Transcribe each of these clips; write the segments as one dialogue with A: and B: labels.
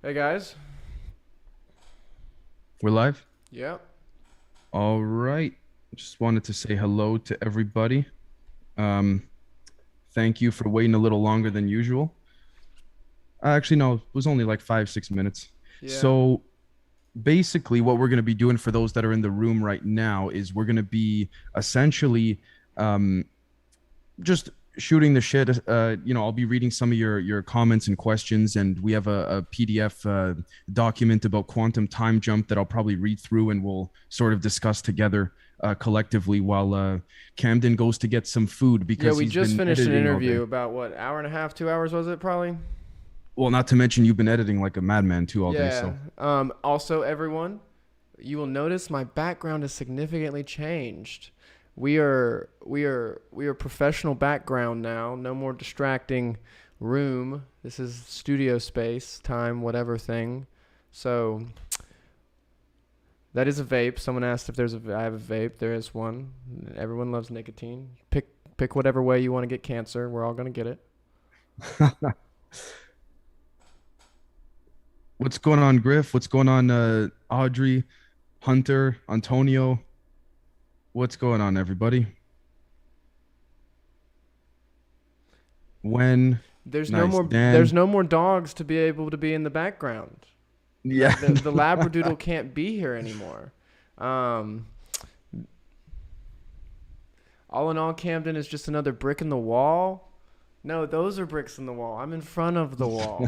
A: Hey guys.
B: We're live.
A: Yep.
B: All right. Just wanted to say hello to everybody. Um, Thank you for waiting a little longer than usual. Actually, no, it was only like 5, 6 minutes.
A: Yeah.
B: So basically, what we're going to be doing for those that are in the room right now is we're going to be essentially um, just shooting the shit. I'll be reading some of your comments and questions, and we have a PDF document about quantum time jump that I'll probably read through, and we'll sort of discuss together collectively while Camden goes to get some food
A: Yeah,
B: because
A: we
B: he's
A: just
B: been
A: finished an
B: editing all day.
A: interview about what, hour and a half, 2 hours was it probably?
B: Well, not to mention you've been editing like a madman too all day.
A: Yeah.
B: So
A: Also everyone, you will notice my background has significantly changed. We are professional background now. No more distracting room. This is studio space, time, whatever thing. So that is a vape. Someone asked if I have a vape. There is one. Everyone loves nicotine. Pick whatever way you want to get cancer. We're all gonna get it.
B: what's going on, Griff? What's going on, Audrey, Hunter, Antonio? What's going on, everybody? When
A: There's no
B: nice,
A: more. There's
B: Dan.
A: no more dogs to be able to be in the background.
B: Yeah.
A: Like the labradoodle can't be here anymore. Um, all in all, Camden is just another brick in the wall. No, those are bricks in the wall. I'm in front of the wall.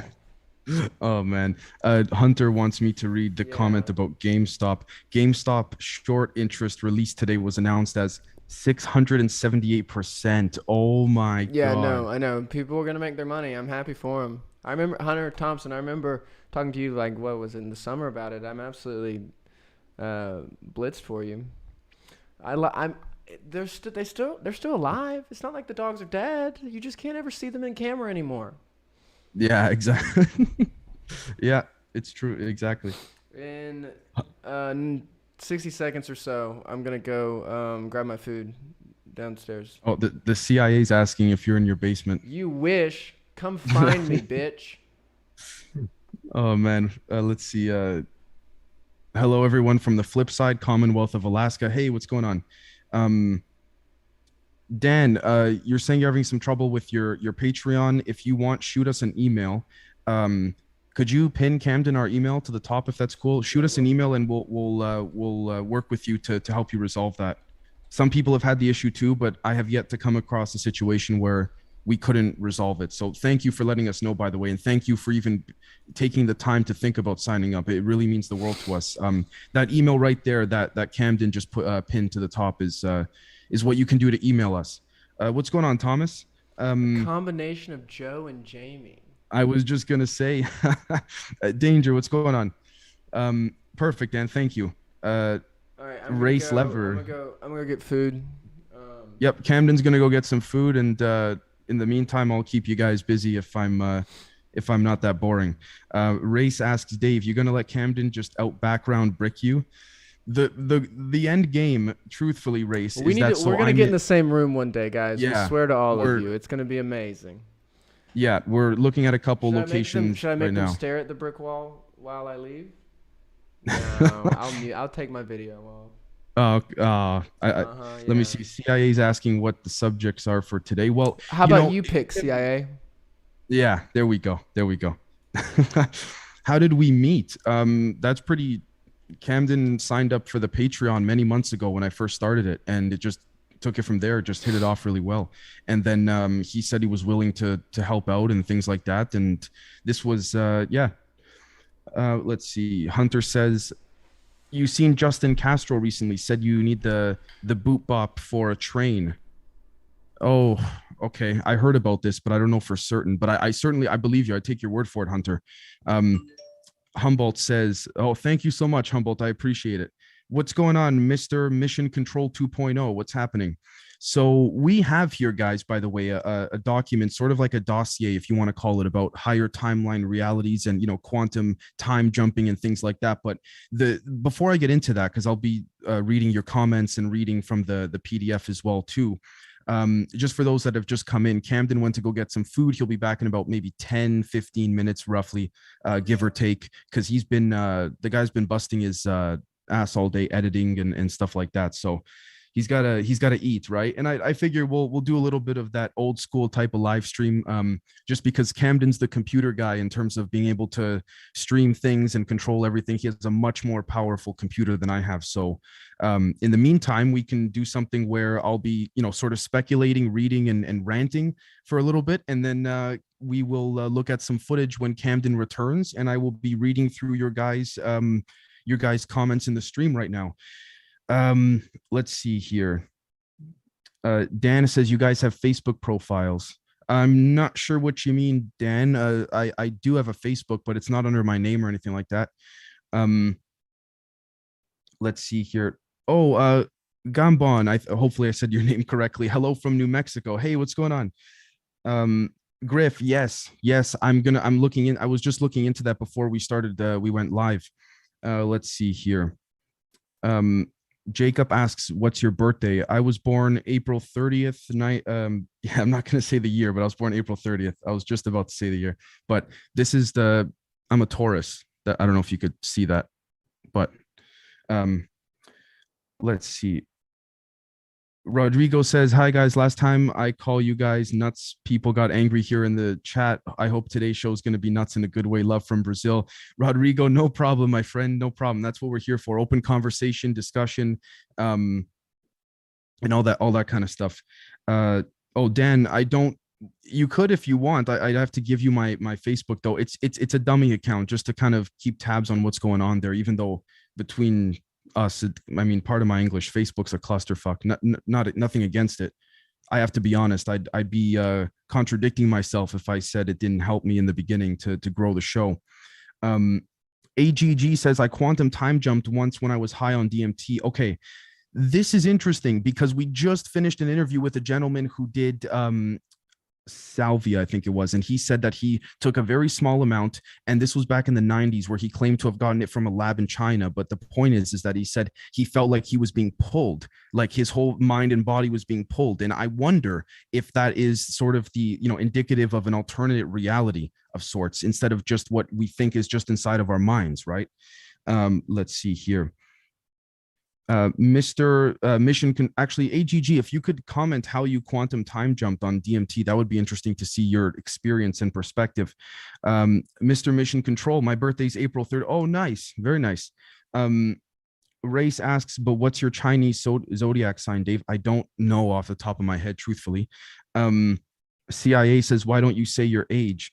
B: Oh man. Hunter wants me to read the
A: Yeah.
B: comment about GameStop. GameStop short interest release today was announced as 678%. Oh my
A: Yeah, no,
B: God.
A: I know. People are gonna make their money. I'm happy for them. I remember Hunter Thompson. I remember talking to you like what was it in the summer about it. I'm absolutely blitzed for you. I'm. They're still alive. It's not like the dogs are dead. You just can't ever see them in camera anymore.
B: Yeah, exactly. Yeah, it's true. Exactly.
A: In uh, 60 seconds or so, I'm gonna go grab my food downstairs.
B: Oh, the CIA's asking if you're in your basement.
A: You wish. Come find me, bitch.
B: Oh man. Let's see. Hello everyone from the flip side, Commonwealth of Alaska. Hey, what's going on? Um, Dan, you're saying you're having some trouble with your Patreon. If you want, shoot us an email. Could you pin Camden our email to the top if that's cool?
A: Yeah,
B: Shoot
A: I
B: us an
A: will.
B: email and we'll work with you to help you resolve that. Some people have had the issue too, but I have yet to come across a situation where we couldn't resolve it. So thank you for letting us know, by the way, and thank you for even taking the time to think about signing up. It really means the world to us. That email right there that Camden just put pinned to the top is what you can do to email us. What's going on, Thomas?
A: A
B: Um,
A: combination of Joe and Jamie.
B: I was just gonna say, Danger. What's going on? Perfect, Dan. Thank you. Uh,
A: All right, I'm gonna
B: Race
A: go. I'm
B: Lever.
A: gonna go. I'm gonna get food. Um,
B: Yep, Camden's gonna go get some food, and in the meantime, I'll keep you guys busy if I'm not that boring. Race asks Dave, "You gonna let Camden just out background brick you?" The end game, truthfully, Race,
A: we
B: is
A: need to.
B: that
A: We're
B: so
A: gonna get
B: I'm
A: in the same room one day, guys. We
B: yeah
A: swear to all of
B: we're
A: you, it's gonna be amazing.
B: we're looking at a couple
A: Should I make them?
B: locations
A: Should I
B: right
A: make them
B: now.
A: stare at the brick wall while I leave? No, I'll mute. I'll take my video off. Uh huh.
B: Let me
A: Yeah.
B: see. CIA's asking what the subjects are for today. Well,
A: How
B: you
A: about
B: know,
A: you pick CIA?
B: yeah, there we go. There we go. How did we meet? That's pretty. Camden signed up for the Patreon many months ago when I first started it, and it just took it from there. Just hit it off really well. And then he said he was willing to help out and things like that. And this was yeah. Let's see. Hunter says you seen Justin Castro recently. Said you need the boot bop for a train. Oh, okay. I heard about this, but I don't know for certain. But I certainly I believe you. I take your word for it, Hunter. Um, Humboldt says, "Oh, thank you so much, Humboldt. I appreciate it. What's going on, Mister Mission Control 2.0? What's happening?" So we have here, guys, by the way, a document, sort of like a dossier, if you want to call it, about higher timeline realities and quantum time jumping and things like that. But the before I get into that, because I'll be reading your comments and reading from the PDF as well too. Just for those that have just come in, Camden went to go get some food. He'll be back in about maybe 10, 15 minutes roughly, give or take, because the guy's been busting his ass all day editing and stuff like that. So he's gotta eat, right? And I figure we'll do a little bit of that old school type of live stream, just because Camden's the computer guy in terms of being able to stream things and control everything. He has a much more powerful computer than I have. So in the meantime, we can do something where I'll be, sort of speculating, reading, and ranting for a little bit, and then we will look at some footage when Camden returns, and I will be reading through your guys' comments in the stream right now. Let's see here. Dan says you guys have Facebook profiles. I'm not sure what you mean, Dan. I do have a Facebook, but it's not under my name or anything like that. Let's see here. Oh, Gambon, hopefully I said your name correctly. Hello from New Mexico. Hey, what's going on? Griff, yes, I'm looking in. I was just looking into that before we started. We went live. Let's see here. Jacob asks, what's your birthday? I was born April 30th night. I'm not going to say the year, but I was born April 30th. I was just about to say the year, but I'm a Taurus. I don't know if you could see that, but let's see. Rodrigo says, hi guys, last time I call you guys nuts, people got angry here in the chat. I hope today's show is going to be nuts in a good way. Love from Brazil. Rodrigo, no problem, my friend, no problem. That's what we're here for. Open conversation, discussion, and all that kind of stuff. Dan, you could if you want. I'd have to give you my Facebook though. It's a dummy account just to kind of keep tabs on what's going on there, even though between us, part of my English, Facebook's a clusterfuck. Nothing against it. I have to be honest. I'd be contradicting myself if I said it didn't help me in the beginning to grow the show. AGG says I quantum time jumped once when I was high on DMT. Okay, this is interesting because we just finished an interview with a gentleman who did salvia, I think it was, and he said that he took a very small amount, and this was back in the 90s, where he claimed to have gotten it from a lab in China. But the point is that he said he felt like he was being pulled, like his whole mind and body was being pulled. And I wonder if that is sort of the indicative of an alternate reality of sorts, instead of just what we think is just inside of our minds, right? Let's see here. Mr. Mission can actually, AGG, if you could comment how you quantum time jumped on DMT, that would be interesting to see your experience and perspective. Mr. Mission Control, my birthday's April 3rd. Oh, nice. Very nice. Race asks, but what's your Chinese zodiac sign, Dave? I don't know off the top of my head, truthfully. CIA says, why don't you say your age?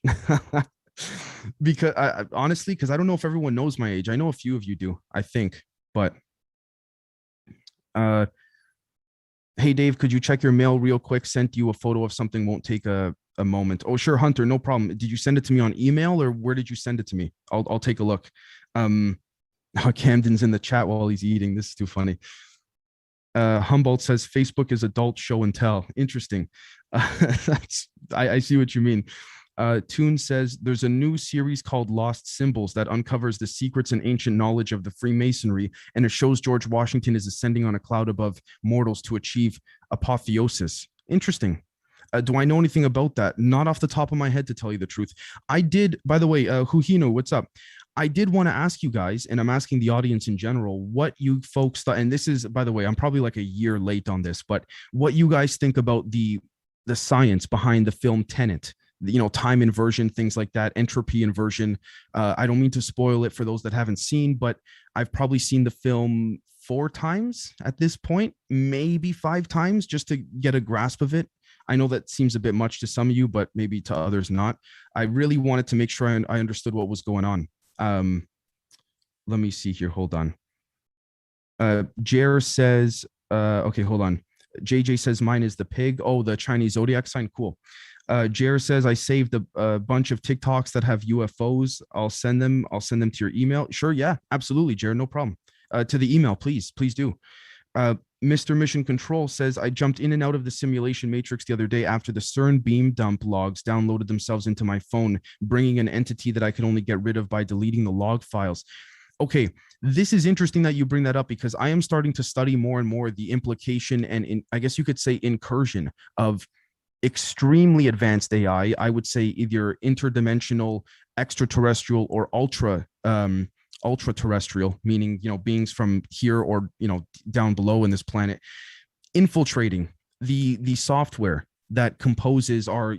B: Because honestly, because I don't know if everyone knows my age. I know a few of you do, I think, but hey Dave, could you check your mail real quick? Sent you a photo of something, won't take a moment. Oh sure, Hunter, no problem. Did you send it to me on email or where did you send it to me? I'll take a look. Camden's in the chat while he's eating. This is too funny. Humboldt says Facebook is adult show and tell. Interesting. I see what you mean. Toon says there's a new series called Lost Symbols that uncovers the secrets and ancient knowledge of the Freemasonry, and it shows George Washington is ascending on a cloud above mortals to achieve apotheosis. Interesting. Do I know anything about that? Not off the top of my head, to tell you the truth. I did, by the way, Huhino, what's up? I did want to ask you guys, and I'm asking the audience in general, what you folks thought, and this is, by the way, I'm probably like a year late on this, but what you guys think about the science behind the film Tenet. Time inversion, things like that, entropy inversion. I don't mean to spoil it for those that haven't seen, but I've probably seen the film 4 times at this point, maybe 5 times, just to get a grasp of it. I know that seems a bit much to some of you, but maybe to others not. I really wanted to make sure I understood what was going on. Let me see here. Hold on. Jer says, okay, hold on. JJ says mine is the pig. Oh, the Chinese zodiac sign. Cool. Jer says I saved a bunch of TikToks that have UFOs. I'll send them to your email. Sure, yeah, absolutely, Jer, no problem. To the email, please do. Mr. Mission Control says I jumped in and out of the simulation matrix the other day after the CERN beam dump logs downloaded themselves into my phone, bringing an entity that I could only get rid of by deleting the log files. Okay, this is interesting that you bring that up because I am starting to study more and more the implication and I guess you could say incursion of extremely advanced AI. I would say either interdimensional, extraterrestrial, or ultra terrestrial, meaning beings from here or down below in this planet, infiltrating the software that composes our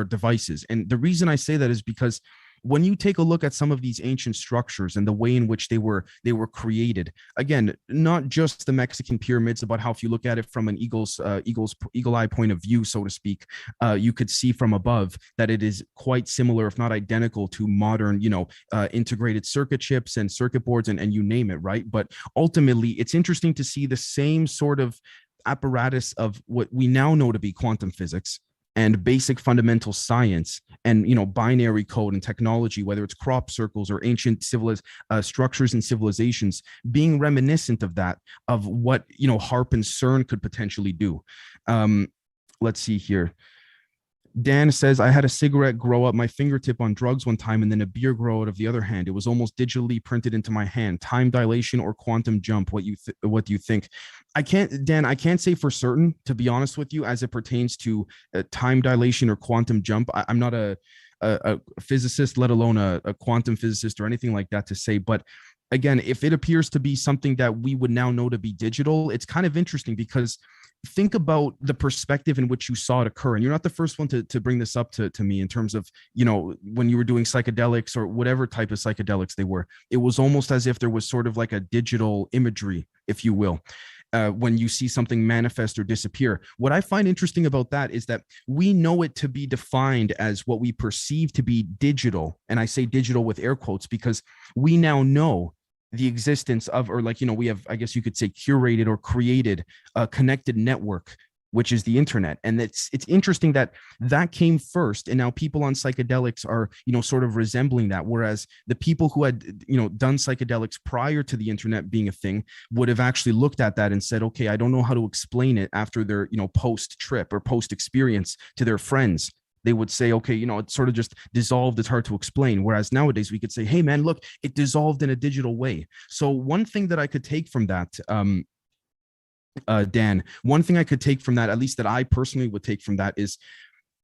B: devices. And the reason I say that is because when you take a look at some of these ancient structures and the way in which they were created, again, not just the Mexican pyramids, about how if you look at it from an eagle eye point of view, so to speak, you could see from above that it is quite similar, if not identical, to modern integrated circuit chips and circuit boards and you name it, right? But ultimately, it's interesting to see the same sort of apparatus of what we now know to be quantum physics and basic fundamental science and binary code and technology, whether it's crop circles or ancient structures and civilizations, being reminiscent of that, of what HARP and CERN could potentially do. Let's see here. Dan says, I had a cigarette grow up my fingertip on drugs one time and then a beer grow out of the other hand. It was almost digitally printed into my hand. Time dilation or quantum jump? What do you think? I can't say for certain, to be honest with you, as it pertains to time dilation or quantum jump. I'm not a physicist, let alone a quantum physicist or anything like that to say. But again, if it appears to be something that we would now know to be digital, it's kind of interesting because think about the perspective in which you saw it occur. And you're not the first one to bring this up to me in terms of, when you were doing psychedelics or whatever type of psychedelics they were, it was almost as if there was sort of like a digital imagery, if you will. When you see something manifest or disappear. What I find interesting about that is that we know it to be defined as what we perceive to be digital. And I say digital with air quotes because we now know the existence of, or we have, I guess you could say, curated or created a connected network, which is the internet. And it's interesting that came first. And now people on psychedelics are, sort of resembling that. Whereas the people who had, done psychedelics prior to the internet being a thing would have actually looked at that and said, okay, I don't know how to explain it after their, post trip or post experience to their friends. They would say, okay, it sort of just dissolved. It's hard to explain. Whereas nowadays we could say, hey man, look, it dissolved in a digital way. So one thing that I could take from that, Dan, one thing I could take from that, at least that I personally would take from that, is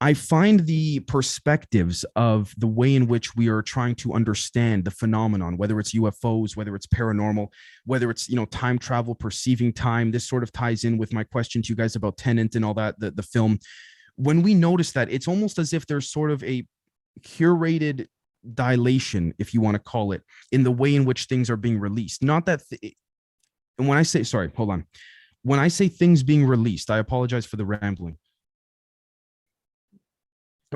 B: I find the perspectives of the way in which we are trying to understand the phenomenon, whether it's UFOs, whether it's paranormal, whether it's, time travel, perceiving time. This sort of ties in with my question to you guys about Tenet and all that, the film. When we notice that, it's almost as if there's sort of a curated dilation, if you want to call it, in the way in which things are being released. Not that, and when I say, sorry, hold on. When I say things being released, I apologize for the rambling.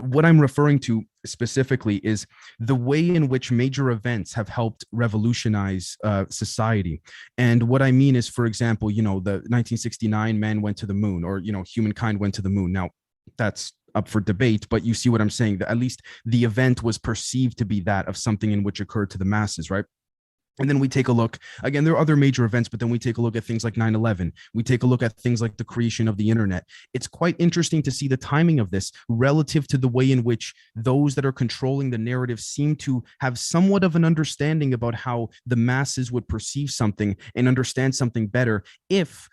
B: What I'm referring to specifically is the way in which major events have helped revolutionize society. And what I mean is, for example, the 1969 man went to the moon, or, humankind went to the moon. Now, that's up for debate, but you see what I'm saying, that at least the event was perceived to be that of something in which occurred to the masses, right? And then we take a look, again, there are other major events, but then we take a look at things like 9/11. We take a look at things like the creation of the internet. It's quite interesting to see the timing of this relative to the way in which those that are controlling the narrative seem to have somewhat of an understanding about how the masses would perceive something and understand something better if,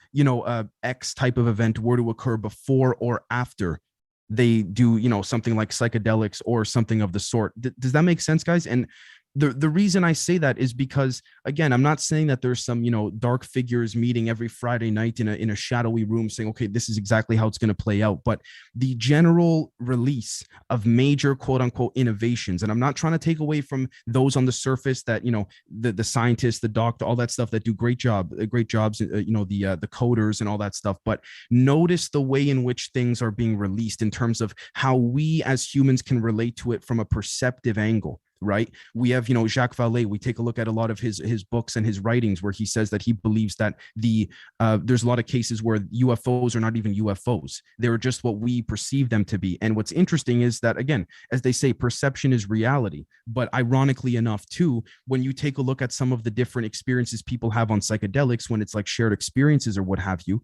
B: X type of event were to occur before or after they do, something like psychedelics or something of the sort. Does that make sense, guys? And the reason I say that is because, again, I'm not saying that there's some, dark figures meeting every Friday night in a shadowy room saying, okay, this is exactly how it's going to play out. But the general release of major quote unquote innovations, and I'm not trying to take away from those on the surface that, the scientists, the doctor, all that stuff that do great jobs, the coders and all that stuff. But notice the way in which things are being released in terms of how we as humans can relate to it from a perceptive angle. Right. We have, Jacques Vallée. We take a look at a lot of his books and his writings where he says that he believes that there's a lot of cases where UFOs are not even UFOs. They're just what we perceive them to be. And what's interesting is that, again, as they say, perception is reality. But ironically enough, too, when you take a look at some of the different experiences people have on psychedelics, when it's like shared experiences or what have you,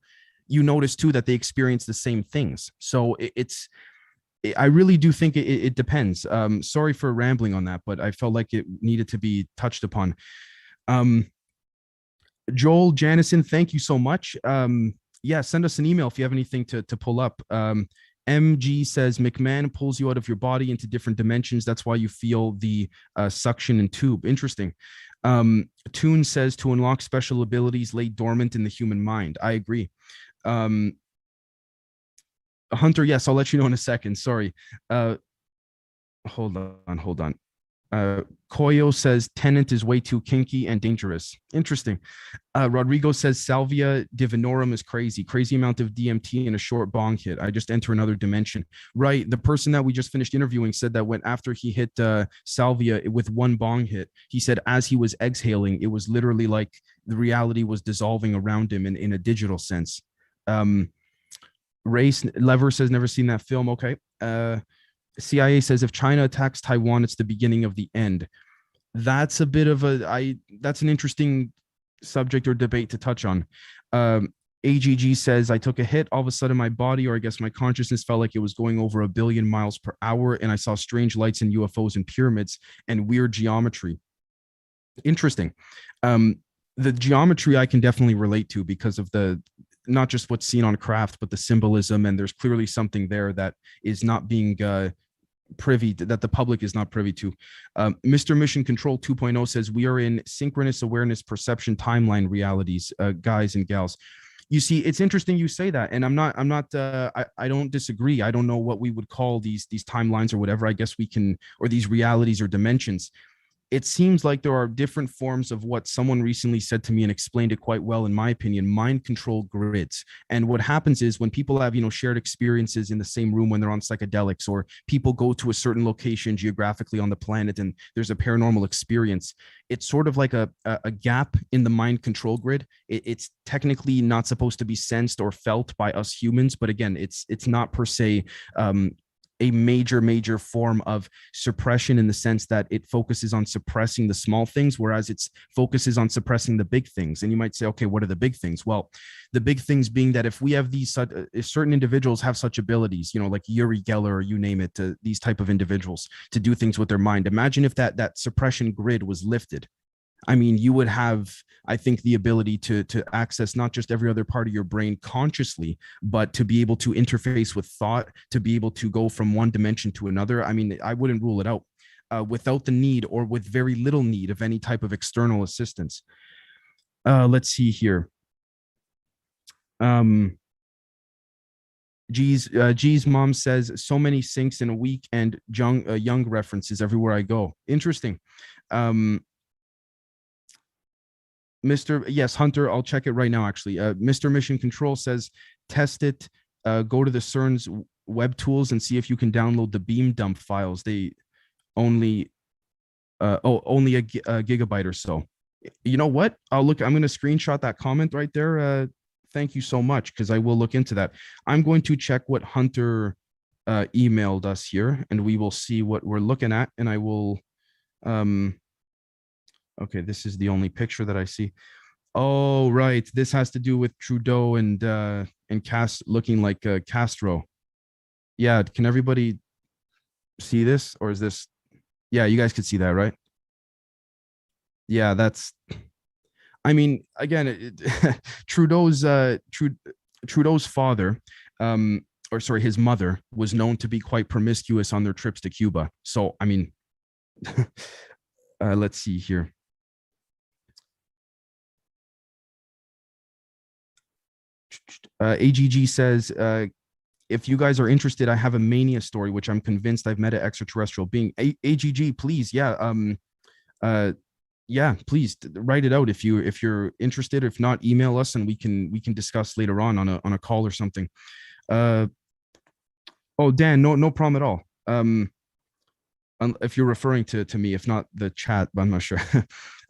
B: you notice, too, that they experience the same things. So I really do think it depends. Sorry for rambling on that, but I felt like it needed to be touched upon. Um, Joel Janison, thank you so much. Yeah, send us an email if you have anything to pull up. MG says McMahon pulls you out of your body into different dimensions. That's why you feel the suction and tube. Interesting. Toon says to unlock special abilities lay dormant in the human mind. I agree. Hunter, yes, I'll let you know in a second. Sorry. Hold on. Koyo says Tenant is way too kinky and dangerous. Interesting. Rodrigo says Salvia Divinorum is crazy. Crazy amount of DMT in a short bong hit. I just enter another dimension. Right. The person that we just finished interviewing said that when after he hit Salvia with one bong hit, he said as he was exhaling, it was literally like the reality was dissolving around him in a digital sense. Race Lever says never seen that film. Okay. CIA says if China attacks Taiwan, it's the beginning of the end. That's a bit of that's an interesting subject or debate to touch on. AGG says I took a hit. All of a sudden, my body, or I guess my consciousness, felt like it was going over 1 billion miles per hour, and I saw strange lights and UFOs and pyramids and weird geometry. Interesting. The geometry I can definitely relate to because of the not just what's seen on craft, but the symbolism, and there's clearly something there that is not being privy to, that the public is not privy to. Mr. Mission Control 2.0 says we are in synchronous awareness perception timeline realities, guys and gals. You see, it's interesting you say that, and I don't disagree. I don't know what we would call these timelines or whatever. I guess we can, or these realities or dimensions. It seems like there are different forms of what someone recently said to me and explained it quite well, in my opinion, mind control grids. And what happens is when people have, shared experiences in the same room when they're on psychedelics, or people go to a certain location geographically on the planet and there's a paranormal experience, it's sort of like a gap in the mind control grid. It's technically not supposed to be sensed or felt by us humans, but again, it's not per se a major form of suppression in the sense that it focuses on suppressing the small things, whereas it focuses on suppressing the big things. And you might say, okay, what are the big things? Well, the big things being that if we have these, if certain individuals have such abilities, like Uri Geller or you name it, these type of individuals to do things with their mind. Imagine if that suppression grid was lifted. I mean, you would have, I think, the ability to access not just every other part of your brain consciously, but to be able to interface with thought, to be able to go from one dimension to another. I mean, I wouldn't rule it out without the need or with very little need of any type of external assistance. Let's see here. G's mom says so many syncs in a week and young references everywhere I go. Interesting. Yes, Hunter, I'll check it right now, actually. Mr. Mission Control says, test it, go to the CERN's web tools and see if you can download the beam dump files. They only a gigabyte or so. You know what? I'm going to screenshot that comment right there. Thank you so much, because I will look into that. I'm going to check what Hunter emailed us here, and we will see what we're looking at, and I will... Okay, this is the only picture that I see. Oh, right. This has to do with Trudeau and looking like Castro. Yeah, can everybody see this, or is this? Yeah, you guys could see that, right? Yeah, that's. I mean, again, Trudeau's father, or sorry, his mother was known to be quite promiscuous on their trips to Cuba. So, I mean, let's see here. AGG says, if you guys are interested, I have a mania story, which I'm convinced I've met an extraterrestrial being. AGG, please, yeah, please write it out if you're interested. If not, email us and we can discuss later on a call or something. Oh, Dan, no problem at all. If you're referring to me, if not the chat, but I'm not sure.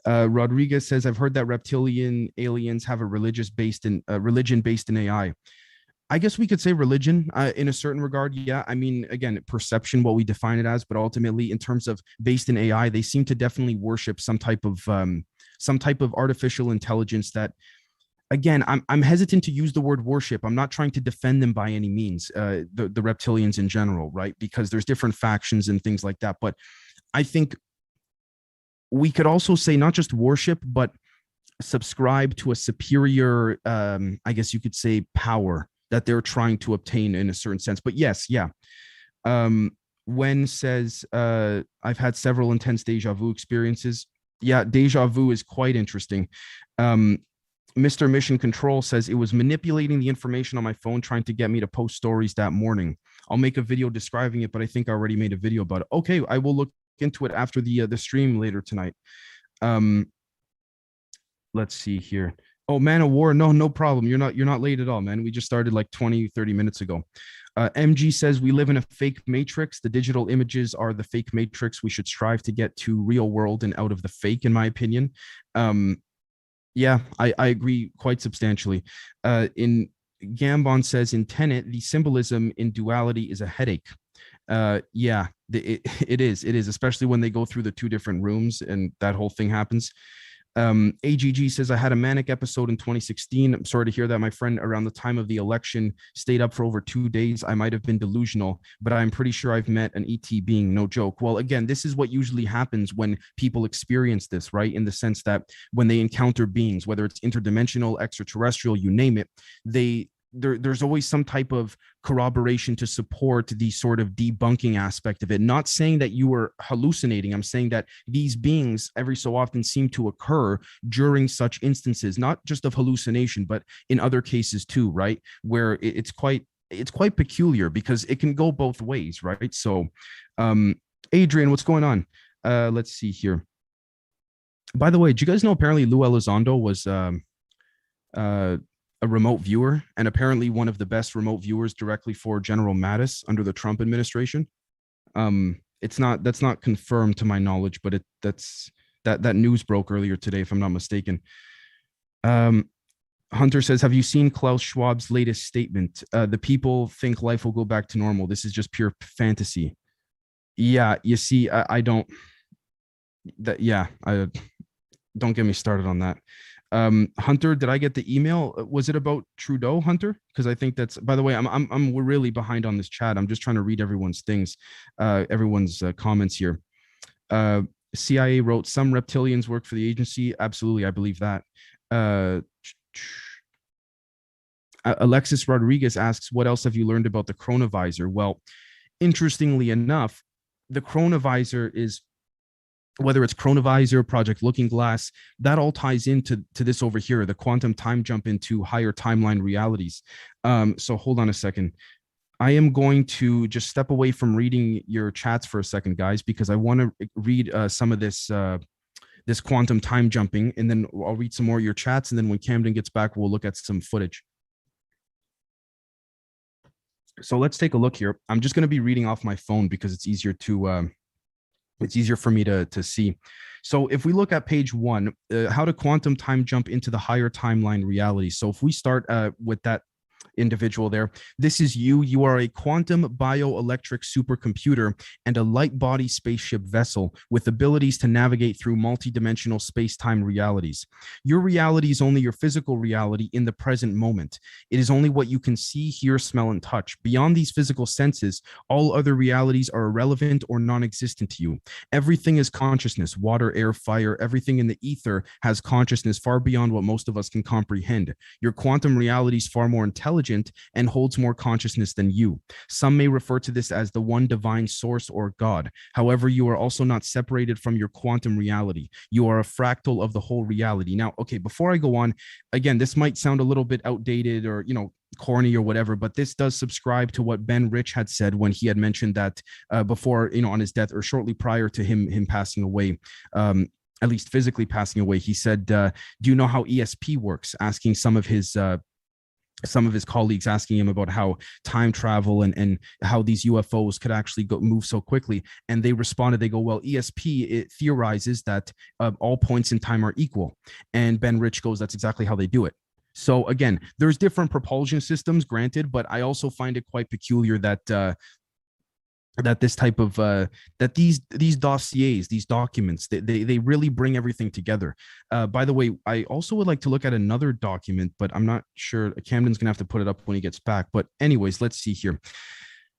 B: Rodriguez says, I've heard that reptilian aliens have a religion based in AI. I guess we could say religion in a certain regard. Yeah. I mean, again, perception, what we define it as, but ultimately in terms of based in AI, they seem to definitely worship some type of artificial intelligence that, again, I'm hesitant to use the word worship. I'm not trying to defend them by any means, the reptilians in general, right? Because there's different factions and things like that. But I think we could also say not just worship, but subscribe to a superior, I guess you could say, power that they're trying to obtain in a certain sense. But yes, yeah. Um, Wen says, I've had several intense deja vu experiences. Yeah, deja vu is quite interesting. Um, Mr. Mission Control says it was manipulating the information on my phone, trying to get me to post stories that morning. I'll make a video describing it, but I think I already made a video about it. Okay, I will look into it after the stream later tonight. Um, let's see here. Oh, Man of War, no problem. You're not late at all, man. We just started like 20-30 minutes ago. MG says we live in a fake matrix. The digital images are the fake matrix. We should strive to get to real world and out of the fake, in my opinion. Yeah, I agree quite substantially. In Gambon says in Tenet, the symbolism in duality is a headache. Yeah, it is, especially when they go through the two different rooms and that whole thing happens. AGG says, I had a manic episode in 2016. I'm sorry to hear that, my friend. Around the time of the election, stayed up for over 2 days. I might have been delusional, but I'm pretty sure I've met an ET being, no joke. Well, again, this is what usually happens when people experience this, right? In the sense that when they encounter beings, whether it's interdimensional, extraterrestrial, you name it, there's always some type of corroboration to support the sort of debunking aspect of it. Not saying that you were hallucinating. I'm saying that these beings every so often seem to occur during such instances, not just of hallucination, but in other cases too, right? Where it's quite peculiar because it can go both ways, right? So, Adrian, what's going on? Let's see here. By the way, do you guys know apparently Lou Elizondo was a remote viewer, and apparently one of the best remote viewers directly for General Mattis under the Trump administration. That's not confirmed to my knowledge, but that news broke earlier today, if I'm not mistaken. Hunter says, have you seen Klaus Schwab's latest statement? The people think life will go back to normal. This is just pure fantasy. Yeah, you see, I don't. Don't get me started on that. Hunter, did I get the email? Was it about Trudeau, Hunter? Because I think that's, by the way, we're really behind on this chat. I'm just trying to read everyone's things, everyone's comments here. CIA wrote, some reptilians work for the agency. Absolutely, I believe that. Alexis Rodriguez asks, what else have you learned about the chronovisor? Well, interestingly enough, the chronovisor is, whether it's chronovisor, Project Looking Glass, that all ties into this over here, the quantum time jump into higher timeline realities. So hold on a second. I am going to just step away from reading your chats for a second, guys, because I want to read some of this this quantum time jumping, and then I'll read some more of your chats, and then when Camden gets back, we'll look at some footage. So let's take a look here. I'm just going to be reading off my phone because it's easier to it's easier for me to see. So if we look at page 1, how to quantum time jump into the higher timeline reality. So if we start with that individual there, this is you are a quantum bioelectric supercomputer and a light body spaceship vessel with abilities to navigate through multidimensional space-time realities. Your reality is only your physical reality in the present moment. It is only what you can see, hear, smell, and touch. Beyond these physical senses, all other realities are irrelevant or non-existent to you. Everything is consciousness: water, air, fire. Everything in the ether has consciousness far beyond what most of us can comprehend. Your quantum reality is far more intelligent and holds more consciousness than you. Some may refer to this as the one divine source or God. However, you are also not separated from your quantum reality. You are a fractal of the whole reality. Now, okay, before I go on, again, this might sound a little bit outdated or, corny or whatever, but this does subscribe to what Ben Rich had said when he had mentioned that before, on his death or shortly prior to him passing away. At least physically passing away. He said, do you know how ESP works? Asking some of his colleagues, asking him about how time travel and how these UFOs could actually move so quickly. And they responded, they go, well, ESP, it theorizes that all points in time are equal. And Ben Rich goes, that's exactly how they do it. So again, there's different propulsion systems, granted, but I also find it quite peculiar that this type of that these dossiers, these documents, they really bring everything together. By the way, I also would like to look at another document, but I'm not sure. Camden's gonna have to put it up when he gets back. But anyways, let's see here.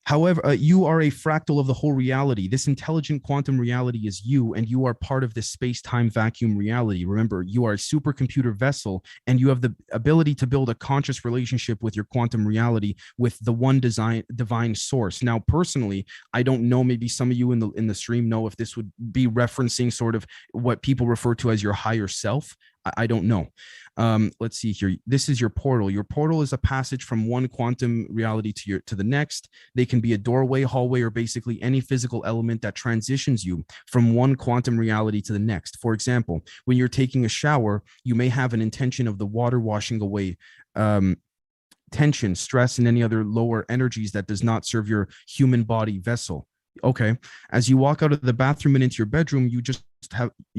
B: However, you are a fractal of the whole reality. This intelligent quantum reality is you, and you are part of this space-time vacuum reality. Remember, you are a supercomputer vessel, and you have the ability to build a conscious relationship with your quantum reality, with the one divine source. Now, personally, I don't know. Maybe some of you in the stream know if this would be referencing sort of what people refer to as your higher self. I don't know. Let's see here. This is your portal. Your portal is a passage from one quantum reality to the next. They can be a doorway, hallway, or basically any physical element that transitions you from one quantum reality to the next. For example, when you're taking a shower, you may have an intention of the water washing away tension, stress, and any other lower energies that does not serve your human body vessel. Okay. As you walk out of the bathroom and into your bedroom, you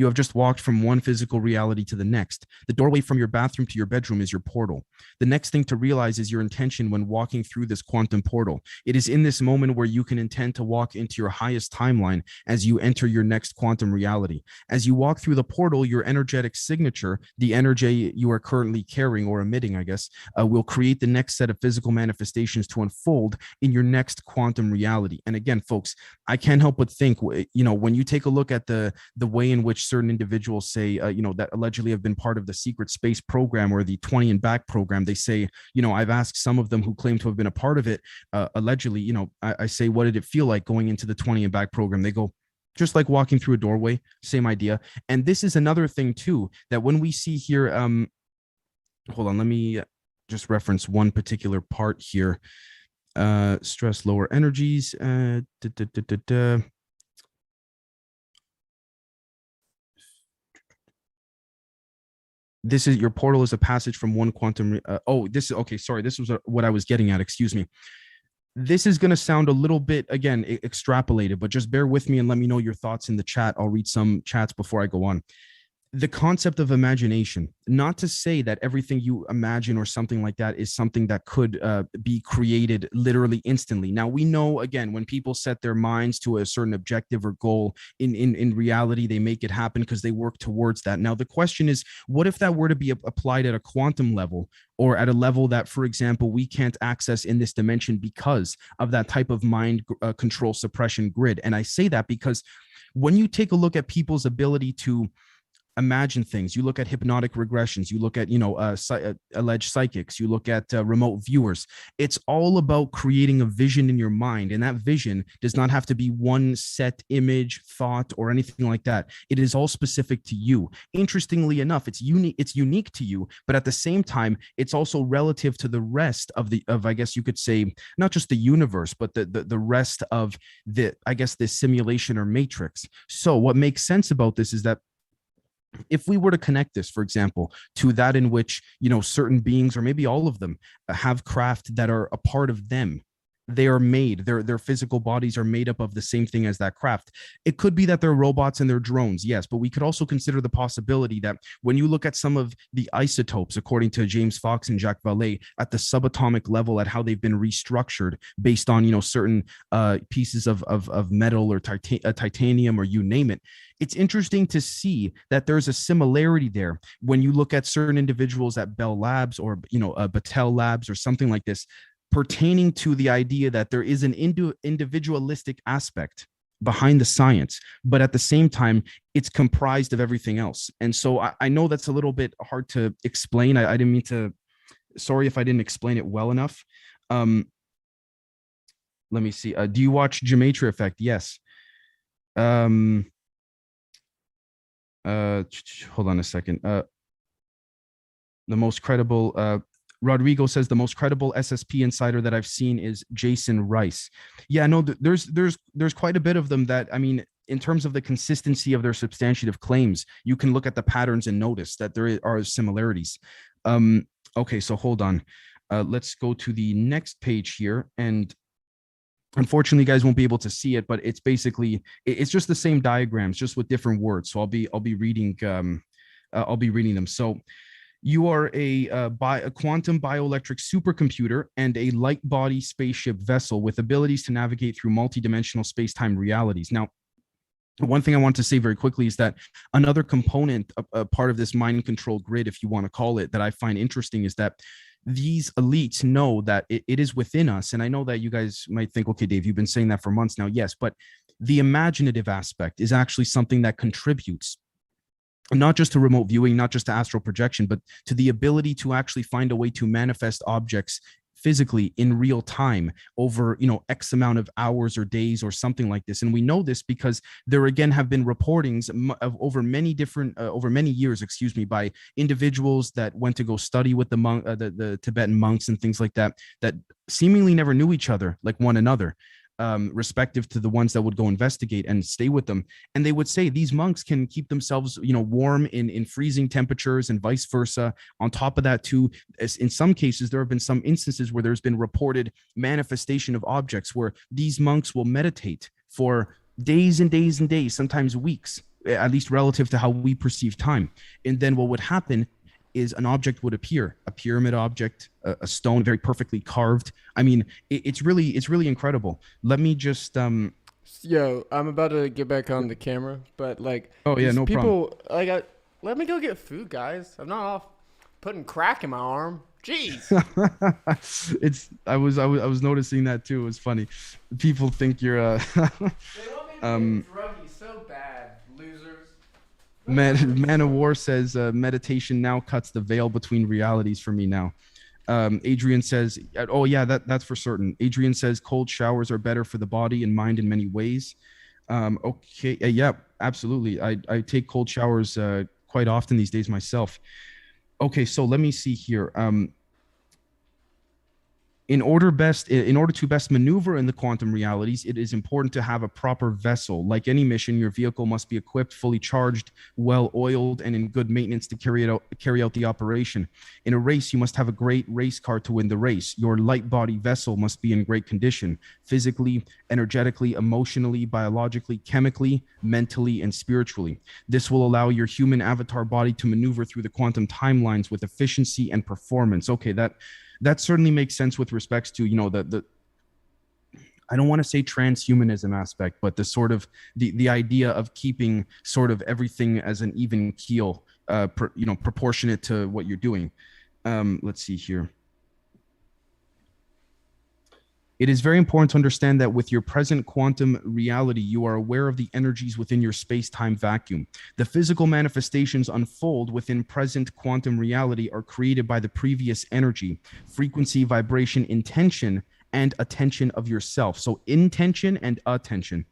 B: have just walked from one physical reality to the next. The doorway from your bathroom to your bedroom is your portal. The next thing to realize is your intention when walking through this quantum portal. It is in this moment where you can intend to walk into your highest timeline as you enter your next quantum reality. As you walk through the portal, your energetic signature, the energy you are currently carrying or emitting, I guess, will create the next set of physical manifestations to unfold in your next quantum reality. And again, folks, I can't help but think, when you take a look at the way in which certain individuals say, that allegedly have been part of the secret space program or the 20 and back program, they say, I've asked some of them who claim to have been a part of it, allegedly, I say, what did it feel like going into the 20 and back program? They go, just like walking through a doorway, same idea. And this is another thing too, that when we see here, hold on, let me just reference one particular part here. Stress, lower energies, this is your portal is a passage from one quantum. This is okay. Sorry, this was what I was getting at. Excuse me. This is going to sound a little bit, again, extrapolated, but just bear with me and let me know your thoughts in the chat. I'll read some chats before I go on. The concept of imagination, not to say that everything you imagine or something like that is something that could be created literally instantly. Now, we know, again, when people set their minds to a certain objective or goal, in reality, they make it happen because they work towards that. Now, the question is, what if that were to be applied at a quantum level, or at a level that, for example, we can't access in this dimension because of that type of mind control suppression grid? And I say that because when you take a look at people's ability to imagine things, you look at hypnotic regressions, you look at alleged psychics, you look at remote viewers, it's all about creating a vision in your mind, and that vision does not have to be one set image, thought, or anything like that. It is all specific to you. Interestingly enough, it's unique to you, but at the same time, it's also relative to the rest of I guess you could say, not just the universe, but the rest of the simulation or matrix. So what makes sense about this is that if we were to connect this, for example, to that in which, certain beings, or maybe all of them, have craft that are a part of them, they are made, their physical bodies are made up of the same thing as that craft. It could be that they're robots and they're drones, yes, but we could also consider the possibility that when you look at some of the isotopes, according to James Fox and Jacques Vallée, at the subatomic level, at how they've been restructured based on, certain pieces of metal or titanium, or you name it, it's interesting to see that there's a similarity there when you look at certain individuals at Bell Labs or, Battelle Labs or something like this, pertaining to the idea that there is an individualistic aspect behind the science, but at the same time, it's comprised of everything else. And so I know that's a little bit hard to explain. I didn't mean to, sorry if I didn't explain it well enough. Let me see. Do you watch Geometry Effect? Yes. Hold on a second. The most credible, Rodrigo says the most credible SSP insider that I've seen is Jason Rice. Yeah, no, there's quite a bit of them that, I mean, in terms of the consistency of their substantive claims, you can look at the patterns and notice that there are similarities. Okay, so hold on. Let's go to the next page here. And unfortunately, you guys won't be able to see it, but it's basically, it's just the same diagrams, just with different words. So I'll be reading them. So you are a quantum bioelectric supercomputer and a light body spaceship vessel with abilities to navigate through multidimensional space-time realities. Now, one thing I want to say very quickly is that another component, a part of this mind control grid, if you want to call it, that I find interesting is that these elites know that it is within us. And I know that you guys might think, okay, Dave, you've been saying that for months now. Yes, but the imaginative aspect is actually something that contributes not just to remote viewing, not just to astral projection, but to the ability to actually find a way to manifest objects physically in real time over, X amount of hours or days or something like this. And we know this because there again have been reportings of over many years, by individuals that went to go study with the Tibetan monks and things like that, that seemingly never knew each other, like one another, respective to the ones that would go investigate and stay with them. And they would say these monks can keep themselves, warm in freezing temperatures and vice versa. On top of that, too, in some cases, there have been some instances where there's been reported manifestation of objects where these monks will meditate for days and days and days, sometimes weeks, at least relative to how we perceive time. And then what would happen is an object would appear, a pyramid object, a stone, very perfectly carved. I mean, it's really incredible. Let me just
A: Yo, I'm about to get back on the camera, but like,
B: oh yeah,
A: these
B: no
A: people, let me go get food, guys. I'm not off putting crack in my arm. Jeez.
B: I was noticing that too. It was funny. People think you're
A: They want me to get druggy so bad, losers.
B: Man of War says meditation now cuts the veil between realities for me now. Adrian says, oh yeah, that's for certain. Adrian says cold showers are better for the body and mind in many ways. Okay, yeah, absolutely. I take cold showers quite often these days myself. Okay, so let me see here. In order to best maneuver in the quantum realities, it is important to have a proper vessel. Like any mission, your vehicle must be equipped, fully charged, well oiled, and in good maintenance to carry out the operation. In a race, you must have a great race car to win the race. Your light body vessel must be in great condition, physically, energetically, emotionally, biologically, chemically, mentally, and spiritually. This will allow your human avatar body to maneuver through the quantum timelines with efficiency and performance. Okay, that certainly makes sense with respects to, the I don't want to say transhumanism aspect, but the sort of the idea of keeping sort of everything as an even keel, proportionate to what you're doing. Let's see here. It is very important to understand that with your present quantum reality, you are aware of the energies within your space-time vacuum. The physical manifestations unfold within present quantum reality are created by the previous energy, frequency, vibration, intention, and attention of yourself. So intention and attention.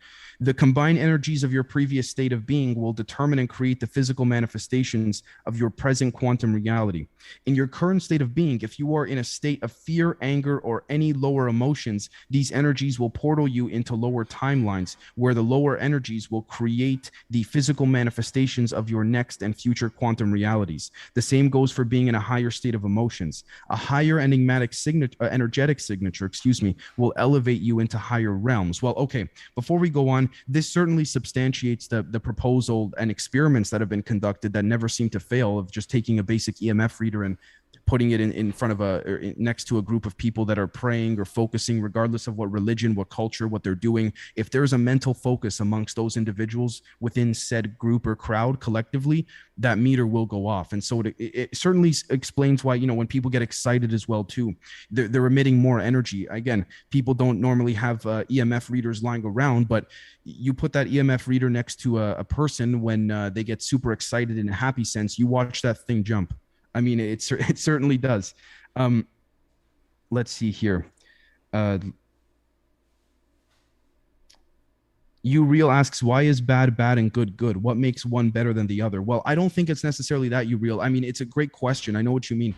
B: The combined energies of your previous state of being will determine and create the physical manifestations of your present quantum reality. In your current state of being, if you are in a state of fear, anger, or any lower emotions, these energies will portal you into lower timelines, where the lower energies will create the physical manifestations of your next and future quantum realities. The same goes for being in a higher state of emotions. A higher enigmatic energetic signature, will elevate you into higher realms. Well, okay, before we go on, this certainly substantiates the proposal and experiments that have been conducted that never seem to fail, of just taking a basic EMF reader and putting it in front of next to a group of people that are praying or focusing, regardless of what religion, what culture, what they're doing. If there's a mental focus amongst those individuals within said group or crowd collectively, that meter will go off. And so it certainly explains why, when people get excited as well too, they're emitting more energy. Again, people don't normally have EMF readers lying around, but you put that EMF reader next to a person when they get super excited in a happy sense, you watch that thing jump. I mean, it certainly does. Let's see here. Real asks, why is bad bad and good good? What makes one better than the other? Well, I don't think it's necessarily that, Real. I mean, it's a great question. I know what you mean.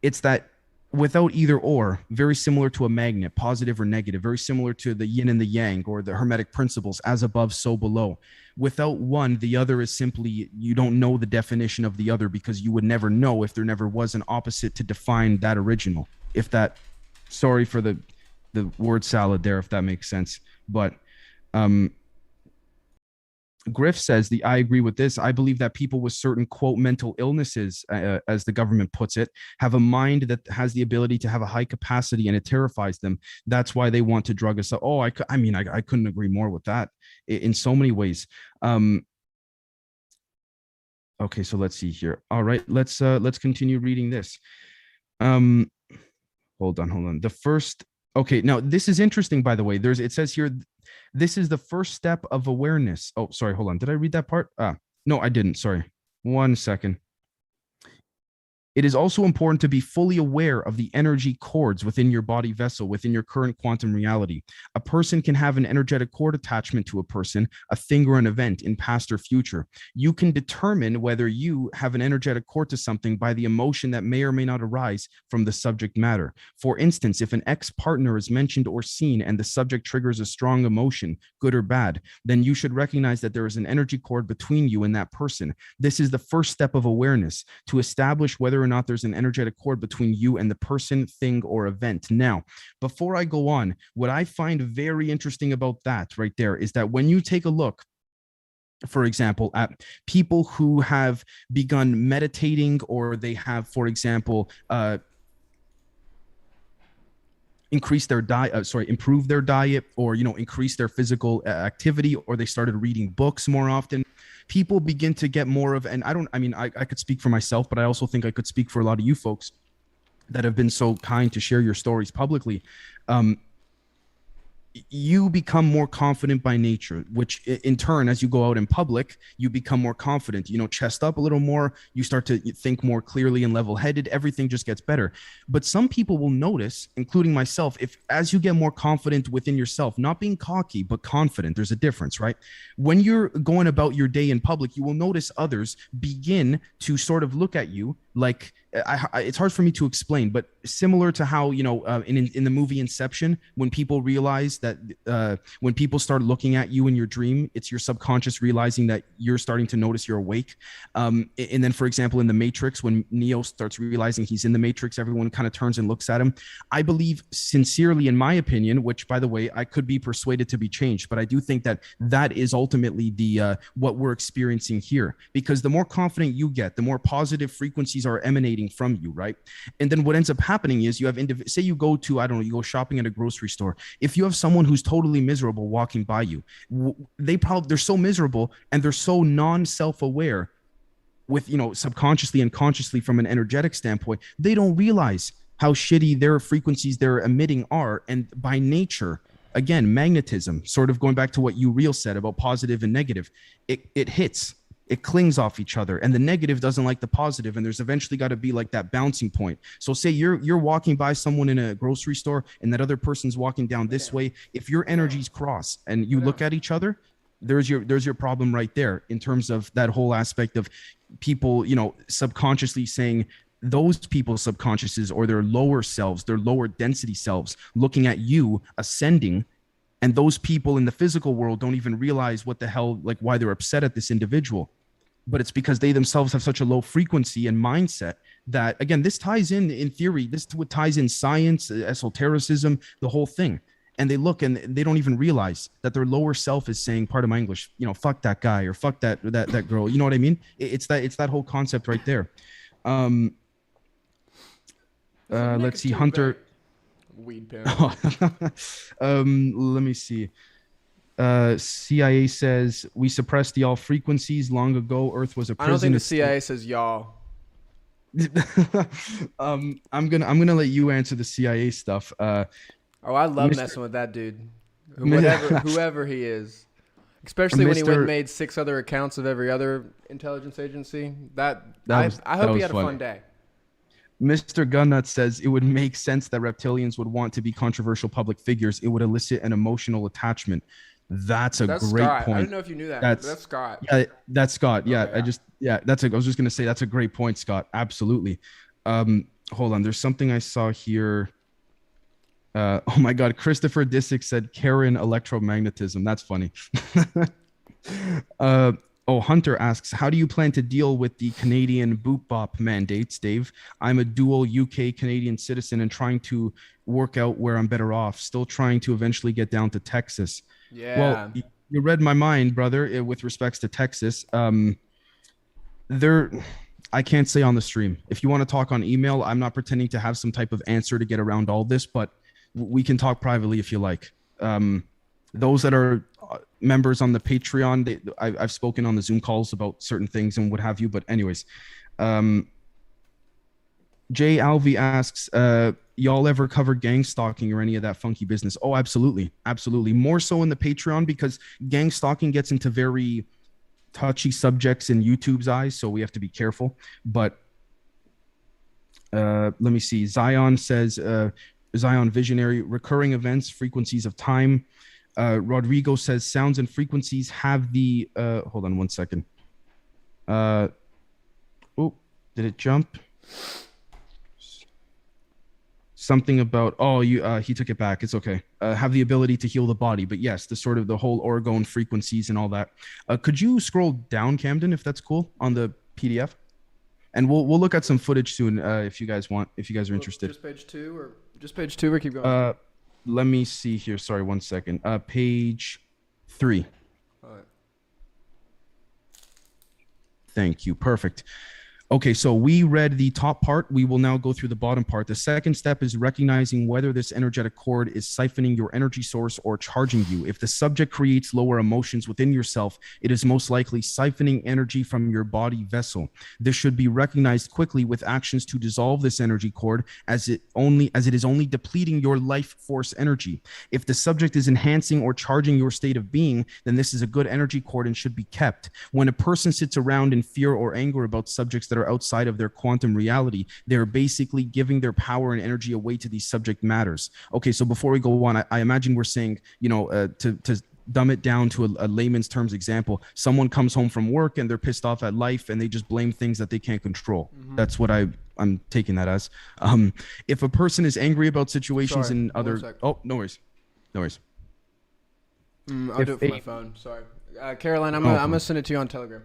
B: It's that without either or, very similar to a magnet, positive or negative, very similar to the yin and the yang or the hermetic principles, as above, so below. Without one, the other is simply, you don't know the definition of the other, because you would never know if there never was an opposite to define that original. If that, sorry for the word salad there, if that makes sense. But Griff says, I agree with this. I believe that people with certain, quote, mental illnesses, as the government puts it, have a mind that has the ability to have a high capacity, and it terrifies them. That's why they want to drug us up. Oh, I couldn't agree more with that in so many ways. Okay, so let's see here. All right, let's continue reading this. Um, hold on. The first, okay, now this is interesting, by the way. It says here, this is the first step of awareness. Oh, sorry, hold on. Did I read that part? No, I didn't. Sorry. 1 second. It is also important to be fully aware of the energy cords within your body vessel, within your current quantum reality. A person can have an energetic cord attachment to a person, a thing, or an event in past or future. You can determine whether you have an energetic cord to something by the emotion that may or may not arise from the subject matter. For instance, if an ex-partner is mentioned or seen and the subject triggers a strong emotion, good or bad, then you should recognize that there is an energy cord between you and that person. This is the first step of awareness, to establish whether or not there's an energetic cord between you and the person, thing, or event. Now, before I go on, what I find very interesting about that right there is that when you take a look, for example, at people who have begun meditating, or they have, for example, improve their diet, or increase their physical activity, or they started reading books more often, people begin to get more of, and I could speak for myself, but I also think I could speak for a lot of you folks that have been so kind to share your stories publicly. You become more confident by nature, which in turn, as you go out in public, you become more confident, chest up a little more, you start to think more clearly and level-headed, everything just gets better. But some people will notice, including myself, if as you get more confident within yourself, not being cocky, but confident, there's a difference, right? When you're going about your day in public, you will notice others begin to sort of look at you like, it's hard for me to explain, but similar to how, in the movie Inception, when people realize that when people start looking at you in your dream, it's your subconscious realizing that you're starting to notice you're awake. And then, for example, in the Matrix, when Neo starts realizing he's in the Matrix, everyone kind of turns and looks at him. I believe sincerely, in my opinion, which, by the way, I could be persuaded to be changed, but I do think that that is ultimately the what we're experiencing here, because the more confident you get, the more positive frequencies are emanating from you, right? And then what ends up happening is you have say you go to, I don't know, you go shopping at a grocery store. If you have someone who's totally miserable walking by you, they're so miserable and they're so non-self-aware with, subconsciously and consciously from an energetic standpoint, they don't realize how shitty their frequencies they're emitting are. And by nature, again, magnetism, sort of going back to what you real said about positive and negative, it hits. It clings off each other, and the negative doesn't like the positive, and there's eventually got to be like that bouncing point. So say you're walking by someone in a grocery store and that other person's walking down this way. If your energies cross and you look at each other, there's your problem right there, in terms of that whole aspect of people, subconsciously saying, those people's subconsciouses or their lower selves, their lower density selves, looking at you ascending. And those people in the physical world don't even realize what the hell, like why they're upset at this individual. But it's because they themselves have such a low frequency and mindset that, again, this ties in theory, this ties in science, esotericism, the whole thing. And they look and they don't even realize that their lower self is saying, part of my English, fuck that guy, or fuck that girl. You know what I mean? It's that whole concept right there. Let's see, Hunter.
A: Weed
B: let me see. CIA says we suppressed the all frequencies long ago. Earth was a prison.
A: I don't think the CIA says y'all.
B: I'm gonna let you answer the CIA stuff.
A: I love messing with that dude, whoever he is, especially when he went and made 6 other accounts of every other intelligence agency. I hope he had a fun day.
B: Mr. Gunnut says it would make sense that reptilians would want to be controversial public figures. It would elicit an emotional attachment. That's great
A: Scott.
B: point.
A: I didn't know if you knew that. That's Scott.
B: Yeah, that's Scott. Yeah,
A: okay,
B: I was just gonna say that's a great point, Scott. Absolutely. Hold on. There's something I saw here. Oh my God, Christopher Disick said Karen electromagnetism. That's funny. Hunter asks, how do you plan to deal with the Canadian boop bop mandates, Dave? I'm a dual UK Canadian citizen and trying to work out where I'm better off, still trying to eventually get down to Texas.
A: Yeah.
B: Well, you read my mind, brother, with respects to Texas. I can't say on the stream. If you want to talk on email, I'm not pretending to have some type of answer to get around all this, but we can talk privately if you like. Those that are members on the Patreon, I've spoken on the Zoom calls about certain things and what have you. But anyways, Jay Alvey asks, y'all ever cover gang stalking or any of that funky business? Oh, absolutely. Absolutely. More so in the Patreon because gang stalking gets into very touchy subjects in YouTube's eyes. So we have to be careful. But let me see. Zion says, Zion Visionary, recurring events, frequencies of time. Rodrigo says, sounds and frequencies have the, hold on one second. Oh, did it jump? Something about he took it back. It's okay. Have the ability to heal the body, but yes, the sort of the whole orgone frequencies and all that. Could you scroll down, Camden, if that's cool, on the PDF? And we'll look at some footage soon if you guys want, if you guys are interested.
A: Just page two, or keep going.
B: Let me see here. Sorry, one second. Page 3.
A: All right.
B: Thank you. Perfect. Okay, so we read the top part. We will now go through the bottom part. The second step is recognizing whether this energetic cord is siphoning your energy source or charging you. If the subject creates lower emotions within yourself, it is most likely siphoning energy from your body vessel. This should be recognized quickly with actions to dissolve this energy cord as it is only depleting your life force energy. If the subject is enhancing or charging your state of being, then this is a good energy cord and should be kept. When a person sits around in fear or anger about subjects that are outside of their quantum reality, they're basically giving their power and energy away to these subject matters. Okay, so before we go on, I imagine we're saying, to dumb it down to a layman's terms example, someone comes home from work and they're pissed off at life and they just blame things that they can't control. Mm-hmm. That's what I'm taking that as. If a person is angry about situations in other... Oh, no worries. No worries.
A: I'll do it from my phone. Sorry. Caroline, I'm gonna send it to you on Telegram.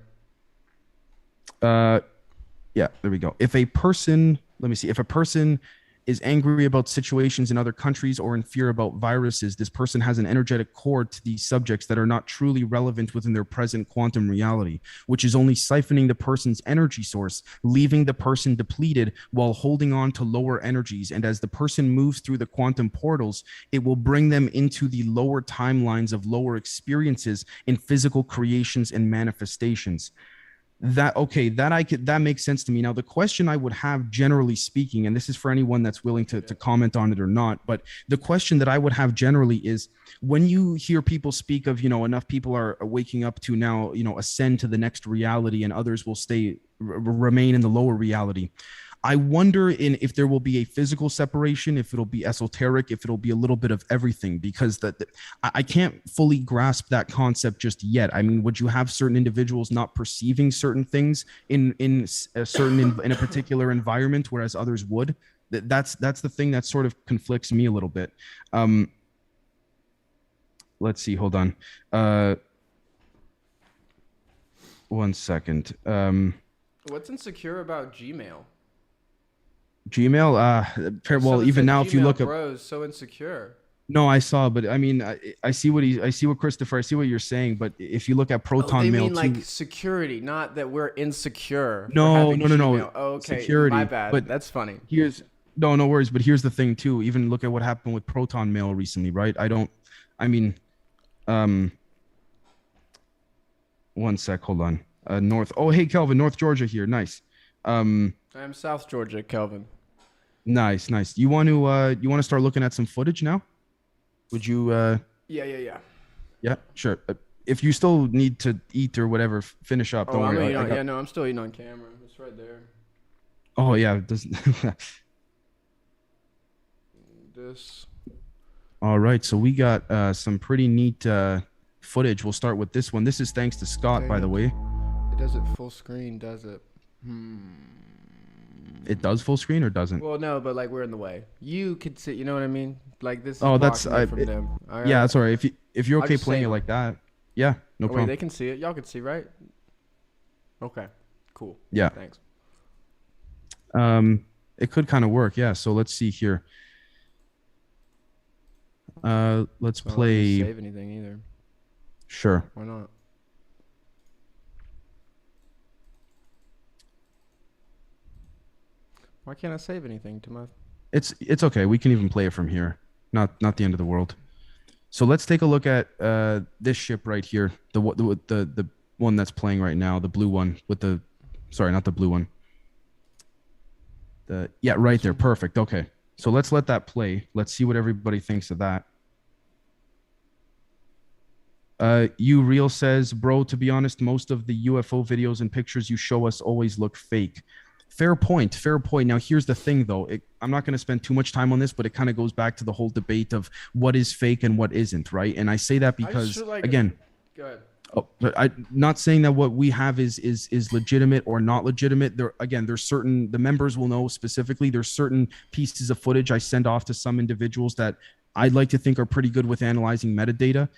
B: Yeah, there we go. If a person is angry about situations in other countries or in fear about viruses, this person has an energetic cord to these subjects that are not truly relevant within their present quantum reality, which is only siphoning the person's energy source, leaving the person depleted while holding on to lower energies. And as the person moves through the quantum portals, it will bring them into the lower timelines of lower experiences in physical creations and manifestations. That makes sense to me. Now, the question I would have, generally speaking, and this is for anyone that's willing to comment on it or not, but the question that I would have generally is, when you hear people speak of, enough people are waking up to now, ascend to the next reality and others will remain in the lower reality. I wonder if there will be a physical separation, if it'll be esoteric, if it'll be a little bit of everything, because I can't fully grasp that concept just yet. I mean, would you have certain individuals not perceiving certain things in a particular environment, whereas others would? That's the thing that sort of conflicts me a little bit. Let's see. Hold on. One second.
A: What's insecure about Gmail?
B: Well, even now, if you look up,
A: bros, so insecure.
B: No, I saw, but I mean, I see what Christopher, I see what you're saying, but if you look at Proton Mail,
A: they mean like security, not that we're insecure.
B: No.
A: Oh, okay,
B: security,
A: my bad.
B: But
A: that's funny.
B: No worries, but here's the thing too. Even look at what happened with Proton Mail recently, right? One sec, hold on. Hey, Kelvin, North Georgia here, nice.
A: I'm South Georgia, Kelvin.
B: Nice. You want to start looking at some footage now? Would you?
A: Yeah.
B: Yeah, sure. If you still need to eat or whatever, finish up. Don't worry.
A: I'm still eating on camera. It's right there.
B: Oh yeah, it doesn't.
A: This.
B: All right, so we got some pretty neat footage. We'll start with this one. This is thanks to Scott, by the way.
A: It does it full screen, does it?
B: It does full screen or doesn't?
A: Well, no, but like we're in the way. You could see, you know what I mean? Like this.
B: From
A: them.
B: Yeah, that's all right. If you're okay playing it like that, yeah, no problem.
A: Wait, they can see it. Y'all can see, right? Okay, cool.
B: Yeah.
A: Thanks.
B: It could kind of work. Yeah. So let's see here. Let's play.
A: Not save anything either.
B: Sure.
A: Why not? Why can't I save anything to my?
B: It's okay. We can even play it from here. Not the end of the world. So let's take a look at this ship right here. The one that's playing right now. The blue one with the. Sorry, not the blue one. Yeah, right there. Perfect. Okay. So let's let that play. Let's see what everybody thinks of that. You real says, bro, to be honest, most of the UFO videos and pictures you show us always look fake. Fair point. Fair point. Now, here's the thing, though. I'm not going to spend too much time on this, but it kind of goes back to the whole debate of what is fake and what isn't, right? And I say that because, again,
A: go ahead.
B: oh, but I'm not saying that what we have is legitimate or not legitimate. There's certain, the members will know specifically. There's certain pieces of footage I send off to some individuals that I'd like to think are pretty good with analyzing metadata.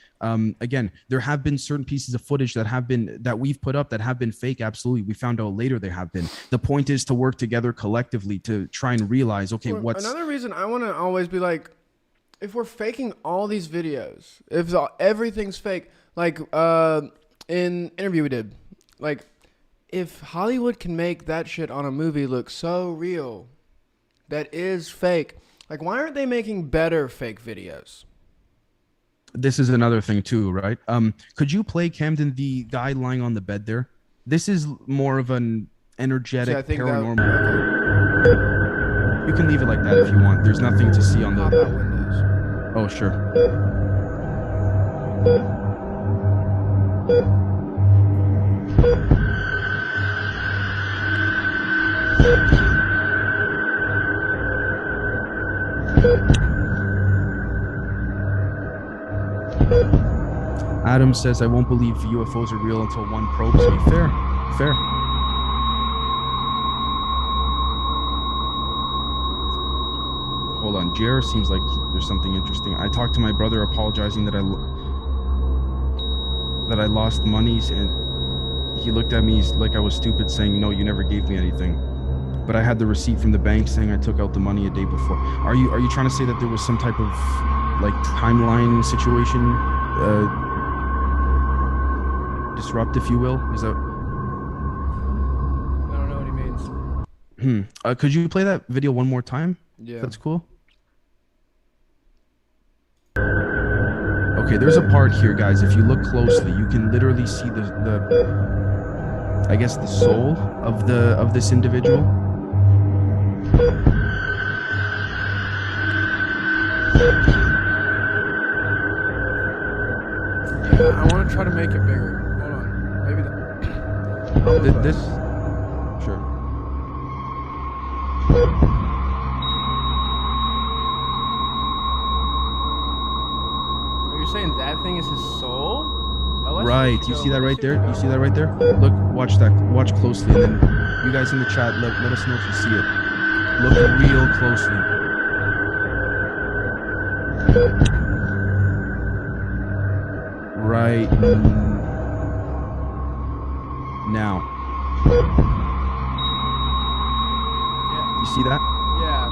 B: Again, there have been certain pieces of footage that we've put up that have been fake. Absolutely, we found out later they have been. The point is to work together collectively to try and realize, okay, what's
A: another reason I want to always be like, if we're faking all these videos, if everything's fake, like in interview we did, like if Hollywood can make that shit on a movie look so real, that is fake. Like, why aren't they making better fake videos?
B: This is another thing too, right? Could you play, Camden, the guy lying on the bed there? This is more of an energetic paranormal. You can leave it like that if you want. There's nothing to see on the
A: windows.
B: Oh, sure. Adam says, I won't believe UFOs are real until one probes me. Fair. Fair. Hold on. Jer seems like there's something interesting. I talked to my brother apologizing that I lost monies, and he looked at me like I was stupid, saying, no, you never gave me anything. But I had the receipt from the bank saying I took out the money a day before. Are you trying to say that there was some type of like timeline situation disrupt, if you will? Is that?
A: I don't know what he means.
B: Could you play that video one more time?
A: Yeah.
B: That's cool. Okay, there's a part here, guys. If you look closely, you can literally see the I guess the soul of this individual.
A: Yeah, I want to try to make it bigger. Hold on. Maybe
B: this. Sure.
A: Are you saying that thing is his soul?
B: Right. You see that right there? You see that right there? Look, watch that. Watch closely, and then you guys in the chat, let us know if you see it. Look real closely. Right now. You see that?
A: Yeah.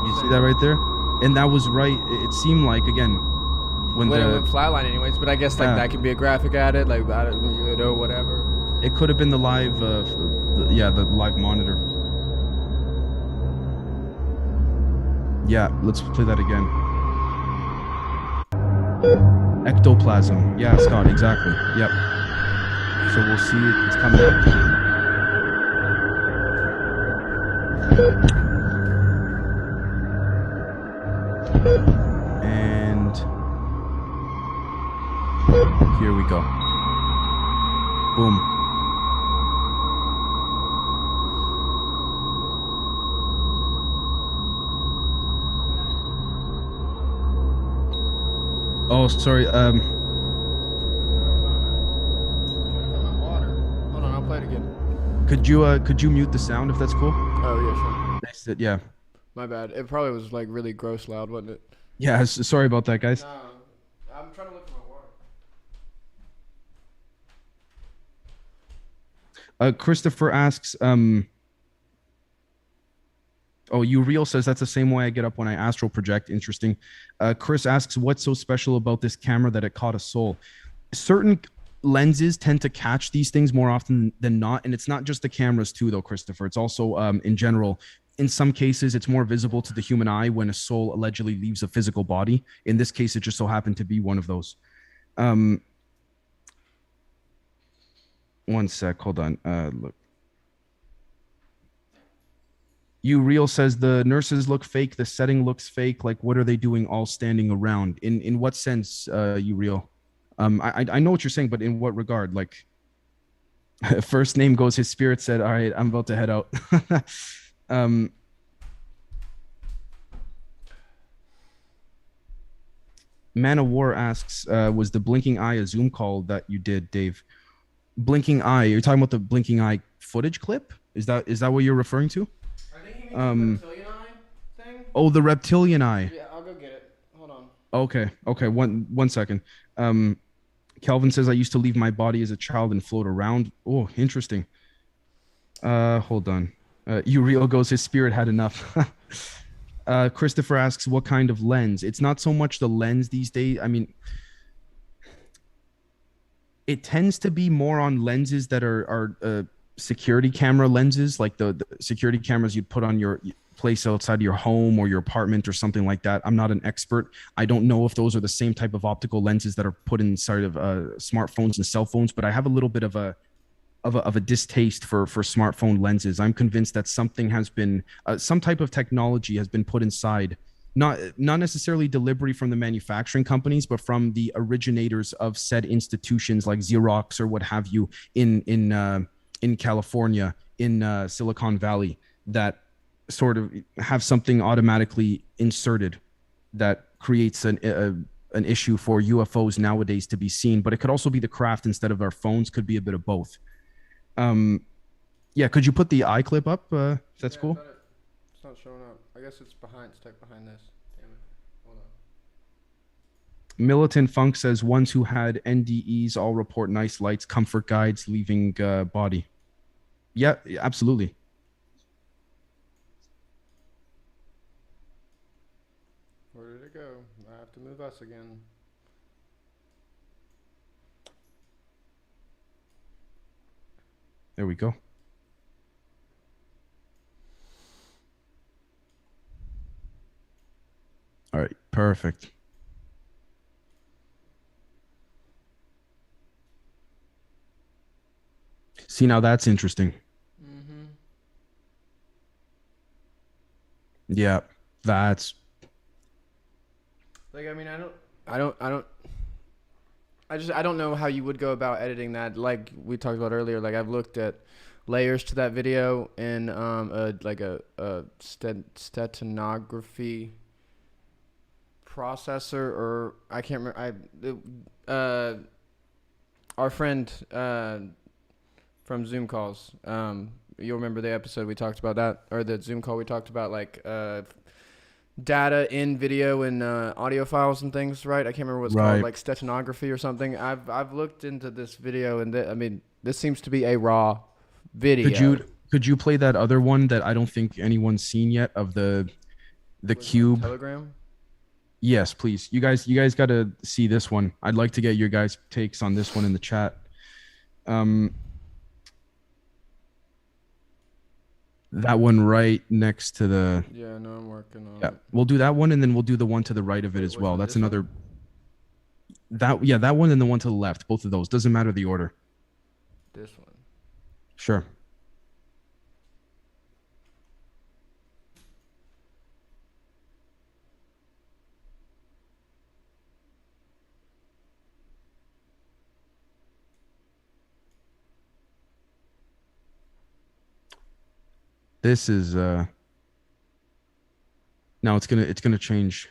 B: You see that right there? And that was right. It seemed like, again, when
A: it went flatline anyways, but I guess like that could be a graphic added, like whatever.
B: It could have been the live, the live monitor. Yeah, let's play that again. Ectoplasm. Yeah, Scott, exactly. Yep. So we'll see it. It's coming up. And here we go. Boom. Oh, sorry.
A: Hold on, I'll play it again.
B: Could you mute the sound if that's cool?
A: Oh yeah, sure.
B: Yeah.
A: My bad. It probably was like really gross loud, wasn't it?
B: Yeah. Sorry about that, guys.
A: No, I'm trying to look for my water.
B: Christopher asks, oh, you real says that's the same way I get up when I astral project. Interesting. Chris asks, what's so special about this camera that it caught a soul? Certain lenses tend to catch these things more often than not. And it's not just the cameras too, though, Christopher. It's also in general. In some cases, it's more visible to the human eye when a soul allegedly leaves a physical body. In this case, it just so happened to be one of those. One sec. Hold on. Look. You real says the nurses look fake. The setting looks fake. Like, what are they doing all standing around? In what sense, you real? I know what you're saying, but in what regard? Like, first name goes. His spirit said, "All right, I'm about to head out." um, Man of War asks, "Was the blinking eye a Zoom call that you did, Dave? Blinking eye? You're talking about the blinking eye footage clip? Is that what you're referring to?"
A: I think he means the
B: Um,
A: reptilian eye thing.
B: oh, the reptilian eye.
A: Yeah, I'll go get it. Hold on.
B: Okay. One second. Um, Kelvin says I used to leave my body as a child and float around. Oh, interesting. Hold on. Uriel goes, his spirit had enough. Christopher asks, what kind of lens? It's not so much the lens these days. I mean, it tends to be more on lenses that are security camera lenses, like the security cameras you'd put on your place outside of your home or your apartment or something like that. I'm not an expert. I don't know if those are the same type of optical lenses that are put inside of smartphones and cell phones, but I have a little bit of a distaste for smartphone lenses. I'm convinced that something has been some type of technology has been put inside, not necessarily deliberately from the manufacturing companies, but from the originators of said institutions like Xerox or what have you in California, in Silicon Valley, that sort of have something automatically inserted that creates an issue for UFOs nowadays to be seen. But it could also be the craft instead of our phones. Could be a bit of both. Yeah, could you put the eye clip up? If that's cool.
A: It's not showing up. I guess it's behind. It's tucked behind this. Damn it. Hold on.
B: Militant Funk says ones who had NDEs all report nice lights, comfort guides, leaving body. Yeah, absolutely.
A: Where did it go? I have to move us again.
B: There we go. All right, perfect. See, now that's interesting.
A: Mm-hmm.
B: Yeah, that's
A: Like, I mean, I don't know how you would go about editing that. Like we talked about earlier, like I've looked at layers to that video in steganography processor, or I can't remember. Our friend from Zoom calls. You'll remember the episode we talked about that, or the Zoom call we talked about, like data in video and audio files and things, right? I can't remember what it's called, like steganography or something. I've looked into this video, and I mean, this seems to be a raw video.
B: Could you play that other one that I don't think anyone's seen yet of the cube?
A: Hologram?
B: Yes, please. You guys got to see this one. I'd like to get your guys' takes on this one in the chat. That one right next to the.
A: Yeah, no, I'm working on
B: Yeah,
A: it.
B: we'll do that one, and then we'll do the one to the right of it as well. That's another. That one and the one to the left. Both of those. Doesn't matter the order.
A: This one.
B: Sure. This is now it's gonna change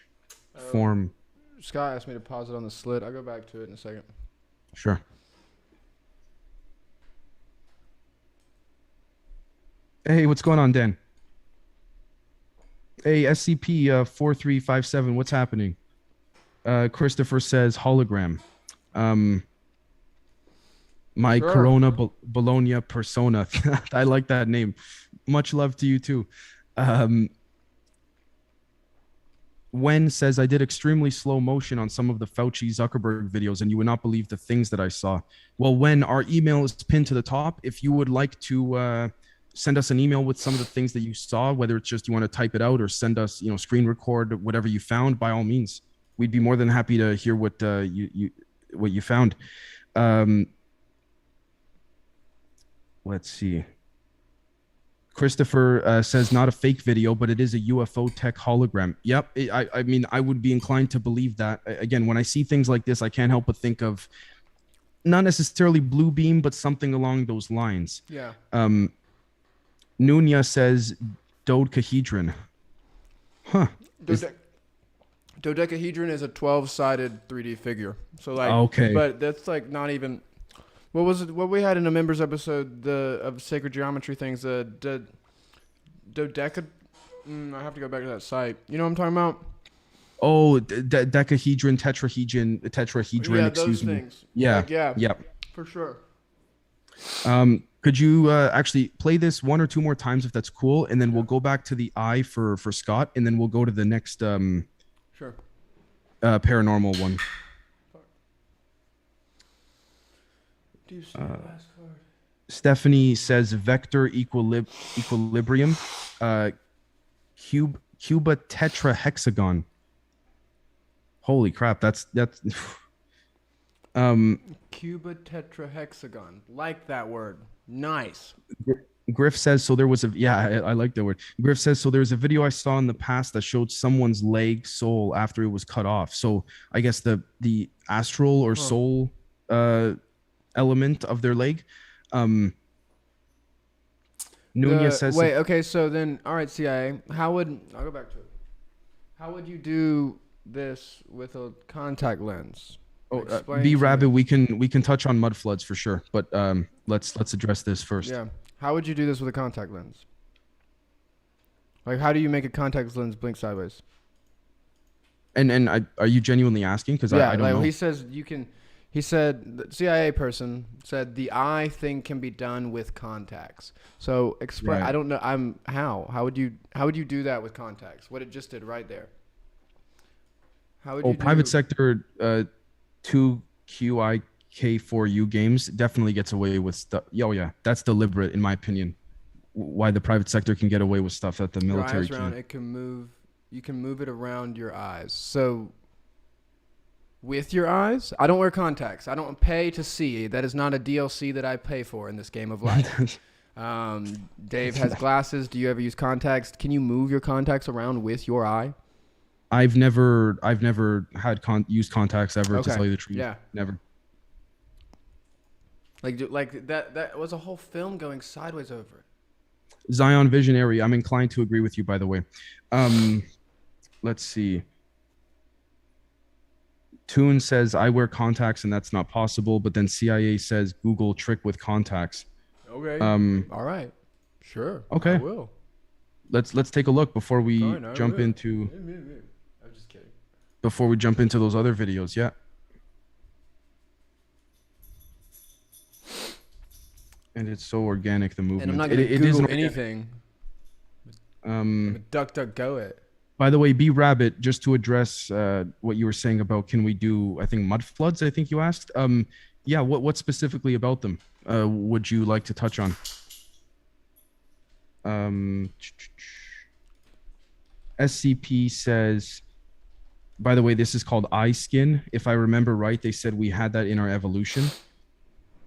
B: form.
A: Scott asked me to pause it on the slit. I'll go back to it in a second.
B: Sure. Hey, what's going on, Dan? Hey, SCP 4357, what's happening? Christopher says hologram. My
A: Sure.
B: Corona Bologna persona. I like that name. Much love to you too. Wen says I did extremely slow motion on some of the Fauci Zuckerberg videos, and you would not believe the things that I saw. Well, Wen, our email is pinned to the top. If you would like to send us an email with some of the things that you saw, whether it's just you want to type it out or send us, screen record whatever you found, by all means, we'd be more than happy to hear what you found. Let's see. Christopher says not a fake video, but it is a UFO tech hologram. Yep. I mean, I would be inclined to believe that. Again, when I see things like this, I can't help but think of not necessarily blue beam, but something along those lines.
A: Yeah.
B: Nunya says dodecahedron. Huh.
A: Dodecahedron is a 12-sided 3D figure. So like,
B: okay.
A: But that's like not even. What was it? What we had in a members episode of sacred geometry things. Dodeca. I have to go back to that site. You know what I'm talking about?
B: Oh, decahedron, tetrahedron.
A: Yeah,
B: excuse
A: those
B: me.
A: things.
B: Yeah.
A: Like, yeah.
B: Yep.
A: For sure.
B: Could you actually play this 1 or 2 more times if that's cool, and then we'll go back to the eye for Scott, and then we'll go to the next
A: sure.
B: Paranormal one.
A: Do you see the last card?
B: Stephanie says vector equilibrium, cuba tetrahexagon. Holy crap, that's
A: Cuba tetrahexagon. Like that word. Nice.
B: Griff says so there was a I like that word. Griff says so there was a video I saw in the past that showed someone's leg soul after it was cut off. So I guess the astral or soul element of their leg. Nunya says
A: wait, okay, so then all right, CIA, I'll go back to it. How would you do this with a contact lens?
B: B Rabbit, we can touch on mud floods for sure, but let's address this first.
A: Yeah. How would you do this with a contact lens? Like, how do you make a contact lens blink sideways?
B: And are you genuinely asking? Because I don't know.
A: He says you can. He said the CIA person said the eye thing can be done with contacts. So explain.
B: Right.
A: I don't know. How would you do that with contacts? What it just did right there. How would you?
B: Private sector 2QIK4U games definitely gets away with stuff. Oh yeah, that's deliberate in my opinion. Why the private sector can get away with stuff that the military can't.
A: It can move. You can move it around your eyes. So with your eyes, I don't wear contacts. I don't pay to see. That is not a DLC that I pay for in this game of life. Dave has glasses. Do you ever use contacts? Can you move your contacts around with your eye?
B: I've never had used contacts ever, to tell you the truth.
A: Yeah,
B: never.
A: Like that was a whole film going sideways over it.
B: Zion Visionary, I'm inclined to agree with you, by the way. Let's see. Toon says I wear contacts and that's not possible, but then CIA says Google trick with contacts.
A: Okay. All right. Sure.
B: Okay.
A: I will.
B: Let's take a look before we jump into.
A: I'm just kidding.
B: Before we jump into those other videos, yeah. And it's so organic, the movement.
A: And I'm not going to Google anything. DuckDuckGo it.
B: By the way, B Rabbit, just to address what you were saying about can we do, I think, mud floods, I think you asked. Yeah, what specifically about them would you like to touch on? SCP says, by the way, this is called eye skin. If I remember right, they said we had that in our evolution.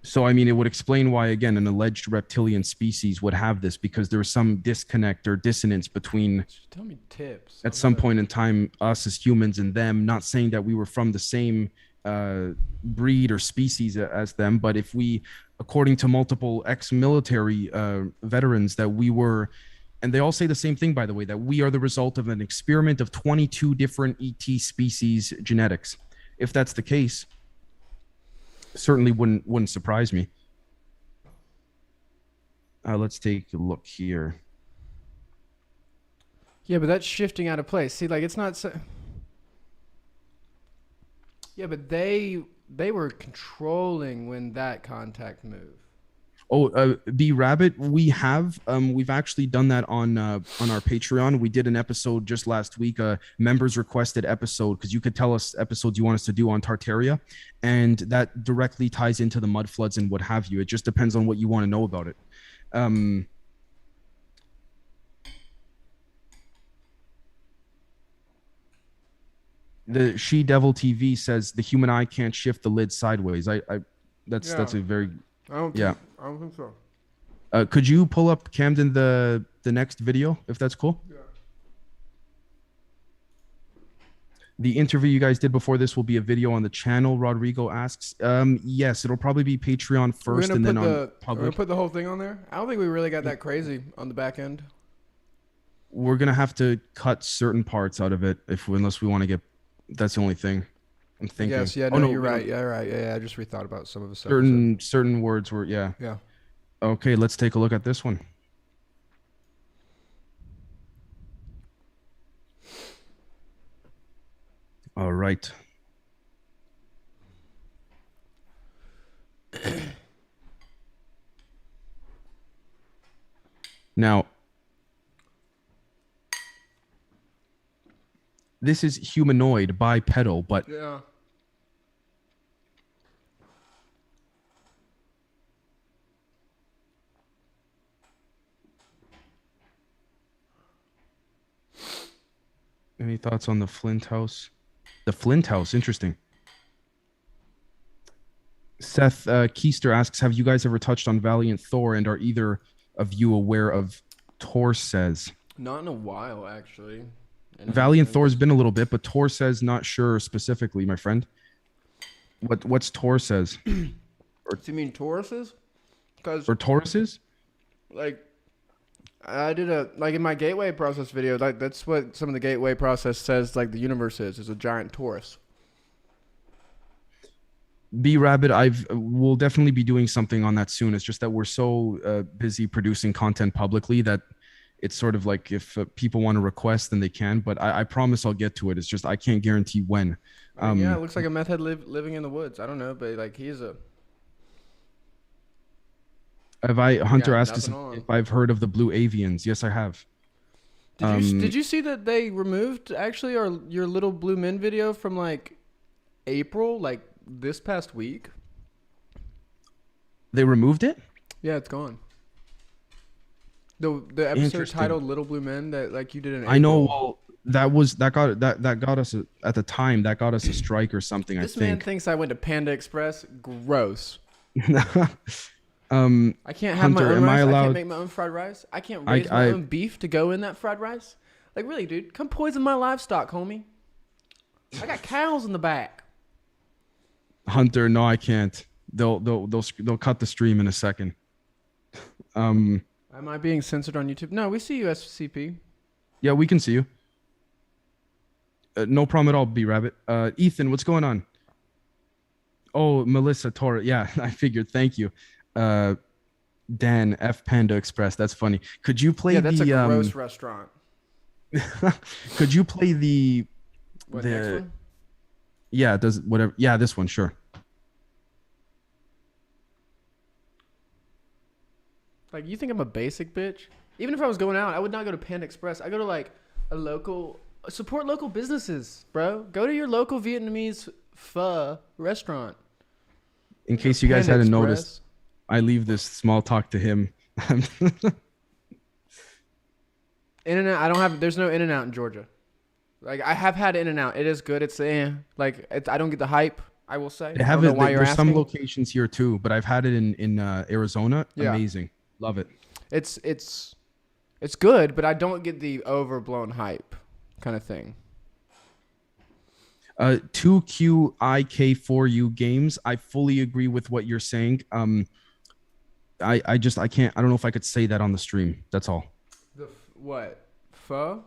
B: So, I mean, it would explain why, again, an alleged reptilian species would have this, because there was some disconnect or dissonance between,
A: just tell me tips.
B: At some point in time, us as humans and them, not saying that we were from the same breed or species as them, but if we, according to multiple ex-military veterans, that we were, and they all say the same thing, by the way, that we are the result of an experiment of 22 different ET species genetics. If that's the case, certainly wouldn't surprise me. Let's take a look here.
A: Yeah, but that's shifting out of place. See, like, it's not so. Yeah, but they were controlling when that contact moved.
B: Oh, B Rabbit, we've actually done that on our Patreon. We did an episode just last week, a members requested episode, because you could tell us episodes you want us to do on Tartaria, and that directly ties into the mud floods and what have you. It just depends on what you want to know about it. The She Devil TV says the human eye can't shift the lid sideways. That's a very
A: I don't think so.
B: Could you pull up Camden the next video if that's cool?
A: Yeah.
B: The interview you guys did before this will be a video on the channel. Rodrigo asks. Yes, it'll probably be Patreon first and then on
A: We're
B: public.
A: gonna put the whole thing on there. I don't think we really got that crazy on the back end.
B: We're gonna have to cut certain parts out of it unless we want to get. That's the only thing I'm thinking.
A: Yes, yeah,
B: Oh,
A: no,
B: no,
A: you're right. Yeah, right. Yeah, I just rethought about some of the stuff.
B: Certain words were
A: Yeah.
B: Okay, let's take a look at this one. All right. Now, this is humanoid bipedal, but
A: Yeah.
B: any thoughts on the Flint House? The Flint House, interesting. Seth Keister asks, have you guys ever touched on Valiant Thor, and are either of you aware of Tor says?
A: Not in a while, actually.
B: Valiant Thor's been a little bit, but Tor says not sure specifically, my friend. What's Tor says?
A: Do you mean Tauruses?
B: Or Tauruses?
A: Like, I did in my gateway process video, that's what some of the gateway process says, like, the universe is a giant Taurus.
B: B Rabbit, we'll definitely be doing something on that soon. It's just that we're so busy producing content publicly that it's sort of like if people want to request, then they can. But I promise I'll get to it. It's just I can't guarantee when.
A: Yeah, it looks like a meth head living in the woods. I don't know, but like he's a.
B: Hunter asked if I've heard of the blue avians. Yes, I have.
A: Did you see that they removed actually your little blue men video from like April, like this past week?
B: They removed it?
A: Yeah, it's gone. The episode titled "Little Blue Men" that like you did in April.
B: I know. Well, that got us at the time. That got us a strike or something.
A: This
B: I think.
A: man thinks I went to Panda Express. Gross. I can't have
B: Hunter,
A: my own rice. I
B: allowed?
A: can't make my own fried rice. I can't raise my own beef to go in that fried rice. Like really, dude, come poison my livestock, homie. I got cows in the back.
B: Hunter, no, I can't. They'll cut the stream in a second.
A: Am I being censored on YouTube? No, we see you, SCP.
B: Yeah, we can see you. No problem at all, B Rabbit. Ethan, what's going on? Oh, Melissa Torres. Yeah, I figured. Thank you. Dan F Panda Express. That's funny. Could you play
A: that's a gross restaurant.
B: Could you play the
A: next one?
B: Yeah, does whatever. Yeah, this one, sure.
A: Like, you think I'm a basic bitch? Even if I was going out, I would not go to Panda Express. I go to like support local businesses, bro. Go to your local Vietnamese pho restaurant.
B: In case you guys hadn't noticed, I leave this small talk to him.
A: In-N-Out, I don't have. There's no In-N-Out in Georgia. Like I have had In-N-Out. It is good. It's I don't get the hype. I will say.
B: They have it. There's some locations here too, but I've had it in Arizona. Yeah. Amazing. Love it.
A: It's good, but I don't get the overblown hype kind of thing.
B: 2QIK4U games. I fully agree with what you're saying. I can't. I don't know if I could say that on the stream. That's all.
A: What? Pho?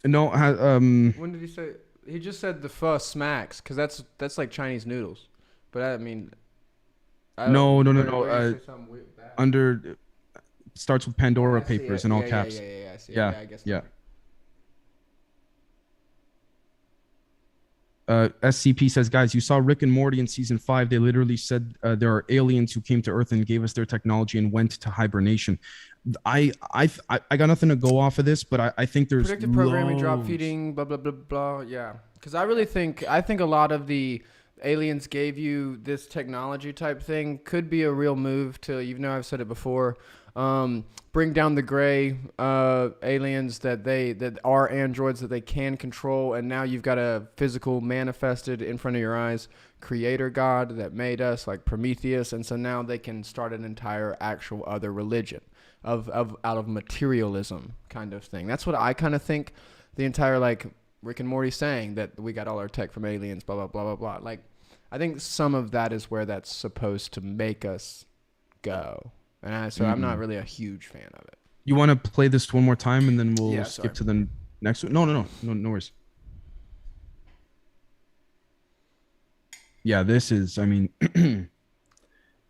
B: No.
A: When did he say? He just said the pho smacks because that's like Chinese noodles. But I mean.
B: No. Under starts with Pandora papers in all caps.
A: Yeah, I see it.
B: Yeah,
A: I guess.
B: Yeah. SCP says, guys, you saw Rick and Morty in season 5. They literally said there are aliens who came to Earth and gave us their technology and went to hibernation. I got nothing to go off of this, but I think there's
A: predictive programming, drop feeding, blah blah blah blah. Yeah, because I think a lot of the aliens gave you this technology type thing could be a real move to, even though I've said it before, Bring down the gray aliens that are androids that they can control, and now you've got a physical manifested in front of your eyes creator god that made us, like Prometheus, and so now they can start an entire actual other religion of out of materialism kind of thing. That's what I kind of think. The entire like Rick and Morty saying that we got all our tech from aliens, blah blah blah blah blah. Like, I think some of that is where that's supposed to make us go. And so I'm not really a huge fan of it.
B: You want to play this one more time and then we'll skip to the next one? No worries. Yeah, this is, I mean,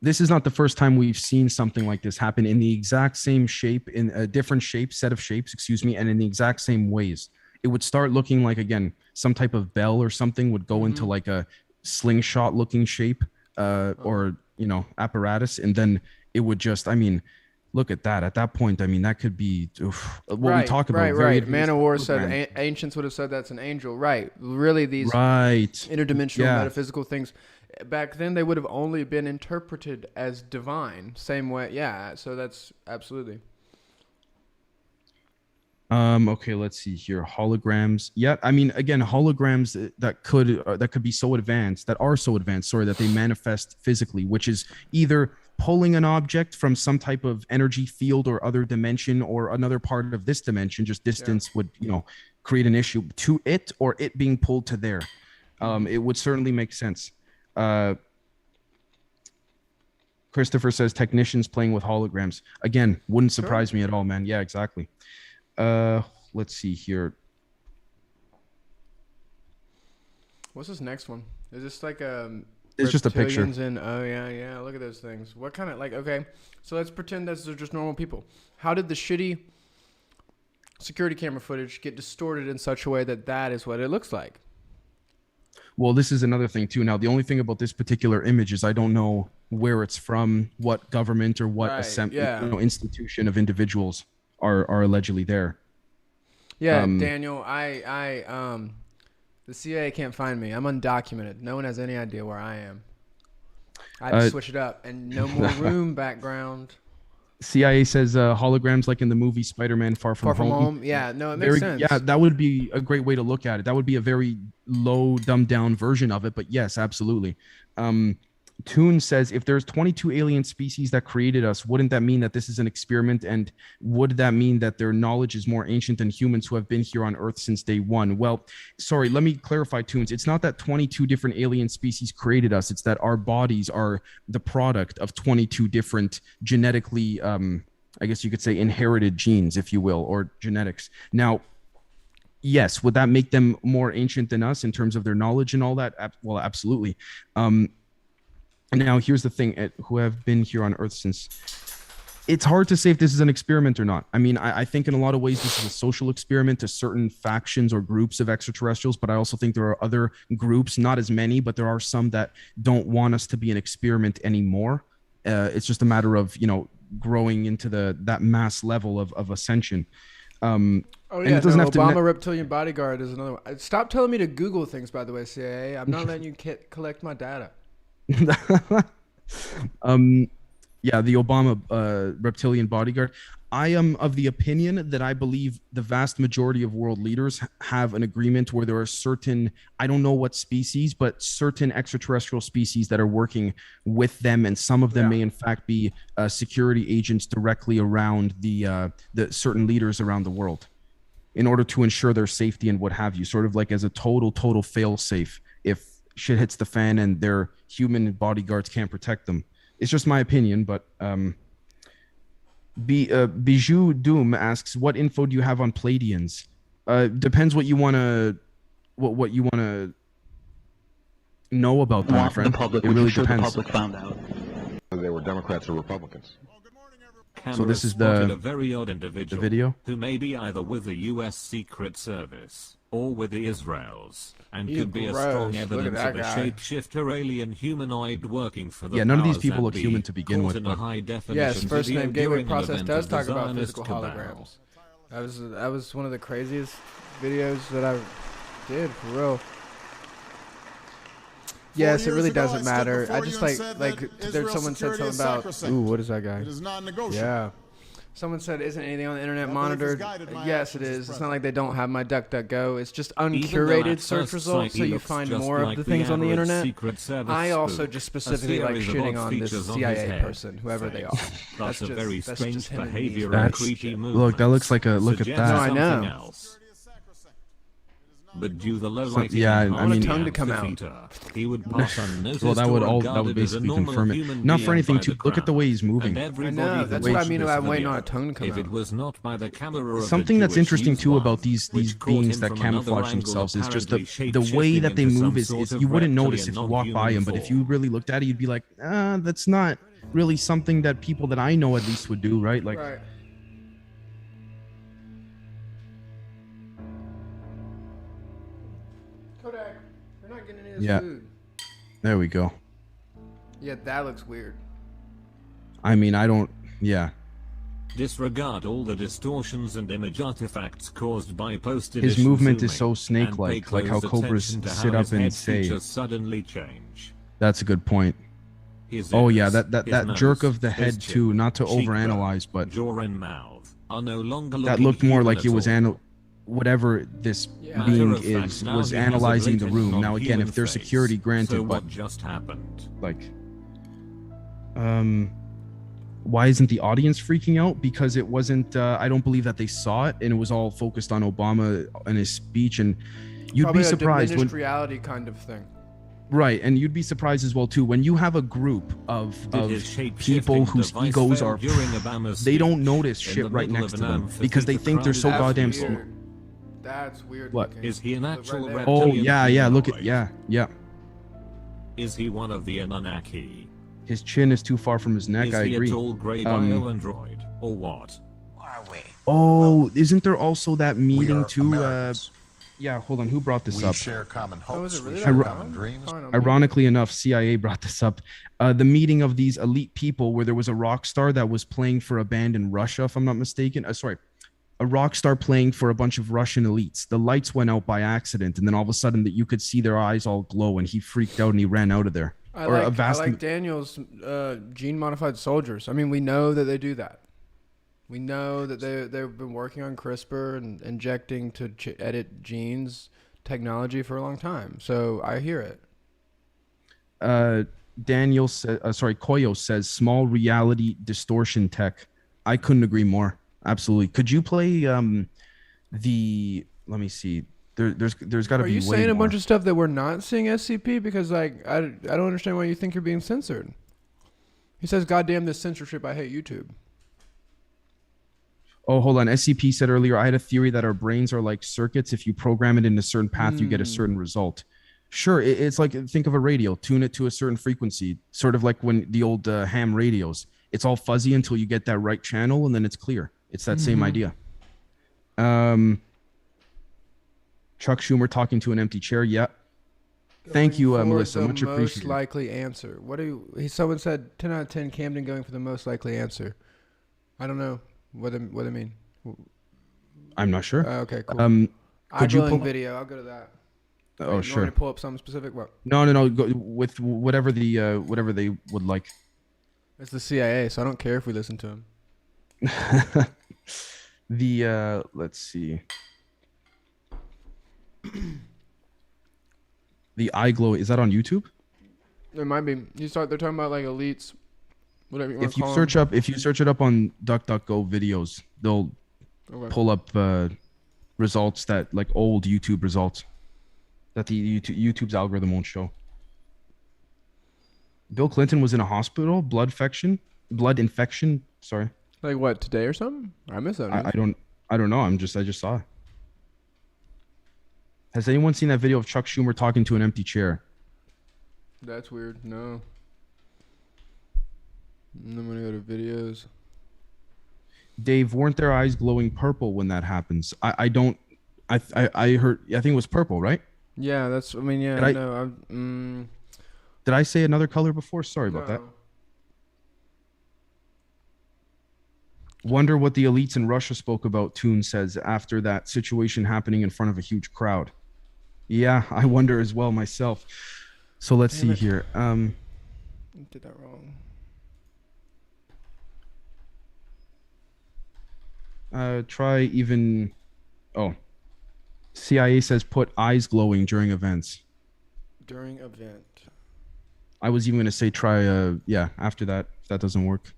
B: this is not the first time we've seen something like this happen in the exact same shape, in a different set of shapes, and in the exact same ways. It would start looking like, again, some type of bell or something would go into like a slingshot looking shape or, you know, apparatus. And then it would just, I mean, look at that. At that point, I mean, that could be what we talk about.
A: Right. Man of War said, ancients would have said that's an angel. Right. Really, these interdimensional metaphysical things, back then, they would have only been interpreted as divine. Same way. Yeah. So that's absolutely.
B: Okay, let's see here. Holograms. Yeah, I mean, again, holograms that could be so advanced, that they manifest physically, which is either pulling an object from some type of energy field or other dimension or another part of this dimension. Just distance would, you know, create an issue to it, or it being pulled to there. It would certainly make sense. Christopher says technicians playing with holograms. Again, wouldn't surprise me at all, man. Yeah, exactly. Let's see here.
A: What's this next one? Is this like
B: it's just a picture.
A: Oh yeah. Look at those things. What kind of, like, okay, so let's pretend that they're just normal people. How did the shitty security camera footage get distorted in such a way that that is what it looks like?
B: Well, this is another thing too. Now, the only thing about this particular image is I don't know where it's from, what government or what institution of individuals are allegedly there.
A: Yeah, Daniel, the CIA can't find me. I'm undocumented. No one has any idea where I am. I had to switch it up, and no more room background.
B: CIA says holograms like in the movie Spider-Man Far From Home.
A: Yeah, no, it makes sense.
B: Yeah, that would be a great way to look at it. That would be a very low, dumbed down version of it, but yes, absolutely. Toon says, if there's 22 alien species that created us, wouldn't that mean that this is an experiment? And would that mean that their knowledge is more ancient than humans who have been here on Earth since day one? Well, sorry, let me clarify, Toons. It's not that 22 different alien species created us. It's that our bodies are the product of 22 different genetically, I guess you could say, inherited genes, if you will, or genetics. Now, yes, would that make them more ancient than us in terms of their knowledge and all that? Well, absolutely. Now, here's the thing, who have been here on Earth since... It's hard to say if this is an experiment or not. I mean, I think in a lot of ways this is a social experiment to certain factions or groups of extraterrestrials, but I also think there are other groups, not as many, but there are some that don't want us to be an experiment anymore. It's just a matter of, you know, growing into that mass level of ascension.
A: And it doesn't have Obama Reptilian bodyguard is another one. Stop telling me to Google things, by the way, CIA. I'm not letting you collect my data.
B: Yeah, the Obama reptilian bodyguard. I am of the opinion that I believe the vast majority of world leaders have an agreement where there are certain, I don't know what species, but certain extraterrestrial species that are working with them, and some of them may in fact be security agents directly around the certain leaders around the world, in order to ensure their safety and what have you, sort of like as a total fail safe if shit hits the fan and their human bodyguards can't protect them. It's just my opinion, but Bijou Doom asks, what info do you have on Pleiadians? Depends what you want to know about them, my friend. It really depends.
C: The public found out they were Democrats or Republicans.
B: So this is the
D: very odd individual
B: the video
D: who may be either with the U.S. Secret Service or with the Israels, and could be a strong evidence of a shapeshifter alien humanoid working for the
B: none of these people look human to begin with.
A: Yes, first name gateway process does talk about physical holograms. That was one of the craziest videos that I did, for real. Yes, it really doesn't matter. I just like there's someone said something about, ooh, what is that guy?
E: It is non-negotiable.
A: Yeah. Someone said, "Isn't anything on the internet monitored?" Yes, it is. It's not like they don't have my DuckDuckGo. It's just uncurated search results, so you find more of the things on the internet. I also just specifically like shitting on this CIA person, whoever they are.
D: That's a very strange behavior.
B: Look, that looks like a look at that.
A: No, I know.
D: But due the low lighting,
B: yeah, I mean,
A: tongue to come out.
D: He would pass unnoticed.
B: Well, that would basically confirm it. Not for anything too. Look at the way he's moving.
A: I know. That's what I mean about waiting on a tongue to come
D: if
A: out.
D: It was not by the camera of
B: Something
D: the
B: that's interesting
D: Jewish
B: too
D: news
B: about these beings that camouflage themselves is just the way that they move is you wouldn't notice if you walk by them, but if you really looked at it, you'd be like, that's not really something that people that I know at least would do, right? Like.
A: Right. Kodak, you're not getting any of this food.
B: There we go.
A: Yeah, that looks weird.
B: I mean, I don't. Yeah.
D: Disregard all the distortions and image artifacts caused by post-edition
B: His movement
D: zooming,
B: is so snake-like, like how cobras sit up and say.
D: Suddenly change.
B: That's a good point. Oh yeah, that jerk of the head too. Not to overanalyze, but
D: jaw and mouth are no longer
B: that looked more like it was whatever this being is was analyzing the room. Now again, if there's security granted,
D: so
B: but
D: what just happened?
B: Like, why isn't the audience freaking out? Because it wasn't. I don't believe that they saw it, and it was all focused on Obama and his speech. And you'd
A: Probably
B: be surprised when
A: reality kind of thing.
B: Right, and you'd be surprised as well too when you have a group of people whose egos are. They don't notice shit right next to them because they think they're so goddamn smart.
A: That's weird.
B: What?
A: Looking.
D: Is he an actual
A: Right
B: Oh
D: reptilian?
B: yeah, look at yeah.
D: Is he one of the Anunnaki?
B: His chin is too far from his neck.
D: Is
B: I
D: he
B: agree.
D: a tall grey bio android or what?
B: Oh, isn't there also that meeting too? Yeah, hold on. Who brought this up?
C: Share common
A: Oh,
C: hopes.
A: is it
C: We
A: really
C: share
A: that
C: common
A: long?
C: dreams.
A: Fine, I'm
B: Ironically enough, CIA brought this up. The meeting of these elite people where there was a rock star that was playing for a band in Russia, if I'm not mistaken. Sorry, a rock star playing for a bunch of Russian elites. The lights went out by accident, and then all of a sudden that you could see their eyes all glow, and he freaked out and he ran out of there.
A: I like Daniel's gene-modified soldiers. I mean, we know that they do that. We know that they've been working on CRISPR and injecting to edit genes technology for a long time. So I hear it.
B: Daniel says, Koyo says, small reality distortion tech. I couldn't agree more. Absolutely. Could you play let me see. There's got to be way more.
A: Are you saying a bunch of stuff that we're not seeing SCP? Because like I don't understand why you think you're being censored. He says, "Goddamn this censorship! I hate YouTube."
B: Oh, hold on. SCP said earlier, I had a theory that our brains are like circuits. If you program it in a certain path, you get a certain result. Sure, it's like, think of a radio. Tune it to a certain frequency. Sort of like when the old ham radios. It's all fuzzy until you get that right channel, and then it's clear. It's that same idea. Chuck Schumer talking to an empty chair. Yeah. Thank you, Melissa. Much appreciated.
A: Most likely answer. Someone said 10 out of 10 Camden going for the most likely answer. I don't know what they mean.
B: I'm not sure.
A: Okay, cool.
B: Could you pull
A: video? I'll go to that.
B: Oh,
A: Wait,
B: sure.
A: You want me to pull up something specific? What?
B: No. Go with whatever they would like.
A: It's the CIA, so I don't care if we listen to them.
B: Let's see. The eye glow, is that on YouTube?
A: It might be. They're talking about like elites, whatever you want
B: If you search it up on DuckDuckGo videos, they'll pull up results that like old YouTube results that the YouTube's algorithm won't show. Bill Clinton was in a hospital, blood infection. Sorry.
A: Like what, today or something? I missed that.
B: I don't know. I just saw it. Has anyone seen that video of Chuck Schumer talking to an empty chair?
A: That's weird. No. I'm gonna go to videos.
B: Dave, weren't their eyes glowing purple when that happens? I heard. I think it was purple, right?
A: Yeah, that's. I mean, yeah.
B: Did I say another color before? Sorry about that. Wonder what the elites in Russia spoke about, Toon says, after that situation happening in front of a huge crowd. Yeah, I wonder as well myself. So let's see here.
A: Did that wrong.
B: Try even. Oh, CIA says put eyes glowing during events.
A: During event.
B: I was even gonna say try. Yeah. After that, if that doesn't work,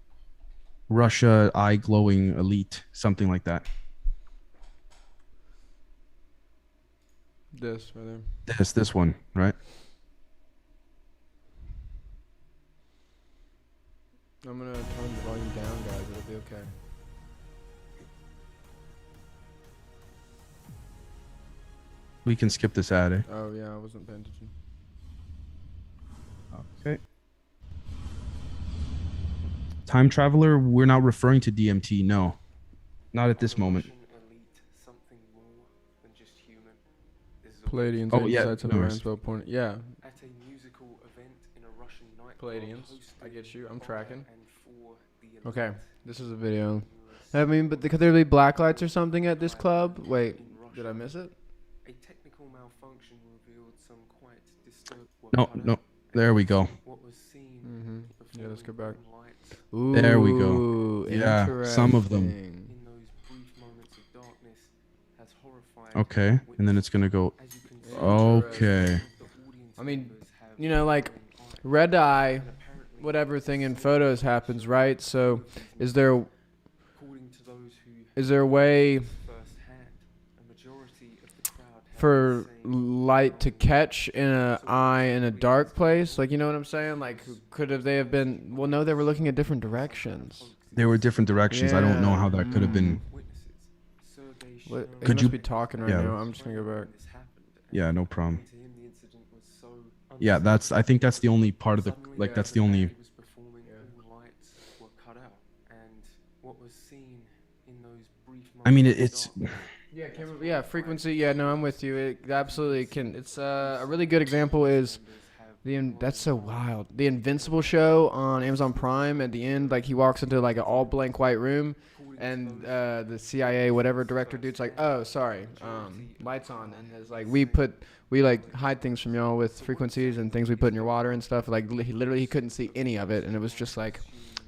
B: Russia eye glowing elite, something like that.
A: This right there.
B: This one, right?
A: I'm gonna turn the volume down, guys. It'll be okay.
B: We can skip this ad, eh?
A: Oh yeah, I wasn't paying attention.
B: Okay. Time traveler, we're not referring to DMT, no. Not at this moment.
A: Palladians.
B: Oh, yeah,
A: To the
B: no worries.
A: Ranswell point. Yeah.
E: At a musical event in a Russian nightclub
A: Palladians. I get you. I'm tracking.
E: and for the
A: Okay.
E: elite
A: This is a video. I mean, but could there be black lights or something at this club? Wait, did I miss it?
E: A technical malfunction revealed some quite disturbing.
B: No. There we go.
E: What was seen
A: Mm-hmm. Yeah, let's go back.
E: lights
A: Ooh,
B: There we go. Yeah, some of them.
A: interesting.
E: in those brief moments of darkness has horrified.
B: Okay, and then it's gonna go.
E: As you can see,
B: Okay.
E: the audience
A: I mean,
E: members have
A: you know, like
E: glowing eyes,
A: red eye,
E: and apparently
A: whatever thing in photos happens, right? So, is there
E: according to those who
A: is there a way
E: firsthand, a majority of the crowd have
A: for
E: the same
A: light to catch in a eye in a dark place? Like, you know what I'm saying? Like, could have they have been? Well, no, they were looking at different directions.
B: There were different directions. I don't know
A: Yeah.
B: how that could have been.
E: witnesses. Surveys
A: What,
E: show
A: he
B: Could
A: must
B: you-
A: be talking right
B: yeah.
A: now. I'm just gonna go back.
E: this happened, and
B: Yeah, no problem.
E: to him, the incident was so
B: Yeah, that's. I think that's the only part of the.
E: Suddenly,
B: Like, that's
E: as
B: the
E: the
B: only.
E: band was performing, all lights were cut out, and what was seen in those brief
B: I mean,
E: moments of
B: it's.
E: darkness
A: Yeah, yeah, frequency. Yeah, no, I'm with you. It absolutely can. It's a really good example is that's so wild. The Invincible show on Amazon Prime at the end, like he walks into like an all blank white room, and the CIA whatever director dude's like, oh sorry, lights on, and it's like we like hide things from y'all with frequencies and things we put in your water and stuff. Like he couldn't see any of it, and it was just like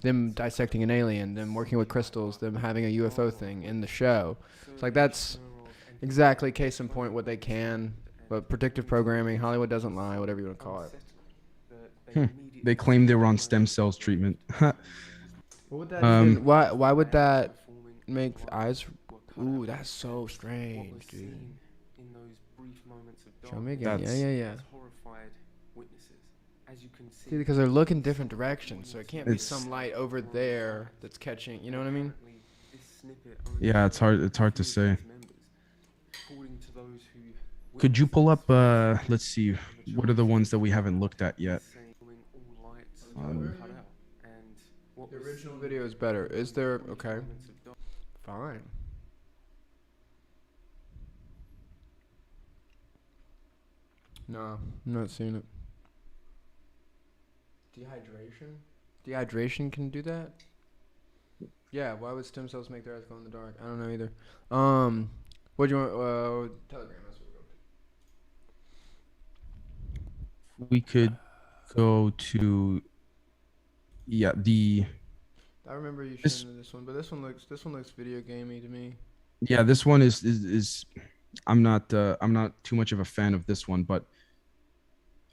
A: them dissecting an alien, them working with crystals, them having a UFO thing in the show. It's like that's exactly case in point what they can. But predictive programming, Hollywood doesn't lie, whatever you want to call it.
B: They claimed they were on stem cells treatment.
A: What would that even, why would that make eyes? Ooh, that's so strange, dude.
E: in those brief moments of
A: Show me
E: darkness
A: again.
B: That's-
A: Yeah.
E: has horrified witnesses. As you can see,
A: See, because they're looking different directions, so it can't be
B: It's-
A: some light over there that's catching. You know what I mean?
E: apparently this snippet only
B: Yeah, it's hard.
E: showed
B: It's hard to
E: a few
B: say.
E: of its members. According to those who
B: Could you pull up? Let's see. What are the ones that we haven't looked at yet?
E: saying all lights
B: Um,
E: were cut out, and what
A: The
E: was
A: original
E: seen
A: video is better. Is there?
E: brief
A: Okay.
E: moments of darkness
A: Fine. No, I'm not seeing it. Dehydration can do that? Yeah, why would stem cells make their eyes glow in the dark? I don't know either. What do you want? Telegram, that's what we're going
B: We could go to. Yeah, the.
A: to. I remember you
B: This-
A: showing me this one, but this one looks video gamey to me.
B: Yeah, this one is. I'm not too much of a fan of this one, but.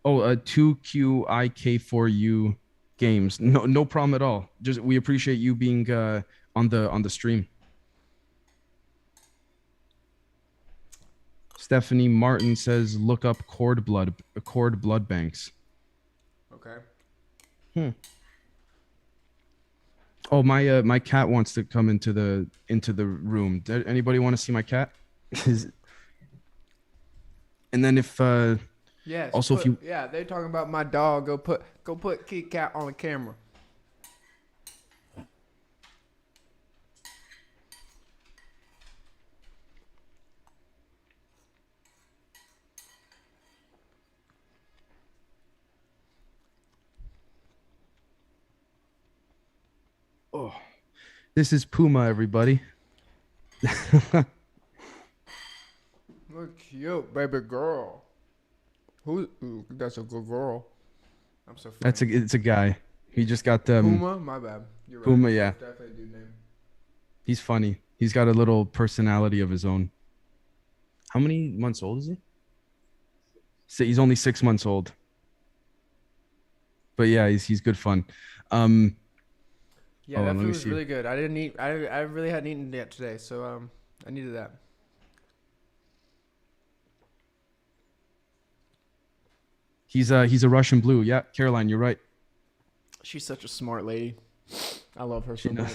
B: Oh, 2QIK4U games. No problem at all. Just we appreciate you being on the stream. Stephanie Martin says, "Look up cord blood banks."
A: Okay.
B: Oh, my cat wants to come into the room. Anybody want to see my cat? And then if
A: Yes.
B: Also, if you-
A: yeah, they're talking about my dog. Go put Kitty Cat on the camera.
B: this is Puma, everybody.
A: Look cute, baby girl. Ooh, that's a good girl. I'm so. Funny.
B: It's a guy. He just got
A: Puma. My bad. You're right.
B: Puma, yeah.
A: That's definitely a dude name.
B: He's funny. He's got a little personality of his own. How many months old is he? So he's only 6 months old. But yeah, he's good fun.
A: Yeah, that food was really good. I didn't eat. I really hadn't eaten yet today, so I needed that.
B: He's a Russian blue. Yeah, Caroline, you're right.
A: She's such a smart lady. I love her so much.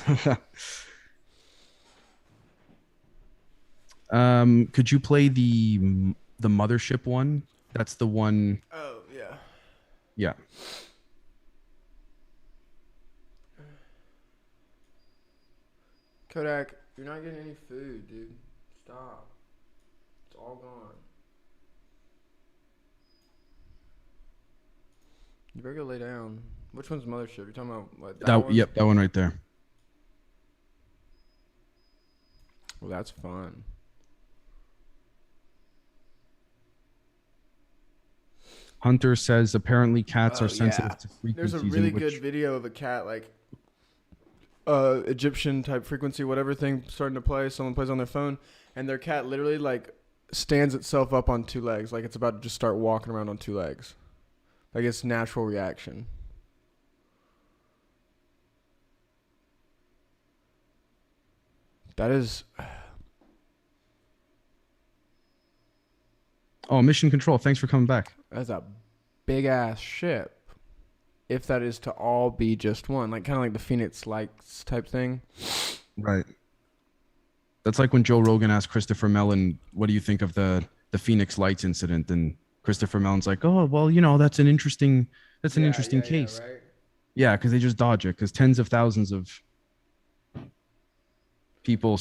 B: Could you play the Mothership one? That's the one.
A: Oh yeah.
B: Yeah.
A: Kodak, you're not getting any food, dude. Stop. It's all gone. You better go lay down. Which one's Mothership? You're talking about what? That one?
B: Yep, that one right there.
A: Well, that's fun.
B: Hunter says apparently cats are sensitive to frequencies.
A: There's a really good video of a cat, like Egyptian type frequency, whatever thing starting to play. Someone plays on their phone, and their cat literally like stands itself up on two legs, like it's about to just start walking around on two legs. Like it's natural reaction. That is.
B: Oh, Mission Control. Thanks for coming back.
A: That's a big ass ship. If that is to all be just one, like kind of like the Phoenix Lights type thing.
B: Right. That's like when Joe Rogan asked Christopher Mellon, "What do you think of the Phoenix Lights incident?" And Christopher Mellon's like, "Oh, well, you know, that's an interesting case."
A: Right?
B: Yeah, because they just dodge it because tens of thousands of people,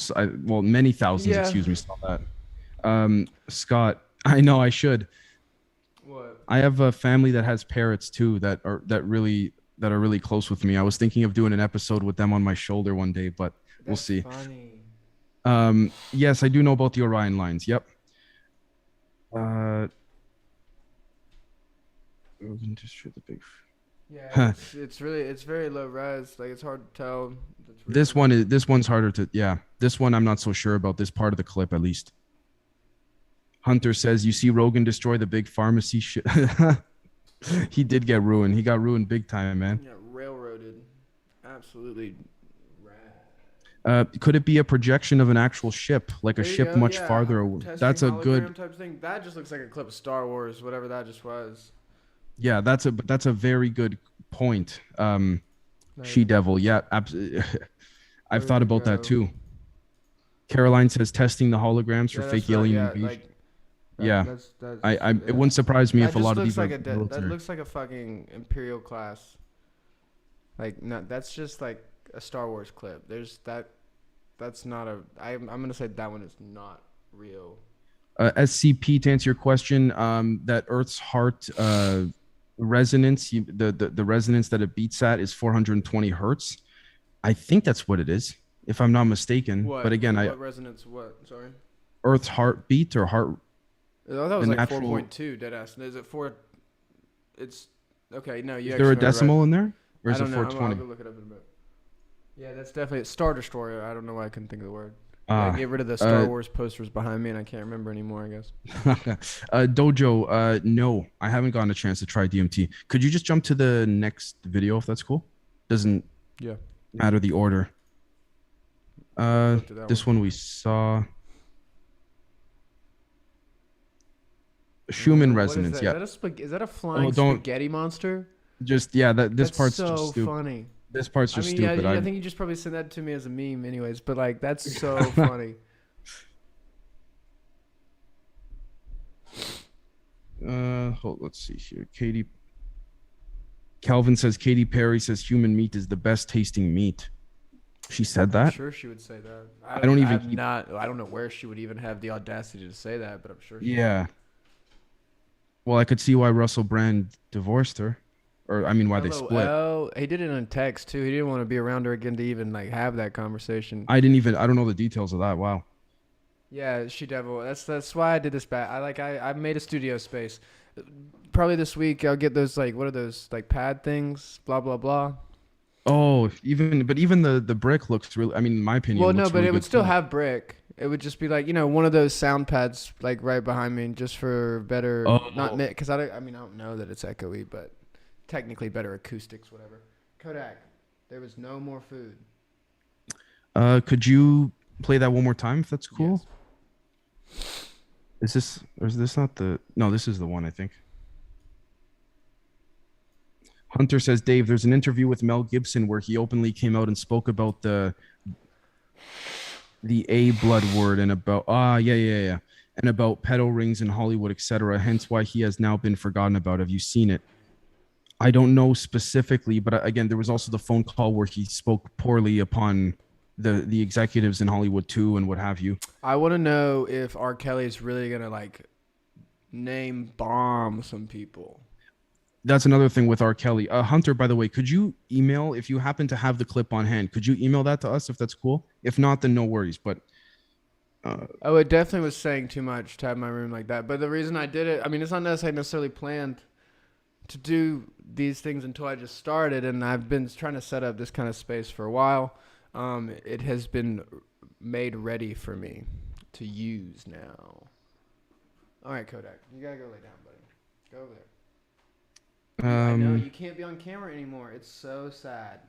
B: many thousands, excuse me, saw that. Scott, I know I should.
A: What?
B: I have a family that has parrots too that are really close with me. I was thinking of doing an episode with them on my shoulder one day, but we'll see.
A: Funny.
B: Yes, I do know about the Orion lines. Yep.
A: Yeah, it's very low res. Like it's hard to tell.
B: This one's harder to. Yeah, this one I'm not so sure about. This part of the clip at least. Hunter says, "You see Rogan destroy the big pharmacy shit." He did get ruined. He got ruined big time, man.
A: Yeah, railroaded. Absolutely rad.
B: Could it be a projection of an actual ship, like a ship much farther away? That's a good
A: type thing. That just looks like a clip of Star Wars, whatever that just was.
B: Yeah, that's a very good point. She Devil. Yeah, absolutely. I've thought about that too. Caroline says testing the holograms for fake alien invasion. It wouldn't surprise me if a lot of these are military.
A: That looks like a fucking Imperial class. Like, no, that's just like a Star Wars clip. That's not a. I'm gonna say that one is not real.
B: SCP, to answer your question, that Earth's heart resonance, the resonance that it beats at is 420 hertz. I think that's what it is, if I'm not mistaken.
A: What?
B: But again,
A: what resonance? What? Sorry.
B: Earth's heartbeat or heart.
A: Oh, that was like 4.2 dead ass. Is it 4? It's okay. No, you.
B: Is there a decimal in there, or is
A: it
B: 420?
A: I'll go look it up in a bit. Yeah, that's definitely a Star Destroyer. I don't know why I couldn't think of the word. Get rid of the Star Wars posters behind me, and I can't remember anymore, I guess.
B: Dojo, no, I haven't gotten a chance to try DMT. Could you just jump to the next video if that's cool? Doesn't matter the order. This one we saw. Schumann resonance,
A: is that? Is that a flying spaghetti monster?
B: Just this part's
A: so
B: just stupid.
A: Funny.
B: This part's just stupid.
A: I think you just probably sent that to me as a meme, anyways. But like, that's so funny.
B: Let's see here. Calvin says Katy Perry says human meat is the best tasting meat. She said that?
A: I'm sure she would say that. I don't know where she would even have the audacity to say that, but I'm sure.
B: Yeah. Well, I could see why Russell Brand divorced her. Or, I mean, why they split.
A: Oh, he did it in text, too. He didn't want to be around her again to even, like, have that conversation.
B: I don't know the details of that. Wow.
A: Yeah, She Devil. That's why I did this back. I made a studio space. Probably this week I'll get those, like, what are those, like, pad things? Blah, blah, blah.
B: Oh, even the brick looks really. I mean, in my opinion,
A: Well, no,
B: looks
A: but
B: really
A: it would
B: good
A: still
B: too.
A: have brick. It would just be like, one of those sound pads like right behind me, just for better, not
B: Oh,
A: because I mean I don't know that it's echoey, but technically better acoustics, whatever. Kodak, there was no more food.
B: could you play that one more time if that's cool?
A: Yes.
B: Is this not the? No, this is the one I think. Hunter says, Dave, there's an interview with Mel Gibson where he openly came out and spoke about the A blood word and about yeah, and about pedo rings in Hollywood, etc. Hence why he has now been forgotten about. Have you seen it? I don't know specifically, but again, there was also the phone call where he spoke poorly upon the executives in Hollywood too, and what have you.
A: I want to know if R. Kelly is really gonna like name bomb some people.
B: That's another thing with R. Kelly. Hunter, by the way, could you email if you happen to have the clip on hand? Could you email that to us if that's cool? If not, then no worries. But
A: Oh, it definitely was saying too much to have my room like that. But the reason I did it, I mean, it's not necessarily planned to do these things until I just started, and I've been trying to set up this kind of space for a while. It has been made ready for me to use now. All right, Kodak, you gotta go lay down, buddy. Go over there. I know you can't be on camera anymore. It's so sad.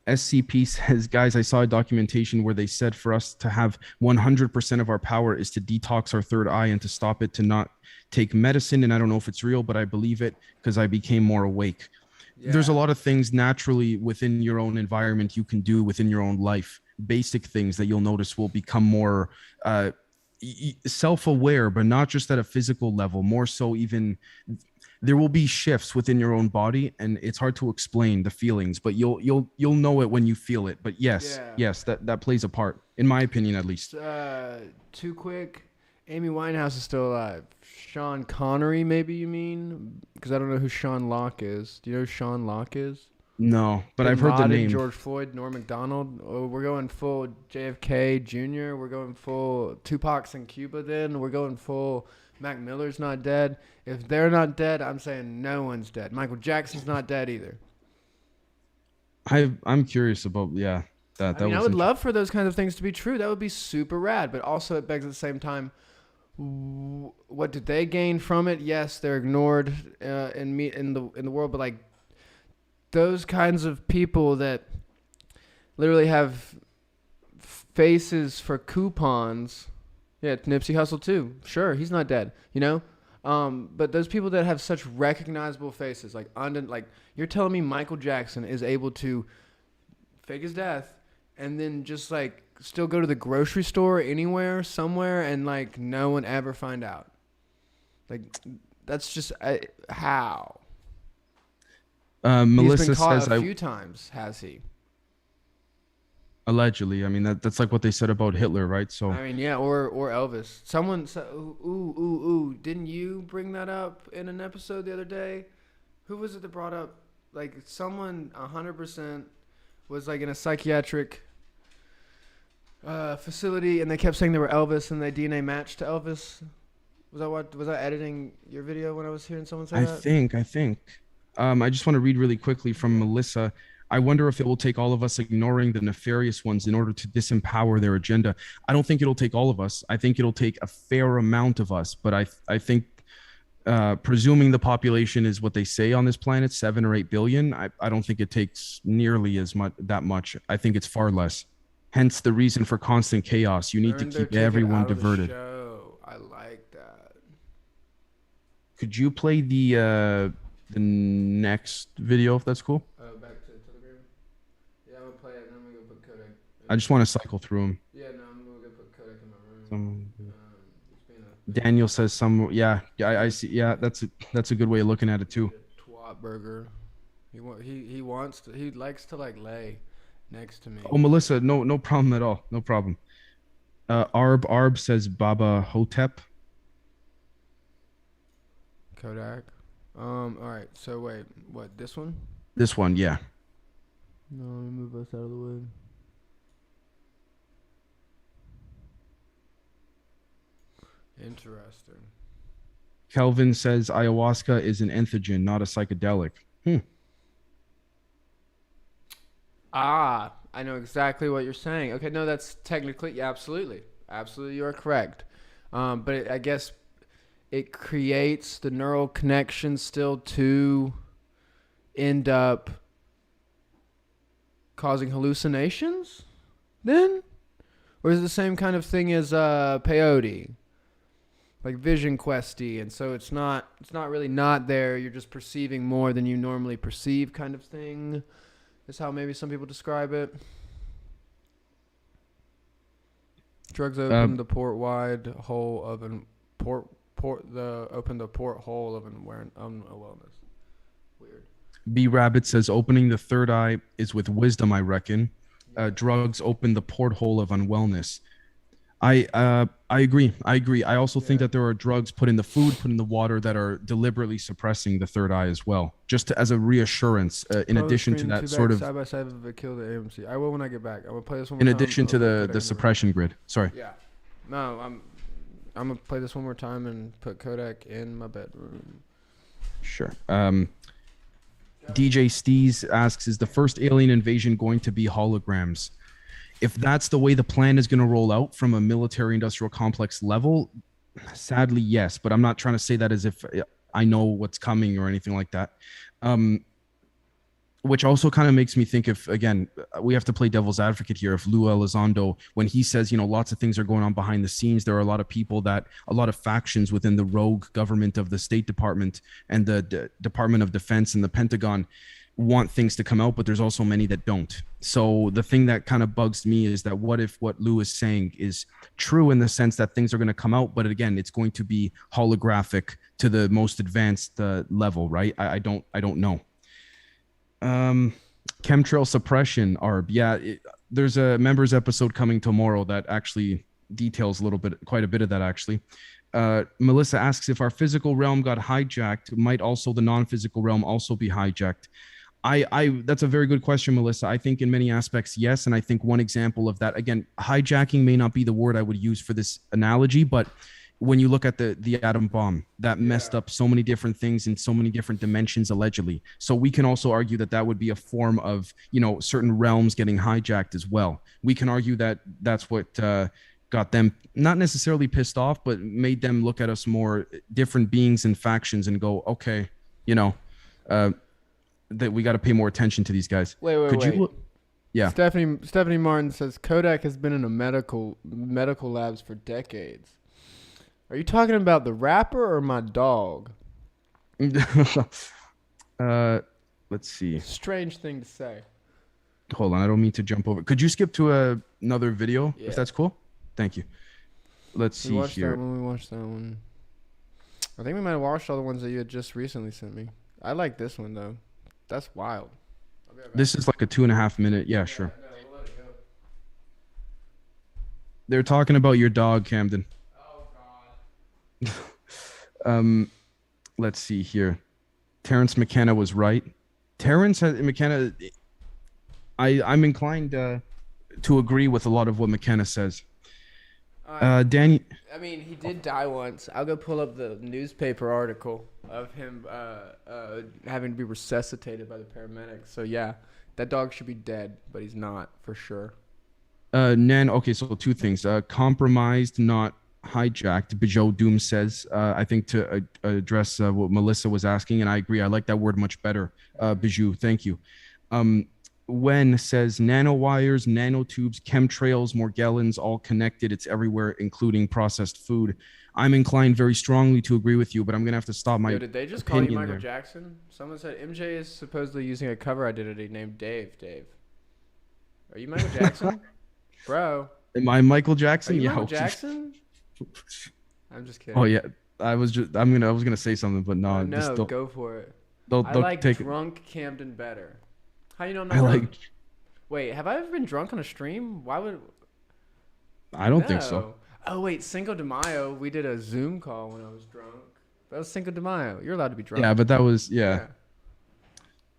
B: SCP says, guys, I saw a documentation where they said for us to have 100% of our power is to detox our third eye and to stop it to not take medicine. And I don't know if it's real, but I believe it because I became more awake. Yeah. There's a lot of things naturally within your own environment you can do within your own life. Basic things that you'll notice will become more self-aware, but not just at a physical level, more so even there will be shifts within your own body, and it's hard to explain the feelings, but you'll know it when you feel it. But yes, that plays a part, in my opinion, at least.
A: Too quick. Amy Winehouse is still alive. Sean Connery, maybe you mean? Because I don't know who Sean Locke is. Do you know who Sean Locke is?
B: No, but I've heard the name.
A: George Floyd, Norm Macdonald. Oh, we're going full JFK Jr. We're going full Tupac's in Cuba. Then we're going full Mac Miller's not dead. If they're not dead, I'm saying no one's dead. Michael Jackson's not dead either.
B: I'm curious about
A: I mean, I would love for those kinds of things to be true. That would be super rad. But also, it begs at the same time, what did they gain from it? Yes, they're ignored in the world, but like those kinds of people that literally have faces for coupons. Yeah, Nipsey Hussle too. Sure, he's not dead, but those people that have such recognizable faces, like you're telling me Michael Jackson is able to fake his death and then just like still go to the grocery store anywhere, somewhere, and like no one ever find out. Like that's just how.
B: Melissa
A: He's been caught
B: says
A: a few times, has he?
B: Allegedly. I mean, that's like what they said about Hitler, right? So
A: I mean, yeah, or Elvis. Someone said, ooh, didn't you bring that up in an episode the other day? Who was it that brought up, like, someone 100% was like in a psychiatric facility, and they kept saying they were Elvis, and they DNA matched to Elvis. Was I editing your video when I was hearing someone say that?
B: I think. I just want to read really quickly from Melissa. I wonder if it will take all of us ignoring the nefarious ones in order to disempower their agenda. I don't think it'll take all of us. I think it'll take a fair amount of us. But I think, presuming the population is what they say on this planet, 7 or 8 billion, I don't think it takes nearly that much. I think it's far less. Hence the reason for constant chaos. You need to keep everyone diverted.
A: I like that.
B: Could you play the next video if that's cool?
A: Back to Telegram. Yeah, I'm gonna play it and I'm gonna go put Kodak.
B: I just want to cycle through them.
A: Yeah, no, I'm gonna go put Kodak in my room.
B: Daniel says some. Yeah, I see. Yeah, that's a good way of looking at it too.
A: Twat burger. He likes to like lay next to me.
B: Oh, Melissa, no problem at all. No problem. Arb says Baba Hotep.
A: Kodak. All right. So wait, what? This one?
B: This one, yeah.
A: No, let me move us out of the way. Interesting.
B: Kelvin says ayahuasca is an entheogen, not a psychedelic.
A: Ah, I know exactly what you're saying. Okay, no, that's technically, yeah, absolutely. Absolutely, you are correct. But I guess it creates the neural connection still to end up causing hallucinations then? Or is it the same kind of thing as peyote? Like vision questy, and so it's not really not there, you're just perceiving more than you normally perceive kind of thing. Is how maybe some people describe it. Drugs open the porthole of unwellness. Weird.
B: B Rabbit says opening the third eye is with wisdom, I reckon. Drugs open the porthole of unwellness. I agree. I also think that there are drugs put in the food, put in the water that are deliberately suppressing the third eye as well, just as a reassurance. In addition to that sort of
A: side by side of the kill the AMC. I will when I get back. I'm gonna play this one.
B: In addition to the suppression grid. Sorry.
A: Yeah. No, I'm gonna play this one more time and put Kodak in my bedroom.
B: Sure. DJ Steez asks, is the first alien invasion going to be holograms? If that's the way the plan is going to roll out from a military industrial complex level, sadly, yes. But I'm not trying to say that as if I know what's coming or anything like that. Which also kind of makes me think if, again, we have to play devil's advocate here. If Lou Elizondo, when he says, lots of things are going on behind the scenes, there are a lot of people a lot of factions within the rogue government of the State Department and the Department of Defense and the Pentagon want things to come out, but there's also many that don't. So the thing that kind of bugs me is that what if what Lou is saying is true in the sense that things are going to come out, but again, it's going to be holographic to the most advanced level, right? I don't know. Chemtrail suppression, Arb. Yeah, there's a members episode coming tomorrow that actually details quite a bit of that actually. Melissa asks, if our physical realm got hijacked, might also the non-physical realm also be hijacked? That's a very good question, Melissa. I think in many aspects, yes. And I think one example of that, again, hijacking may not be the word I would use for this analogy, but when you look at the atom bomb, that messed up so many different things in so many different dimensions, allegedly. So we can also argue that that would be a form of, certain realms getting hijacked as well. We can argue that that's what got them not necessarily pissed off, but made them look at us more different beings and factions and go, okay, that we got to pay more attention to these guys.
A: Wait.
B: Yeah.
A: Stephanie Martin says Kodak has been in a medical labs for decades. Are you talking about the rapper or my dog?
B: Let's see.
A: Strange thing to say.
B: Hold on, I don't mean to jump over. Could you skip to another video if that's cool? Thank you. Let's see here.
A: We watched that one. I think we might have watched all the ones that you had just recently sent me. I like this one though. That's wild.
B: This is like a 2.5 minute. Yeah, sure.
A: We'll let it go.
B: They're talking about your dog, Camden.
A: Oh God.
B: Let's see here. Terrence McKenna was right. McKenna. I'm inclined to agree with a lot of what McKenna says. Danny.
A: I mean, he did die once. I'll go pull up the newspaper article of him having to be resuscitated by the paramedics. So yeah, that dog should be dead, but he's not for sure.
B: Okay, so two things. Compromised, not hijacked. Bijou Doom says, I think to address what Melissa was asking, and I agree. I like that word much better. Bijou, thank you. Wen says nanowires, nanotubes, chemtrails, Morgellons, all connected. It's everywhere, including processed food. I'm inclined very strongly to agree with you, but I'm going to have to stop my
A: Did they just call you Michael Jackson? Someone said MJ is supposedly using a cover identity named Dave. Are you Michael Jackson? Bro.
B: Am I Michael Jackson?
A: Are you
B: Yeah.
A: Michael Jackson? I'm just kidding.
B: Oh, yeah. I was going to say something, but no.
A: No, go for it.
B: I
A: like drunk Camden better. How you know I'm not drunk? Wait, have I ever been drunk on a stream? Why would...
B: I don't think so.
A: Oh, wait, Cinco de Mayo, we did a Zoom call when I was drunk. That was Cinco de Mayo. You're allowed to be drunk.
B: Yeah, but that was... Yeah.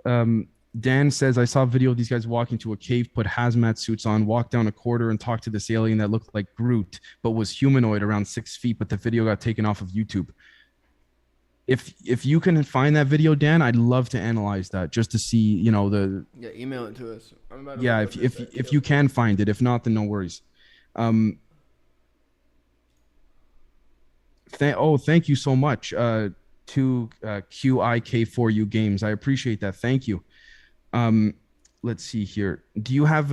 B: Dan says, I saw a video of these guys walking to a cave, put hazmat suits on, walk down a corridor and talk to this alien that looked like Groot, but was humanoid around 6 feet, but the video got taken off of YouTube. if you can find that video, Dan, I'd love to analyze that just to see, the
A: Yeah, email it to us. I'm about to
B: yeah,
A: look up
B: if you can find it. If not, then no worries. Thank you so much to QIK4U Games. I appreciate that. Thank you. Let's see here. Do you have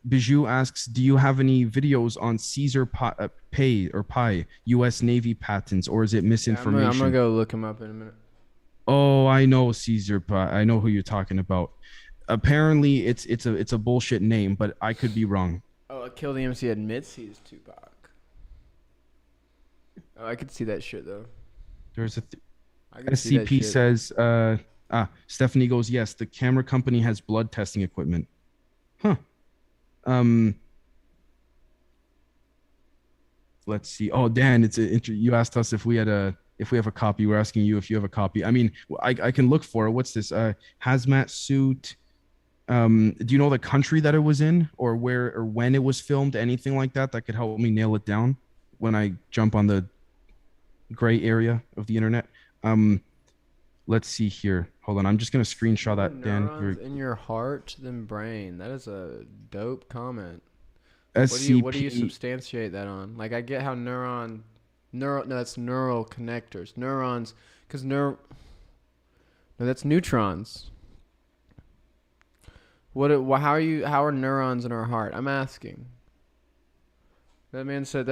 B: Bijou asks, do you have any videos on Caesar Pi U.S. Navy patents, or is it misinformation?
A: I'm gonna go look him up in a minute.
B: Oh, I know Caesar Pi. I know who you're talking about. Apparently, it's a bullshit name, but I could be wrong.
A: Oh, Kill the MC admits he's Tupac. Oh, I could see that shit though.
B: There's a SCP says Stephanie goes, yes, the camera company has blood testing equipment. Huh. Let's see. Oh, Dan, you asked us if we have a copy. We're asking you if you have a copy. I mean, I can look for it. What's this? Hazmat suit. Do you know the country that it was in, or where or when it was filmed? Anything like that could help me nail it down when I jump on the gray area of the internet. Let's see here. Hold on. I'm just gonna screenshot that, Dan.
A: Neurons in your heart than brain. That is a dope comment.
B: SCP.
A: What do you substantiate that on? Like, I get how no, that's neural connectors. Neurons, because no, that's neutrons. How are neurons in our heart? I'm asking. That man said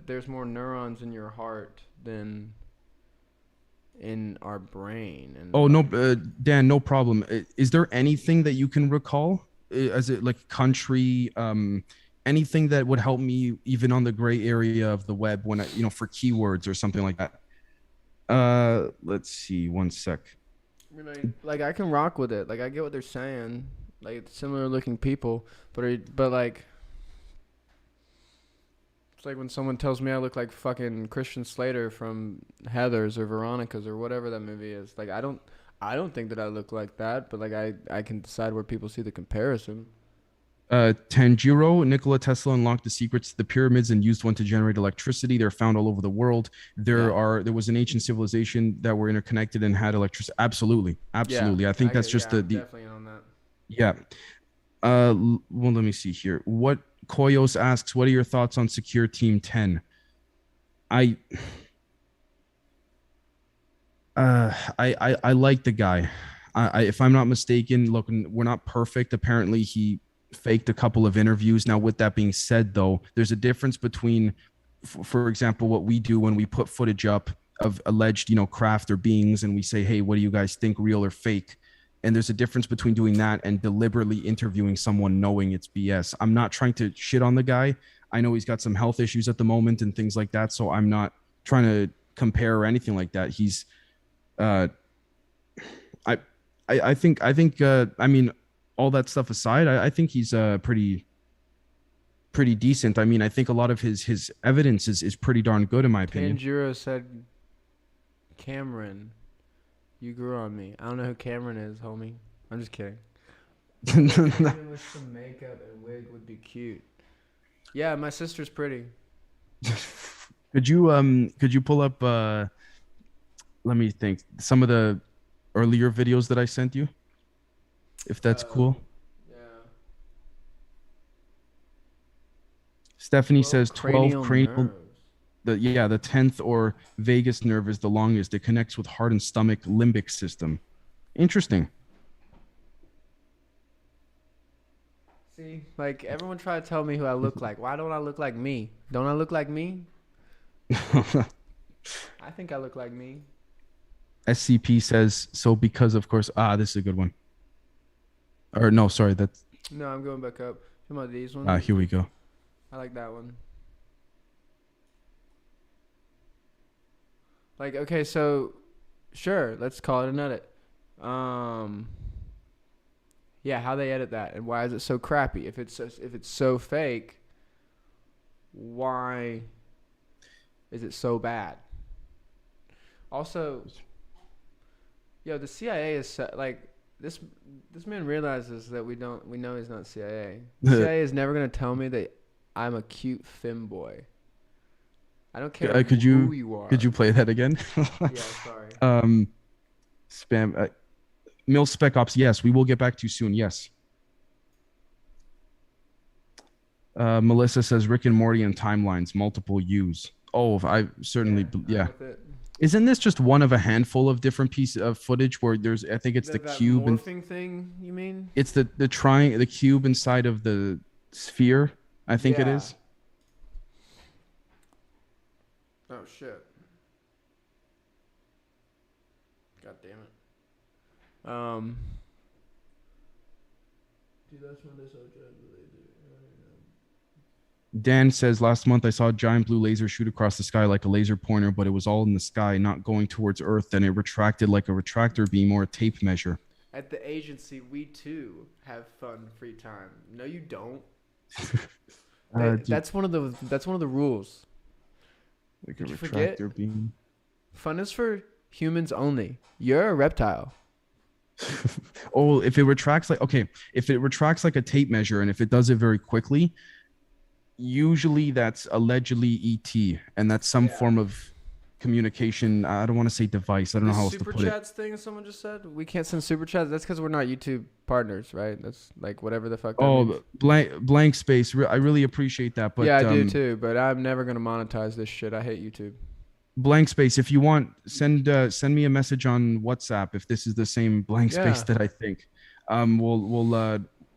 A: there's more neurons in your heart than in our brain. And
B: oh no, Dan, no problem. Is there anything that you can recall as it like country, anything that would help me even on the gray area of the web when for keywords or something like that? Let's see, one sec.
A: I can rock with it. Like, I get what they're saying. Like, it's similar looking people, but like, it's like when someone tells me I look like fucking Christian Slater from Heathers or Veronica's or whatever that movie is. Like, I don't think that I look like that, but like I can decide where people see the comparison.
B: Tanjiro, Nikola Tesla unlocked the secrets to the pyramids and used one to generate electricity. They're found all over the world. There was an ancient civilization that were interconnected and had electricity. Absolutely.
A: Yeah,
B: I think that's just the
A: definitely on that.
B: Yeah. Well, let me see here. What Koyos asks, what are your thoughts on Secure Team 10? I like the guy. If I'm not mistaken, look, we're not perfect. Apparently, he faked a couple of interviews. Now, with that being said, though, there's a difference between, for example, what we do when we put footage up of alleged, craft or beings, and we say, hey, what do you guys think, real or fake? And there's a difference between doing that and deliberately interviewing someone knowing it's BS. I'm not trying to shit on the guy. I know he's got some health issues at the moment and things like that. So I'm not trying to compare or anything like that. He's, I think, I mean, all that stuff aside, I think he's pretty decent. I mean, I think a lot of his evidence is pretty darn good in my opinion.
A: Tanjiro said, Cameron, you grew on me. I don't know who Cameron is, homie. I'm just kidding. With some makeup and wig would be cute. Yeah, my sister's pretty.
B: Could you pull up let me think, some of the earlier videos that I sent you? If that's cool.
A: Yeah.
B: Stephanie says 12 cranial
A: nerves.
B: the 10th or vagus nerve is the longest. It connects with heart and stomach limbic system. Interesting.
A: See, like, everyone try to tell me who I look like. Why don't I look like me? Don't I look like me? I think I look like me.
B: SCP says so because of course. This is a good one. Or no, sorry, that's.
A: No, I'm going back up. Come on, these ones.
B: Here we go.
A: I like that one. Like, okay, so sure, let's call it an edit. Yeah, how they edit that and why is it so crappy? If it's so fake, why is it so bad? Also, the CIA is like this man realizes that we know he's not CIA. The CIA is never gonna tell me that I'm a cute femboy. I don't care
B: Could
A: who you are.
B: Could you play that again?
A: Yeah, sorry.
B: Spam. Mil Spec Ops. Yes, we will get back to you soon. Yes. Melissa says Rick and Morty and timelines, multiple U's. Oh, I certainly, yeah. Isn't this just one of a handful of different pieces of footage where there's, I think it's the cube and
A: morphing thing, you mean?
B: It's the cube inside of the sphere, I think it is.
A: Oh shit. God damn it.
B: Dan says, last month I saw a giant blue laser shoot across the sky like a laser pointer, but it was all in the sky, not going towards Earth. Then it retracted like a retractor beam or a tape measure.
A: At the agency, we too have fun free time. No, you don't. That's one of the rules.
B: Like
A: Did
B: a
A: you
B: retractor
A: forget?
B: beam.
A: Fun is for humans only. You're a reptile.
B: Oh, if it retracts like a tape measure, and if it does it very quickly, usually that's allegedly ET, and that's some form of communication. I don't want to say device. I don't know how else to put it.
A: Super chats thing someone just said. We can't send super chats. That's because we're not YouTube partners, right? That's like whatever the fuck. That means.
B: Blank space. I really appreciate that. But
A: yeah, I do too. But I'm never gonna monetize this shit. I hate YouTube.
B: Blank space. If you want, send me a message on WhatsApp if this is the same blank space that I think.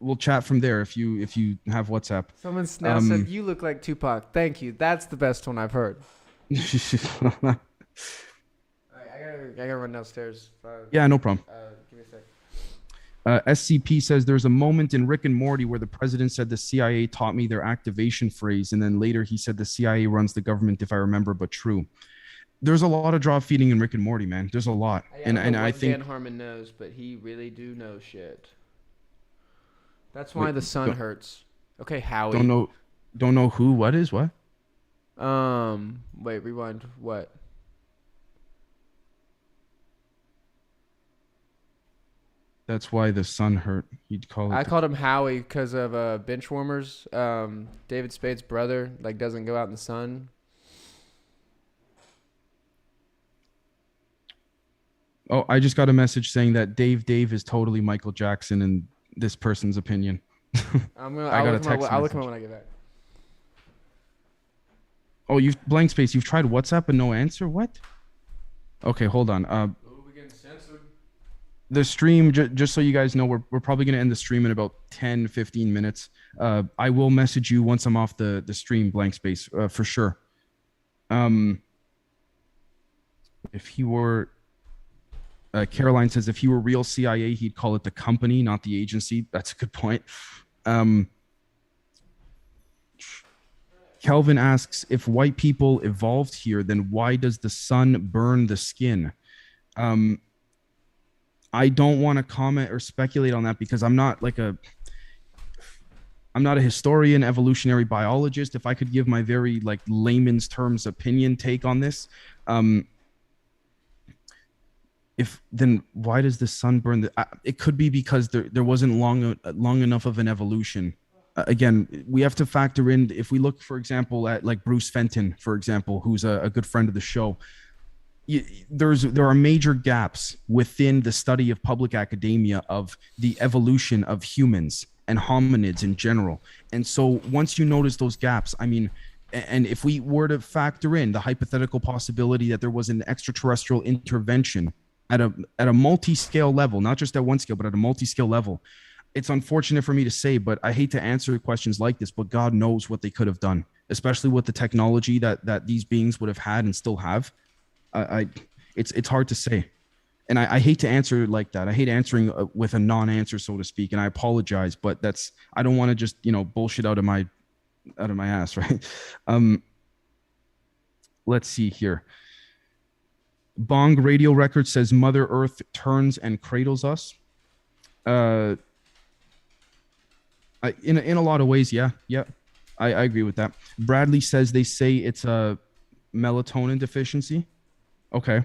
B: We'll chat from there if you have WhatsApp.
A: Someone now said you look like Tupac. Thank you. That's the best one I've heard. Alright, I gotta run downstairs.
B: Yeah, no problem.
A: Give me a sec.
B: SCP says there's a moment in Rick and Morty where the president said the CIA taught me their activation phrase, and then later he said the CIA runs the government, if I remember, but true. There's a lot of drop feeding in Rick and Morty, man. There's a lot. I think
A: Dan Harmon knows, but he really do know shit. That's why the sun hurts. Okay, Howie.
B: Don't know who, what is, what?
A: Wait, rewind. What?
B: That's why the sun hurt. He'd call it.
A: I called him Howie because of Benchwarmers. David Spade's brother doesn't go out in the sun.
B: Oh, I just got a message saying that Dave is totally Michael Jackson in this person's opinion.
A: I'll look him up when I get back.
B: Oh, blank space. You've tried WhatsApp and no answer? What? Okay, hold on.
A: We're getting censored.
B: The stream, just so you guys know, we're probably going to end the stream in about 10-15 minutes. I will message you once I'm off the stream, blank space, for sure. If he were... Caroline says if he were real CIA, he'd call it the company, not the agency. That's a good point. Kelvin asks, if white people evolved here, then why does the sun burn the skin? I don't want to comment or speculate on that because I'm not a historian, evolutionary biologist. If I could give my very layman's terms opinion take on this, then why does the sun burn? It could be because there wasn't long enough of an evolution. Again, we have to factor in, if we look, for example, at Bruce Fenton, for example, who's a good friend of the show. There are major gaps within the study of public academia of the evolution of humans and hominids in general. And so once you notice those gaps, I mean, and if we were to factor in the hypothetical possibility that there was an extraterrestrial intervention at a multi-scale level, not just at one scale, but at a multi-scale level, it's unfortunate for me to say, but I hate to answer questions like this, but God knows what they could have done, especially with the technology that these beings would have had and still have. It's hard to say. And I hate to answer like that. I hate answering with a non-answer, so to speak. And I apologize, but I don't want to just, bullshit out of my ass, right? Let's see here. Bong Radio Record says Mother Earth turns and cradles us. In a lot of ways, yeah. I agree with that. Bradley says they say it's a melatonin deficiency. Okay.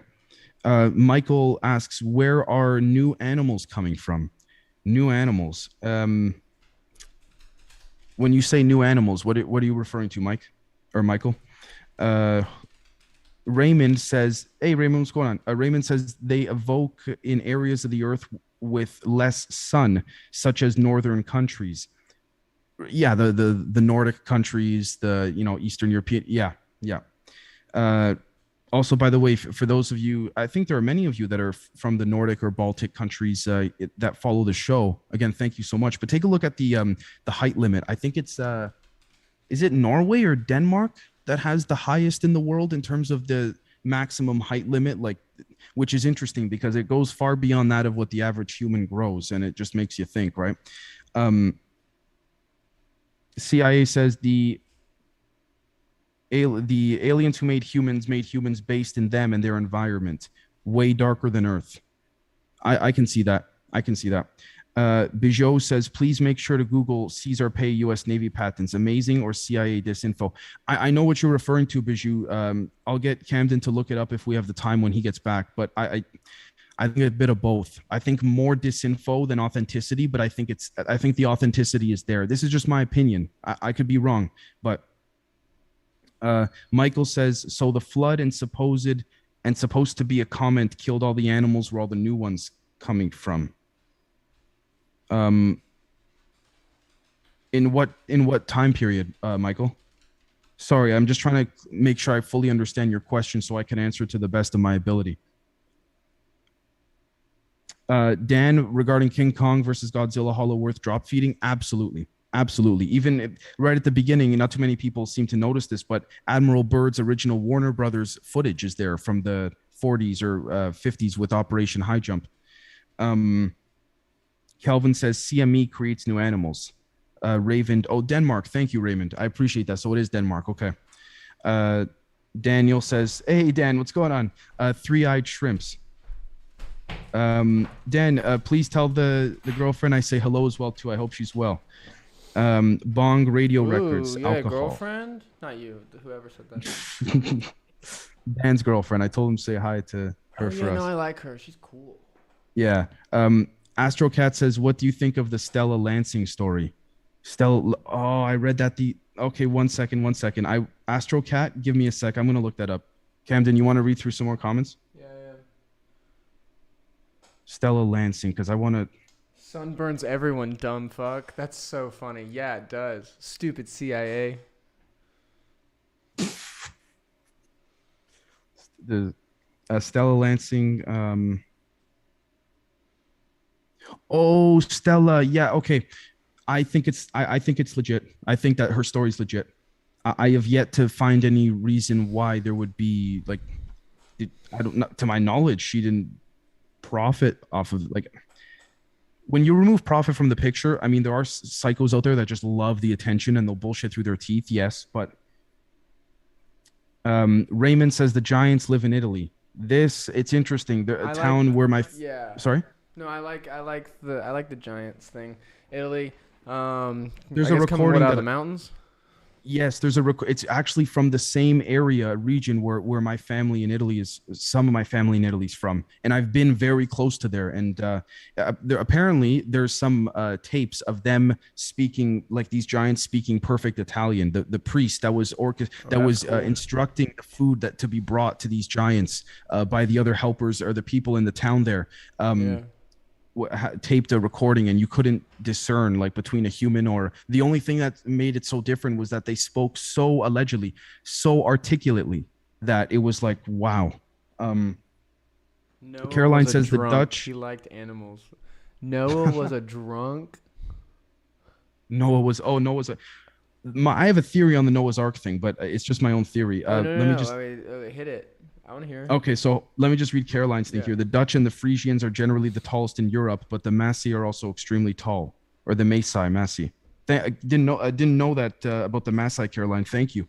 B: Michael asks, where are new animals coming from? New animals. When you say new animals, what are you referring to, Mike or Michael? Uh, Raymond says, "Hey Raymond, what's going on?" Raymond says they evoke in areas of the Earth with less sun, such as northern countries. Yeah, the Nordic countries, the Eastern European. Yeah, yeah. Also, by the way, for those of you, I think there are many of you that are from the Nordic or Baltic countries that follow the show. Again, thank you so much. But take a look at the height limit. I think it's is it Norway or Denmark that has the highest in the world in terms of the maximum height limit, like, which is interesting because it goes far beyond that of what the average human grows, and it just makes you think, right? CIA says the aliens who made humans based in them and their environment, way darker than Earth. I can see that. I can see that. Bijot says, please make sure to Google Caesar Pay U.S. Navy patents, amazing, or CIA disinfo. I know what you're referring to, Bijou. I'll get Camden to look it up if we have the time when he gets back. But I think a bit of both. I think more disinfo than authenticity, but I think the authenticity is there. This is just my opinion. I could be wrong, but Michael says, so the flood and supposed to be a comment killed all the animals where all the new ones coming from. In what time period, Michael? Sorry, I'm just trying to make sure I fully understand your question so I can answer to the best of my ability. Dan, regarding King Kong versus Godzilla Hollow Earth drop feeding, absolutely. Absolutely. Even right at the beginning, not too many people seem to notice this, but Admiral Byrd's original Warner Brothers footage is there from the 40s or 50s with Operation High Jump. Kelvin says CME creates new animals. Raven, Denmark. Thank you, Raymond. I appreciate that. So it is Denmark. Okay. Daniel says, hey, Dan, what's going on? Three-eyed shrimps. Dan, please tell the girlfriend I say hello as well, too. I hope she's well. Bong Radio Records.
A: Yeah,
B: alcohol.
A: Girlfriend? Not you. Whoever said that.
B: Dan's girlfriend. I told him to say hi to her for us.
A: No, I like her. She's cool.
B: Yeah. Astrocat says, what do you think of the Stella Lansing story? I read that. Okay, one second. Astrocat, give me a sec. I'm going to look that up. Camden, you want to read through some more comments?
A: Yeah.
B: Stella Lansing, because I want to...
A: Sunburns everyone, dumb fuck. That's so funny. Yeah, it does. Stupid CIA.
B: The Stella Lansing. Stella. Yeah. Okay. I think it's legit. I think that her story's legit. I have yet to find any reason why there would be to my knowledge, she didn't profit off of when you remove profit from the picture. I mean, there are psychos out there that just love the attention and they'll bullshit through their teeth. Yes, but Raymond says the Giants live in Italy. It's interesting. The town where my sorry.
A: No, I like the Giants thing. Italy.
B: There's a recording
A: out of the mountains.
B: Yes, there's it's actually from the same region where my family in Italy is. Some of my family in Italy is from, and I've been very close to there. And apparently there's some tapes of them speaking, like these giants speaking perfect Italian. The priest that was cool. Instructing the food that to be brought to these giants by the other helpers or the people in the town there. Taped a recording, and you couldn't discern between a human or the only thing that made it so different was that they spoke so allegedly, so articulately that it was like, wow. Caroline says the Dutch.
A: She liked animals. Noah was a drunk.
B: I have a theory on the Noah's Ark thing, but it's just my own theory.
A: Let me just hit it. I want to hear.
B: Okay, so let me just read Caroline's thing here. The Dutch and the Frisians are generally the tallest in Europe, but the Maasai are also extremely tall, or the Maasai. I didn't know that about the Maasai, Caroline. Thank you.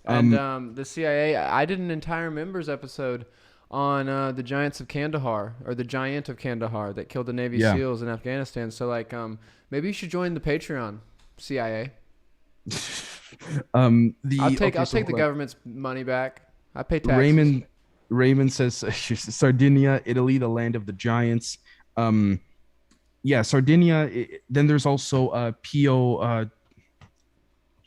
A: And the CIA. I did an entire members episode on the Giants of Kandahar, or the Giant of Kandahar that killed the Navy SEALs in Afghanistan. So maybe you should join the Patreon, CIA. I'll take the government's money back. I pay taxes.
B: Raymond says Sardinia, Italy, the land of the giants. Sardinia. Then there's also Pio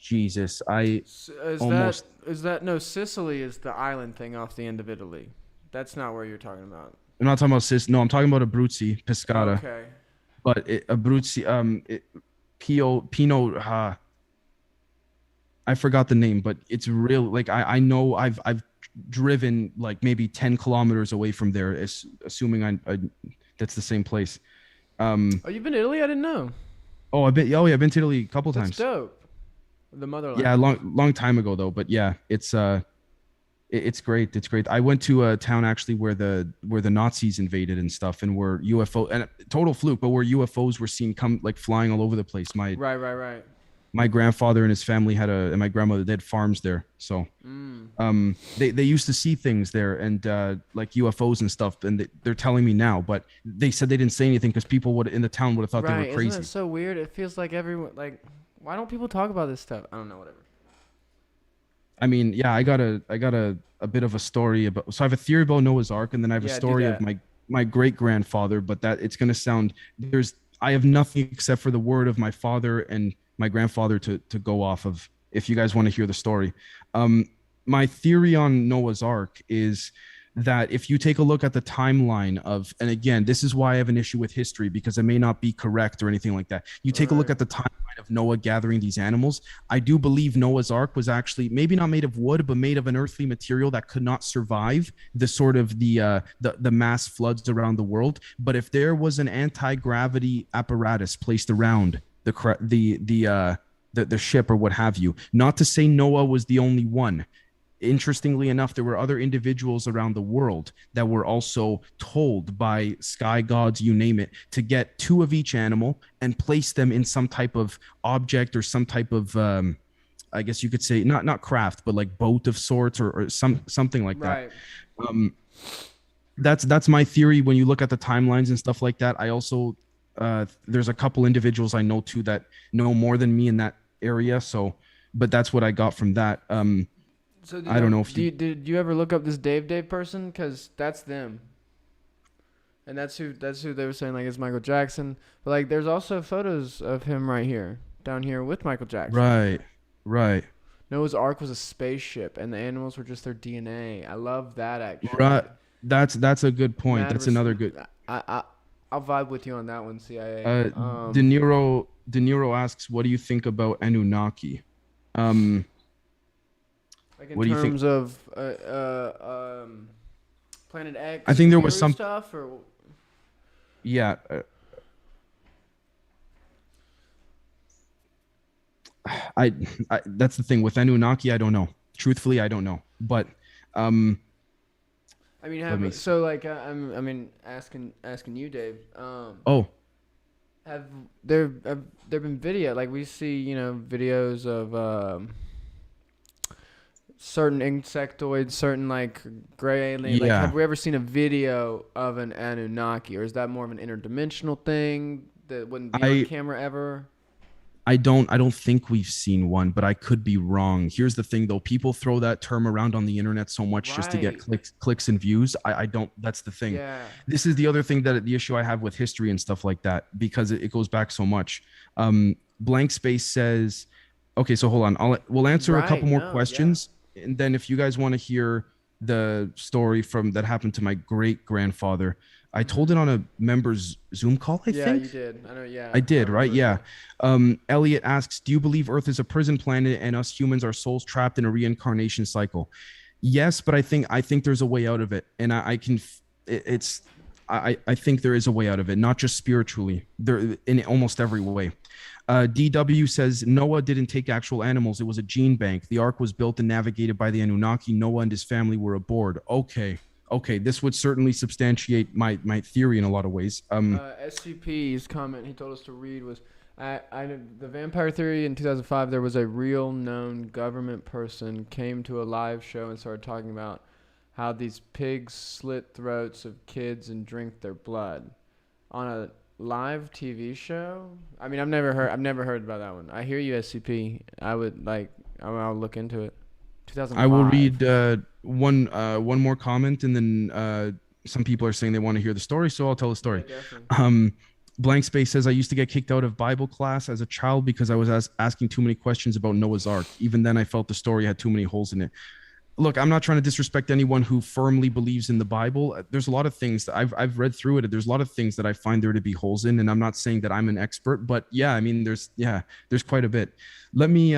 B: Jesus, I
A: Is
B: almost.
A: that no? Sicily is the island thing off the end of Italy. That's not where you're talking about.
B: I'm not talking about cis. No, I'm talking about Abruzzi, Pescara.
A: Okay.
B: But Abruzzi, Pino. I forgot the name, but it's real. Like I know I've driven like maybe 10 kilometers away from there, assuming I that's the same place.
A: Oh, you've been to Italy? I didn't know.
B: Oh, I've been to Italy a couple
A: That's
B: times.
A: dope. The motherland.
B: Yeah, long time ago though. But yeah, it's great. It's great. I went to a town actually where the Nazis invaded and stuff, and where UFO and total fluke, but where UFOs were seen come like flying all over the place.
A: Right.
B: My grandfather and his family and my grandmother, they had farms there. So they used to see things there and like UFOs and stuff. And they're telling me now, but they said they didn't say anything because people in the town would have thought they were crazy.
A: Isn't it so weird? It feels like everyone, like, why don't people talk about this stuff? I don't know, whatever.
B: I mean, yeah, I got a bit of a story about, so I have a theory about Noah's Ark, and then I have a story of my great grandfather, but that it's going to sound, I have nothing except for the word of my father and my grandfather to go off of if you guys want to hear the story. My theory on Noah's Ark is that if you take a look at the timeline of, and again, this is why I have an issue with history because it may not be correct or anything like that. You take a look at the timeline of Noah gathering these animals. I do believe Noah's Ark was actually maybe not made of wood, but made of an earthly material that could not survive the sort of the mass floods around the world. But if there was an anti-gravity apparatus placed around the ship or what have you, not to say Noah was the only one. Interestingly enough, there were other individuals around the world that were also told by sky gods, you name it, to get 2 of each animal and place them in some type of object or some type of, I guess you could say, not craft, but like boat of sorts or something like that.
A: Right.
B: That's my theory. When you look at the timelines and stuff like that, I also there's a couple individuals I know too that know more than me in that area. So, but that's what I got from that.
A: So
B: I don't know if
A: did you ever look up this Dave person? Because that's them, and that's who they were saying like it's Michael Jackson. But like, there's also photos of him right here, down here with Michael Jackson.
B: Right.
A: Noah's Ark was a spaceship, and the animals were just their DNA. I love that actually.
B: Right. That's a good point. That's another good.
A: I'll vibe with you on that one, CIA.
B: De Niro asks, "What do you think about Anunnaki?"
A: Like in
B: what do you
A: terms
B: think?
A: of Planet X.
B: I think there was some
A: stuff, or
B: yeah. I that's the thing with Anunnaki. I don't know. Truthfully, I don't know. But
A: I mean, I mean, asking you, Dave. Have there been video, like we see, videos of certain insectoids, certain like gray alien. Like, have we ever seen a video of an Anunnaki, or is that more of an interdimensional thing that wouldn't be on camera ever?
B: I don't think we've seen one, but I could be wrong. Here's the thing though, people throw that term around on the internet so much just to get clicks and views. I don't, that's the thing.
A: Yeah.
B: This is the other thing, that the issue I have with history and stuff like that, because it goes back so much. Blank Space says, okay, so hold on. We'll answer a couple more questions. Yeah. And then if you guys want to hear the story that happened to my great grandfather, I told it on a member's Zoom call, I think.
A: Yeah, you did. I know, yeah.
B: I did, right? Yeah. Elliot asks, do you believe Earth is a prison planet and us humans are souls trapped in a reincarnation cycle? Yes, but I think there's a way out of it. And I think there is a way out of it, not just spiritually, there in almost every way. DW says, Noah didn't take actual animals. It was a gene bank. The Ark was built and navigated by the Anunnaki. Noah and his family were aboard. Okay, this would certainly substantiate my theory in a lot of ways.
A: SCP's comment he told us to read was, the vampire theory in 2005, there was a real known government person came to a live show and started talking about how these pigs slit throats of kids and drink their blood on a live TV show. I mean, I've never heard about that one. I hear you, SCP. I'll look into it. 2005.
B: I will read one more comment, and then some people are saying they want to hear the story, so I'll tell the story.
A: Yeah,
B: Blank Space says, I used to get kicked out of Bible class as a child because I was asking too many questions about Noah's Ark. Even then, I felt the story had too many holes in it. Look, I'm not trying to disrespect anyone who firmly believes in the Bible. There's a lot of things that I've read through it. There's a lot of things that I find there to be holes in, and I'm not saying that I'm an expert, but yeah, I mean, there's quite a bit. Let me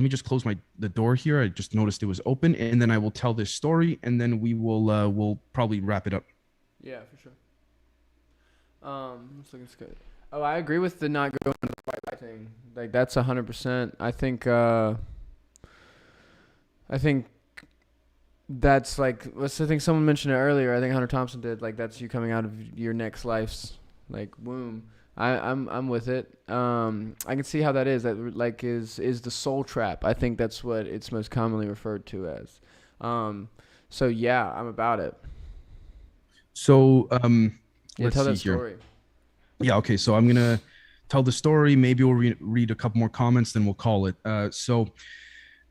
B: just close the door here. I just noticed it was open, and then I will tell this story, and then we'll probably wrap it up.
A: Yeah, for sure. Looking good. Oh, I agree with the not going to the fight thing. Like that's 100%. I think that's like, I think someone mentioned it earlier. I think Hunter Thompson did. Like that's you coming out of your next life's like womb. I'm with it. I can see how that is. That like is the soul trap. I think that's what it's most commonly referred to as. So yeah, I'm about it.
B: So let's
A: tell
B: see
A: that story.
B: Here. Yeah, okay. So I'm gonna tell the story. Maybe we'll read a couple more comments, then we'll call it. So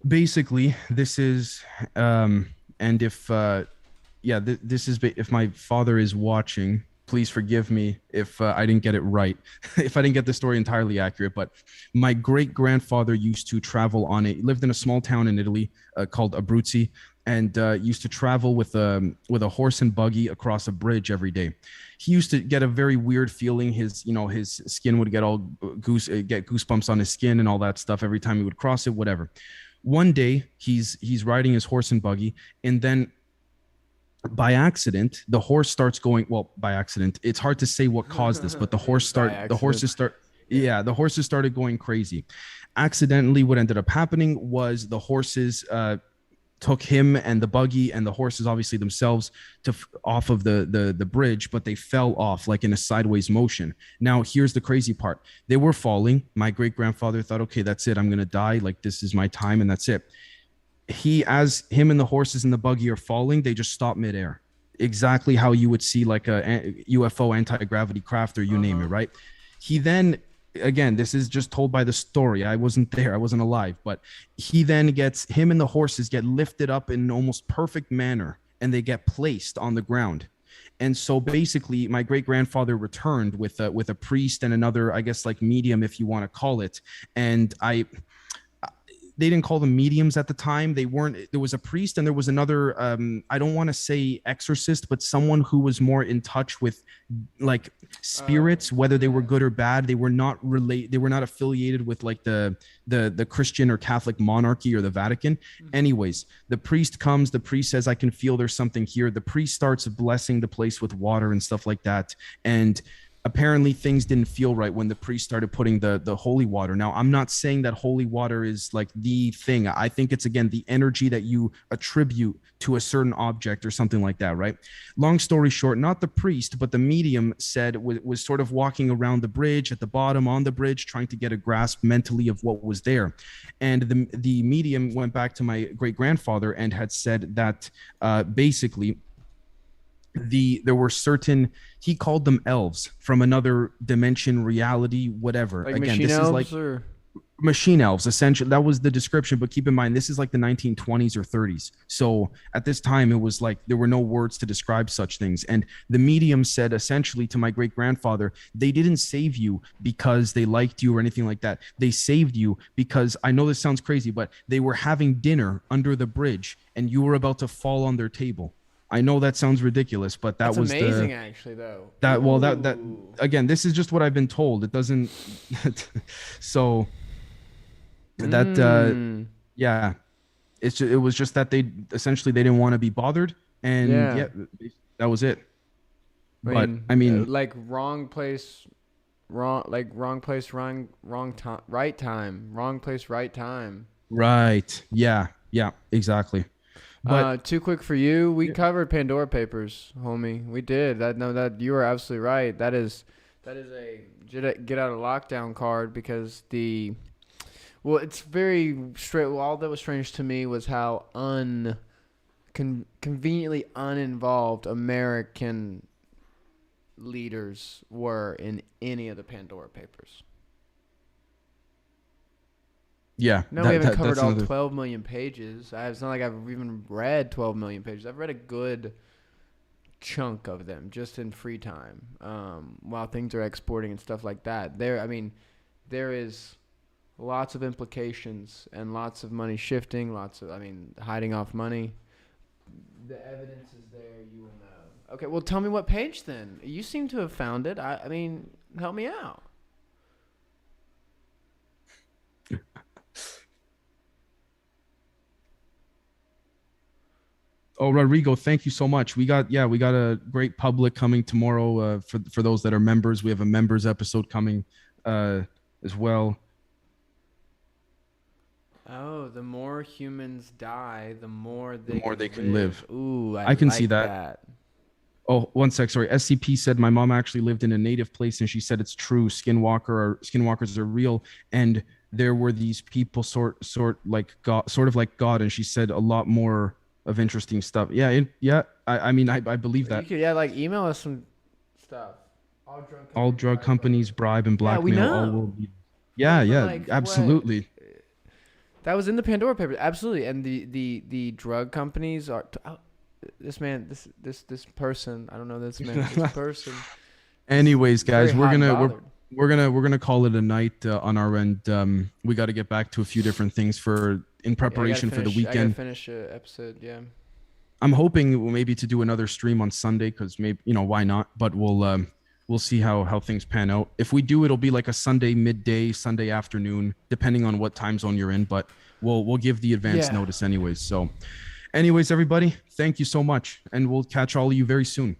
B: basically, this is and if this is if my father is watching, please forgive me if I didn't get it right, if I didn't get the story entirely accurate. But my great grandfather used to travel lived in a small town in Italy called Abruzzi, and used to travel with a horse and buggy across a bridge every day. He used to get a very weird feeling. His skin would get all get goosebumps on his skin and all that stuff every time he would cross it, whatever. One day he's riding his horse and buggy, and then by accident the horse starts going, well, by accident, it's hard to say what caused this, but the horses started going crazy. Accidentally, what ended up happening was the horses took him and the buggy and the horses, obviously themselves, off of the bridge, but they fell off like in a sideways motion. Now, here's the crazy part. They were falling. My great grandfather thought, okay, that's it. I'm going to die. Like, this is my time, and that's it. As him and the horses and the buggy are falling, they just stop midair. Exactly how you would see like a UFO anti-gravity craft, or you name it, right? He then, again, this is just told by the story. I wasn't there. I wasn't alive. But him and the horses get lifted up in an almost perfect manner, and they get placed on the ground. And so basically, my great grandfather returned with a priest and another, I guess, like medium, if you want to call it. And they didn't call them mediums at the time. They weren't. There was a priest and there was another, I don't want to say exorcist, but someone who was more in touch with like spirits, whether they were good or bad. They were not affiliated with like the Christian or Catholic monarchy or the Vatican. Anyways, the priest comes, the priest says, I can feel there's something here. The priest starts blessing the place with water and stuff like that. And apparently things didn't feel right when the priest started putting the holy water. Now, I'm not saying that holy water is like the thing. I think it's, again, the energy that you attribute to a certain object or something like that, right? Long story short, not the priest, but the medium said was sort of walking around the bridge, at the bottom on the bridge, trying to get a grasp mentally of what was there. And the medium went back to my great grandfather and had said that basically there were certain, he called them elves from another dimension, reality, whatever.
A: Like
B: again,
A: machine
B: this
A: elves,
B: is like
A: or
B: machine elves, essentially. That was the description, but keep in mind, this is like the 1920s or 30s. So at this time, it was like there were no words to describe such things. And the medium said essentially to my great grandfather, they didn't save you because they liked you or anything like that. They saved you because, I know this sounds crazy, but they were having dinner under the bridge and you were about to fall on their table. I know that sounds ridiculous, but that's
A: amazing, actually, though.
B: That again, this is just what I've been told. It doesn't. So that yeah, it was just that they didn't want to be bothered, and yeah, that was it. But I mean,
A: like wrong place, right time.
B: Right. Yeah. Exactly. But
A: too quick for you. We covered Pandora Papers, homie. We did. That you are absolutely right. That is a get out of lockdown card, because it's very straight. Well, all that was strange to me was how conveniently uninvolved American leaders were in any of the Pandora Papers.
B: Yeah.
A: No, we haven't covered all 12 million pages. It's not like I've even read 12 million pages. I've read a good chunk of them just in free time, while things are exporting and stuff like that. There is lots of implications and lots of money shifting, hiding off money. The evidence is there, you will know. Okay, well, tell me what page then. You seem to have found it. I mean, help me out.
B: Oh, Rodrigo, thank you so much. We got a great public coming tomorrow. For those that are members, we have a members episode coming as well.
A: Oh, the more humans die, the more they
B: can live.
A: Ooh,
B: I can
A: like
B: see that. Oh, one sec. Sorry. SCP said my mom actually lived in a native place, and she said it's true. Skinwalkers are real, and there were these people sort of like God, and she said a lot more of interesting stuff. I believe that.
A: You could email us some stuff.
B: All drug companies bribe and blackmail.
A: We know.
B: All will be. Absolutely.
A: That was in the Pandora papers, absolutely. And the drug companies are. This person. I don't know this man. This person.
B: Anyways, guys, we're gonna call it a night on our end. We got to get back to a few different things in preparation for the weekend.
A: I gotta finish an episode. Yeah.
B: I'm hoping maybe to do another stream on Sunday because maybe why not? But we'll see how things pan out. If we do, it'll be like a Sunday midday, Sunday afternoon, depending on what time zone you're in. But we'll give the advance notice anyways. So, anyways, everybody, thank you so much, and we'll catch all of you very soon.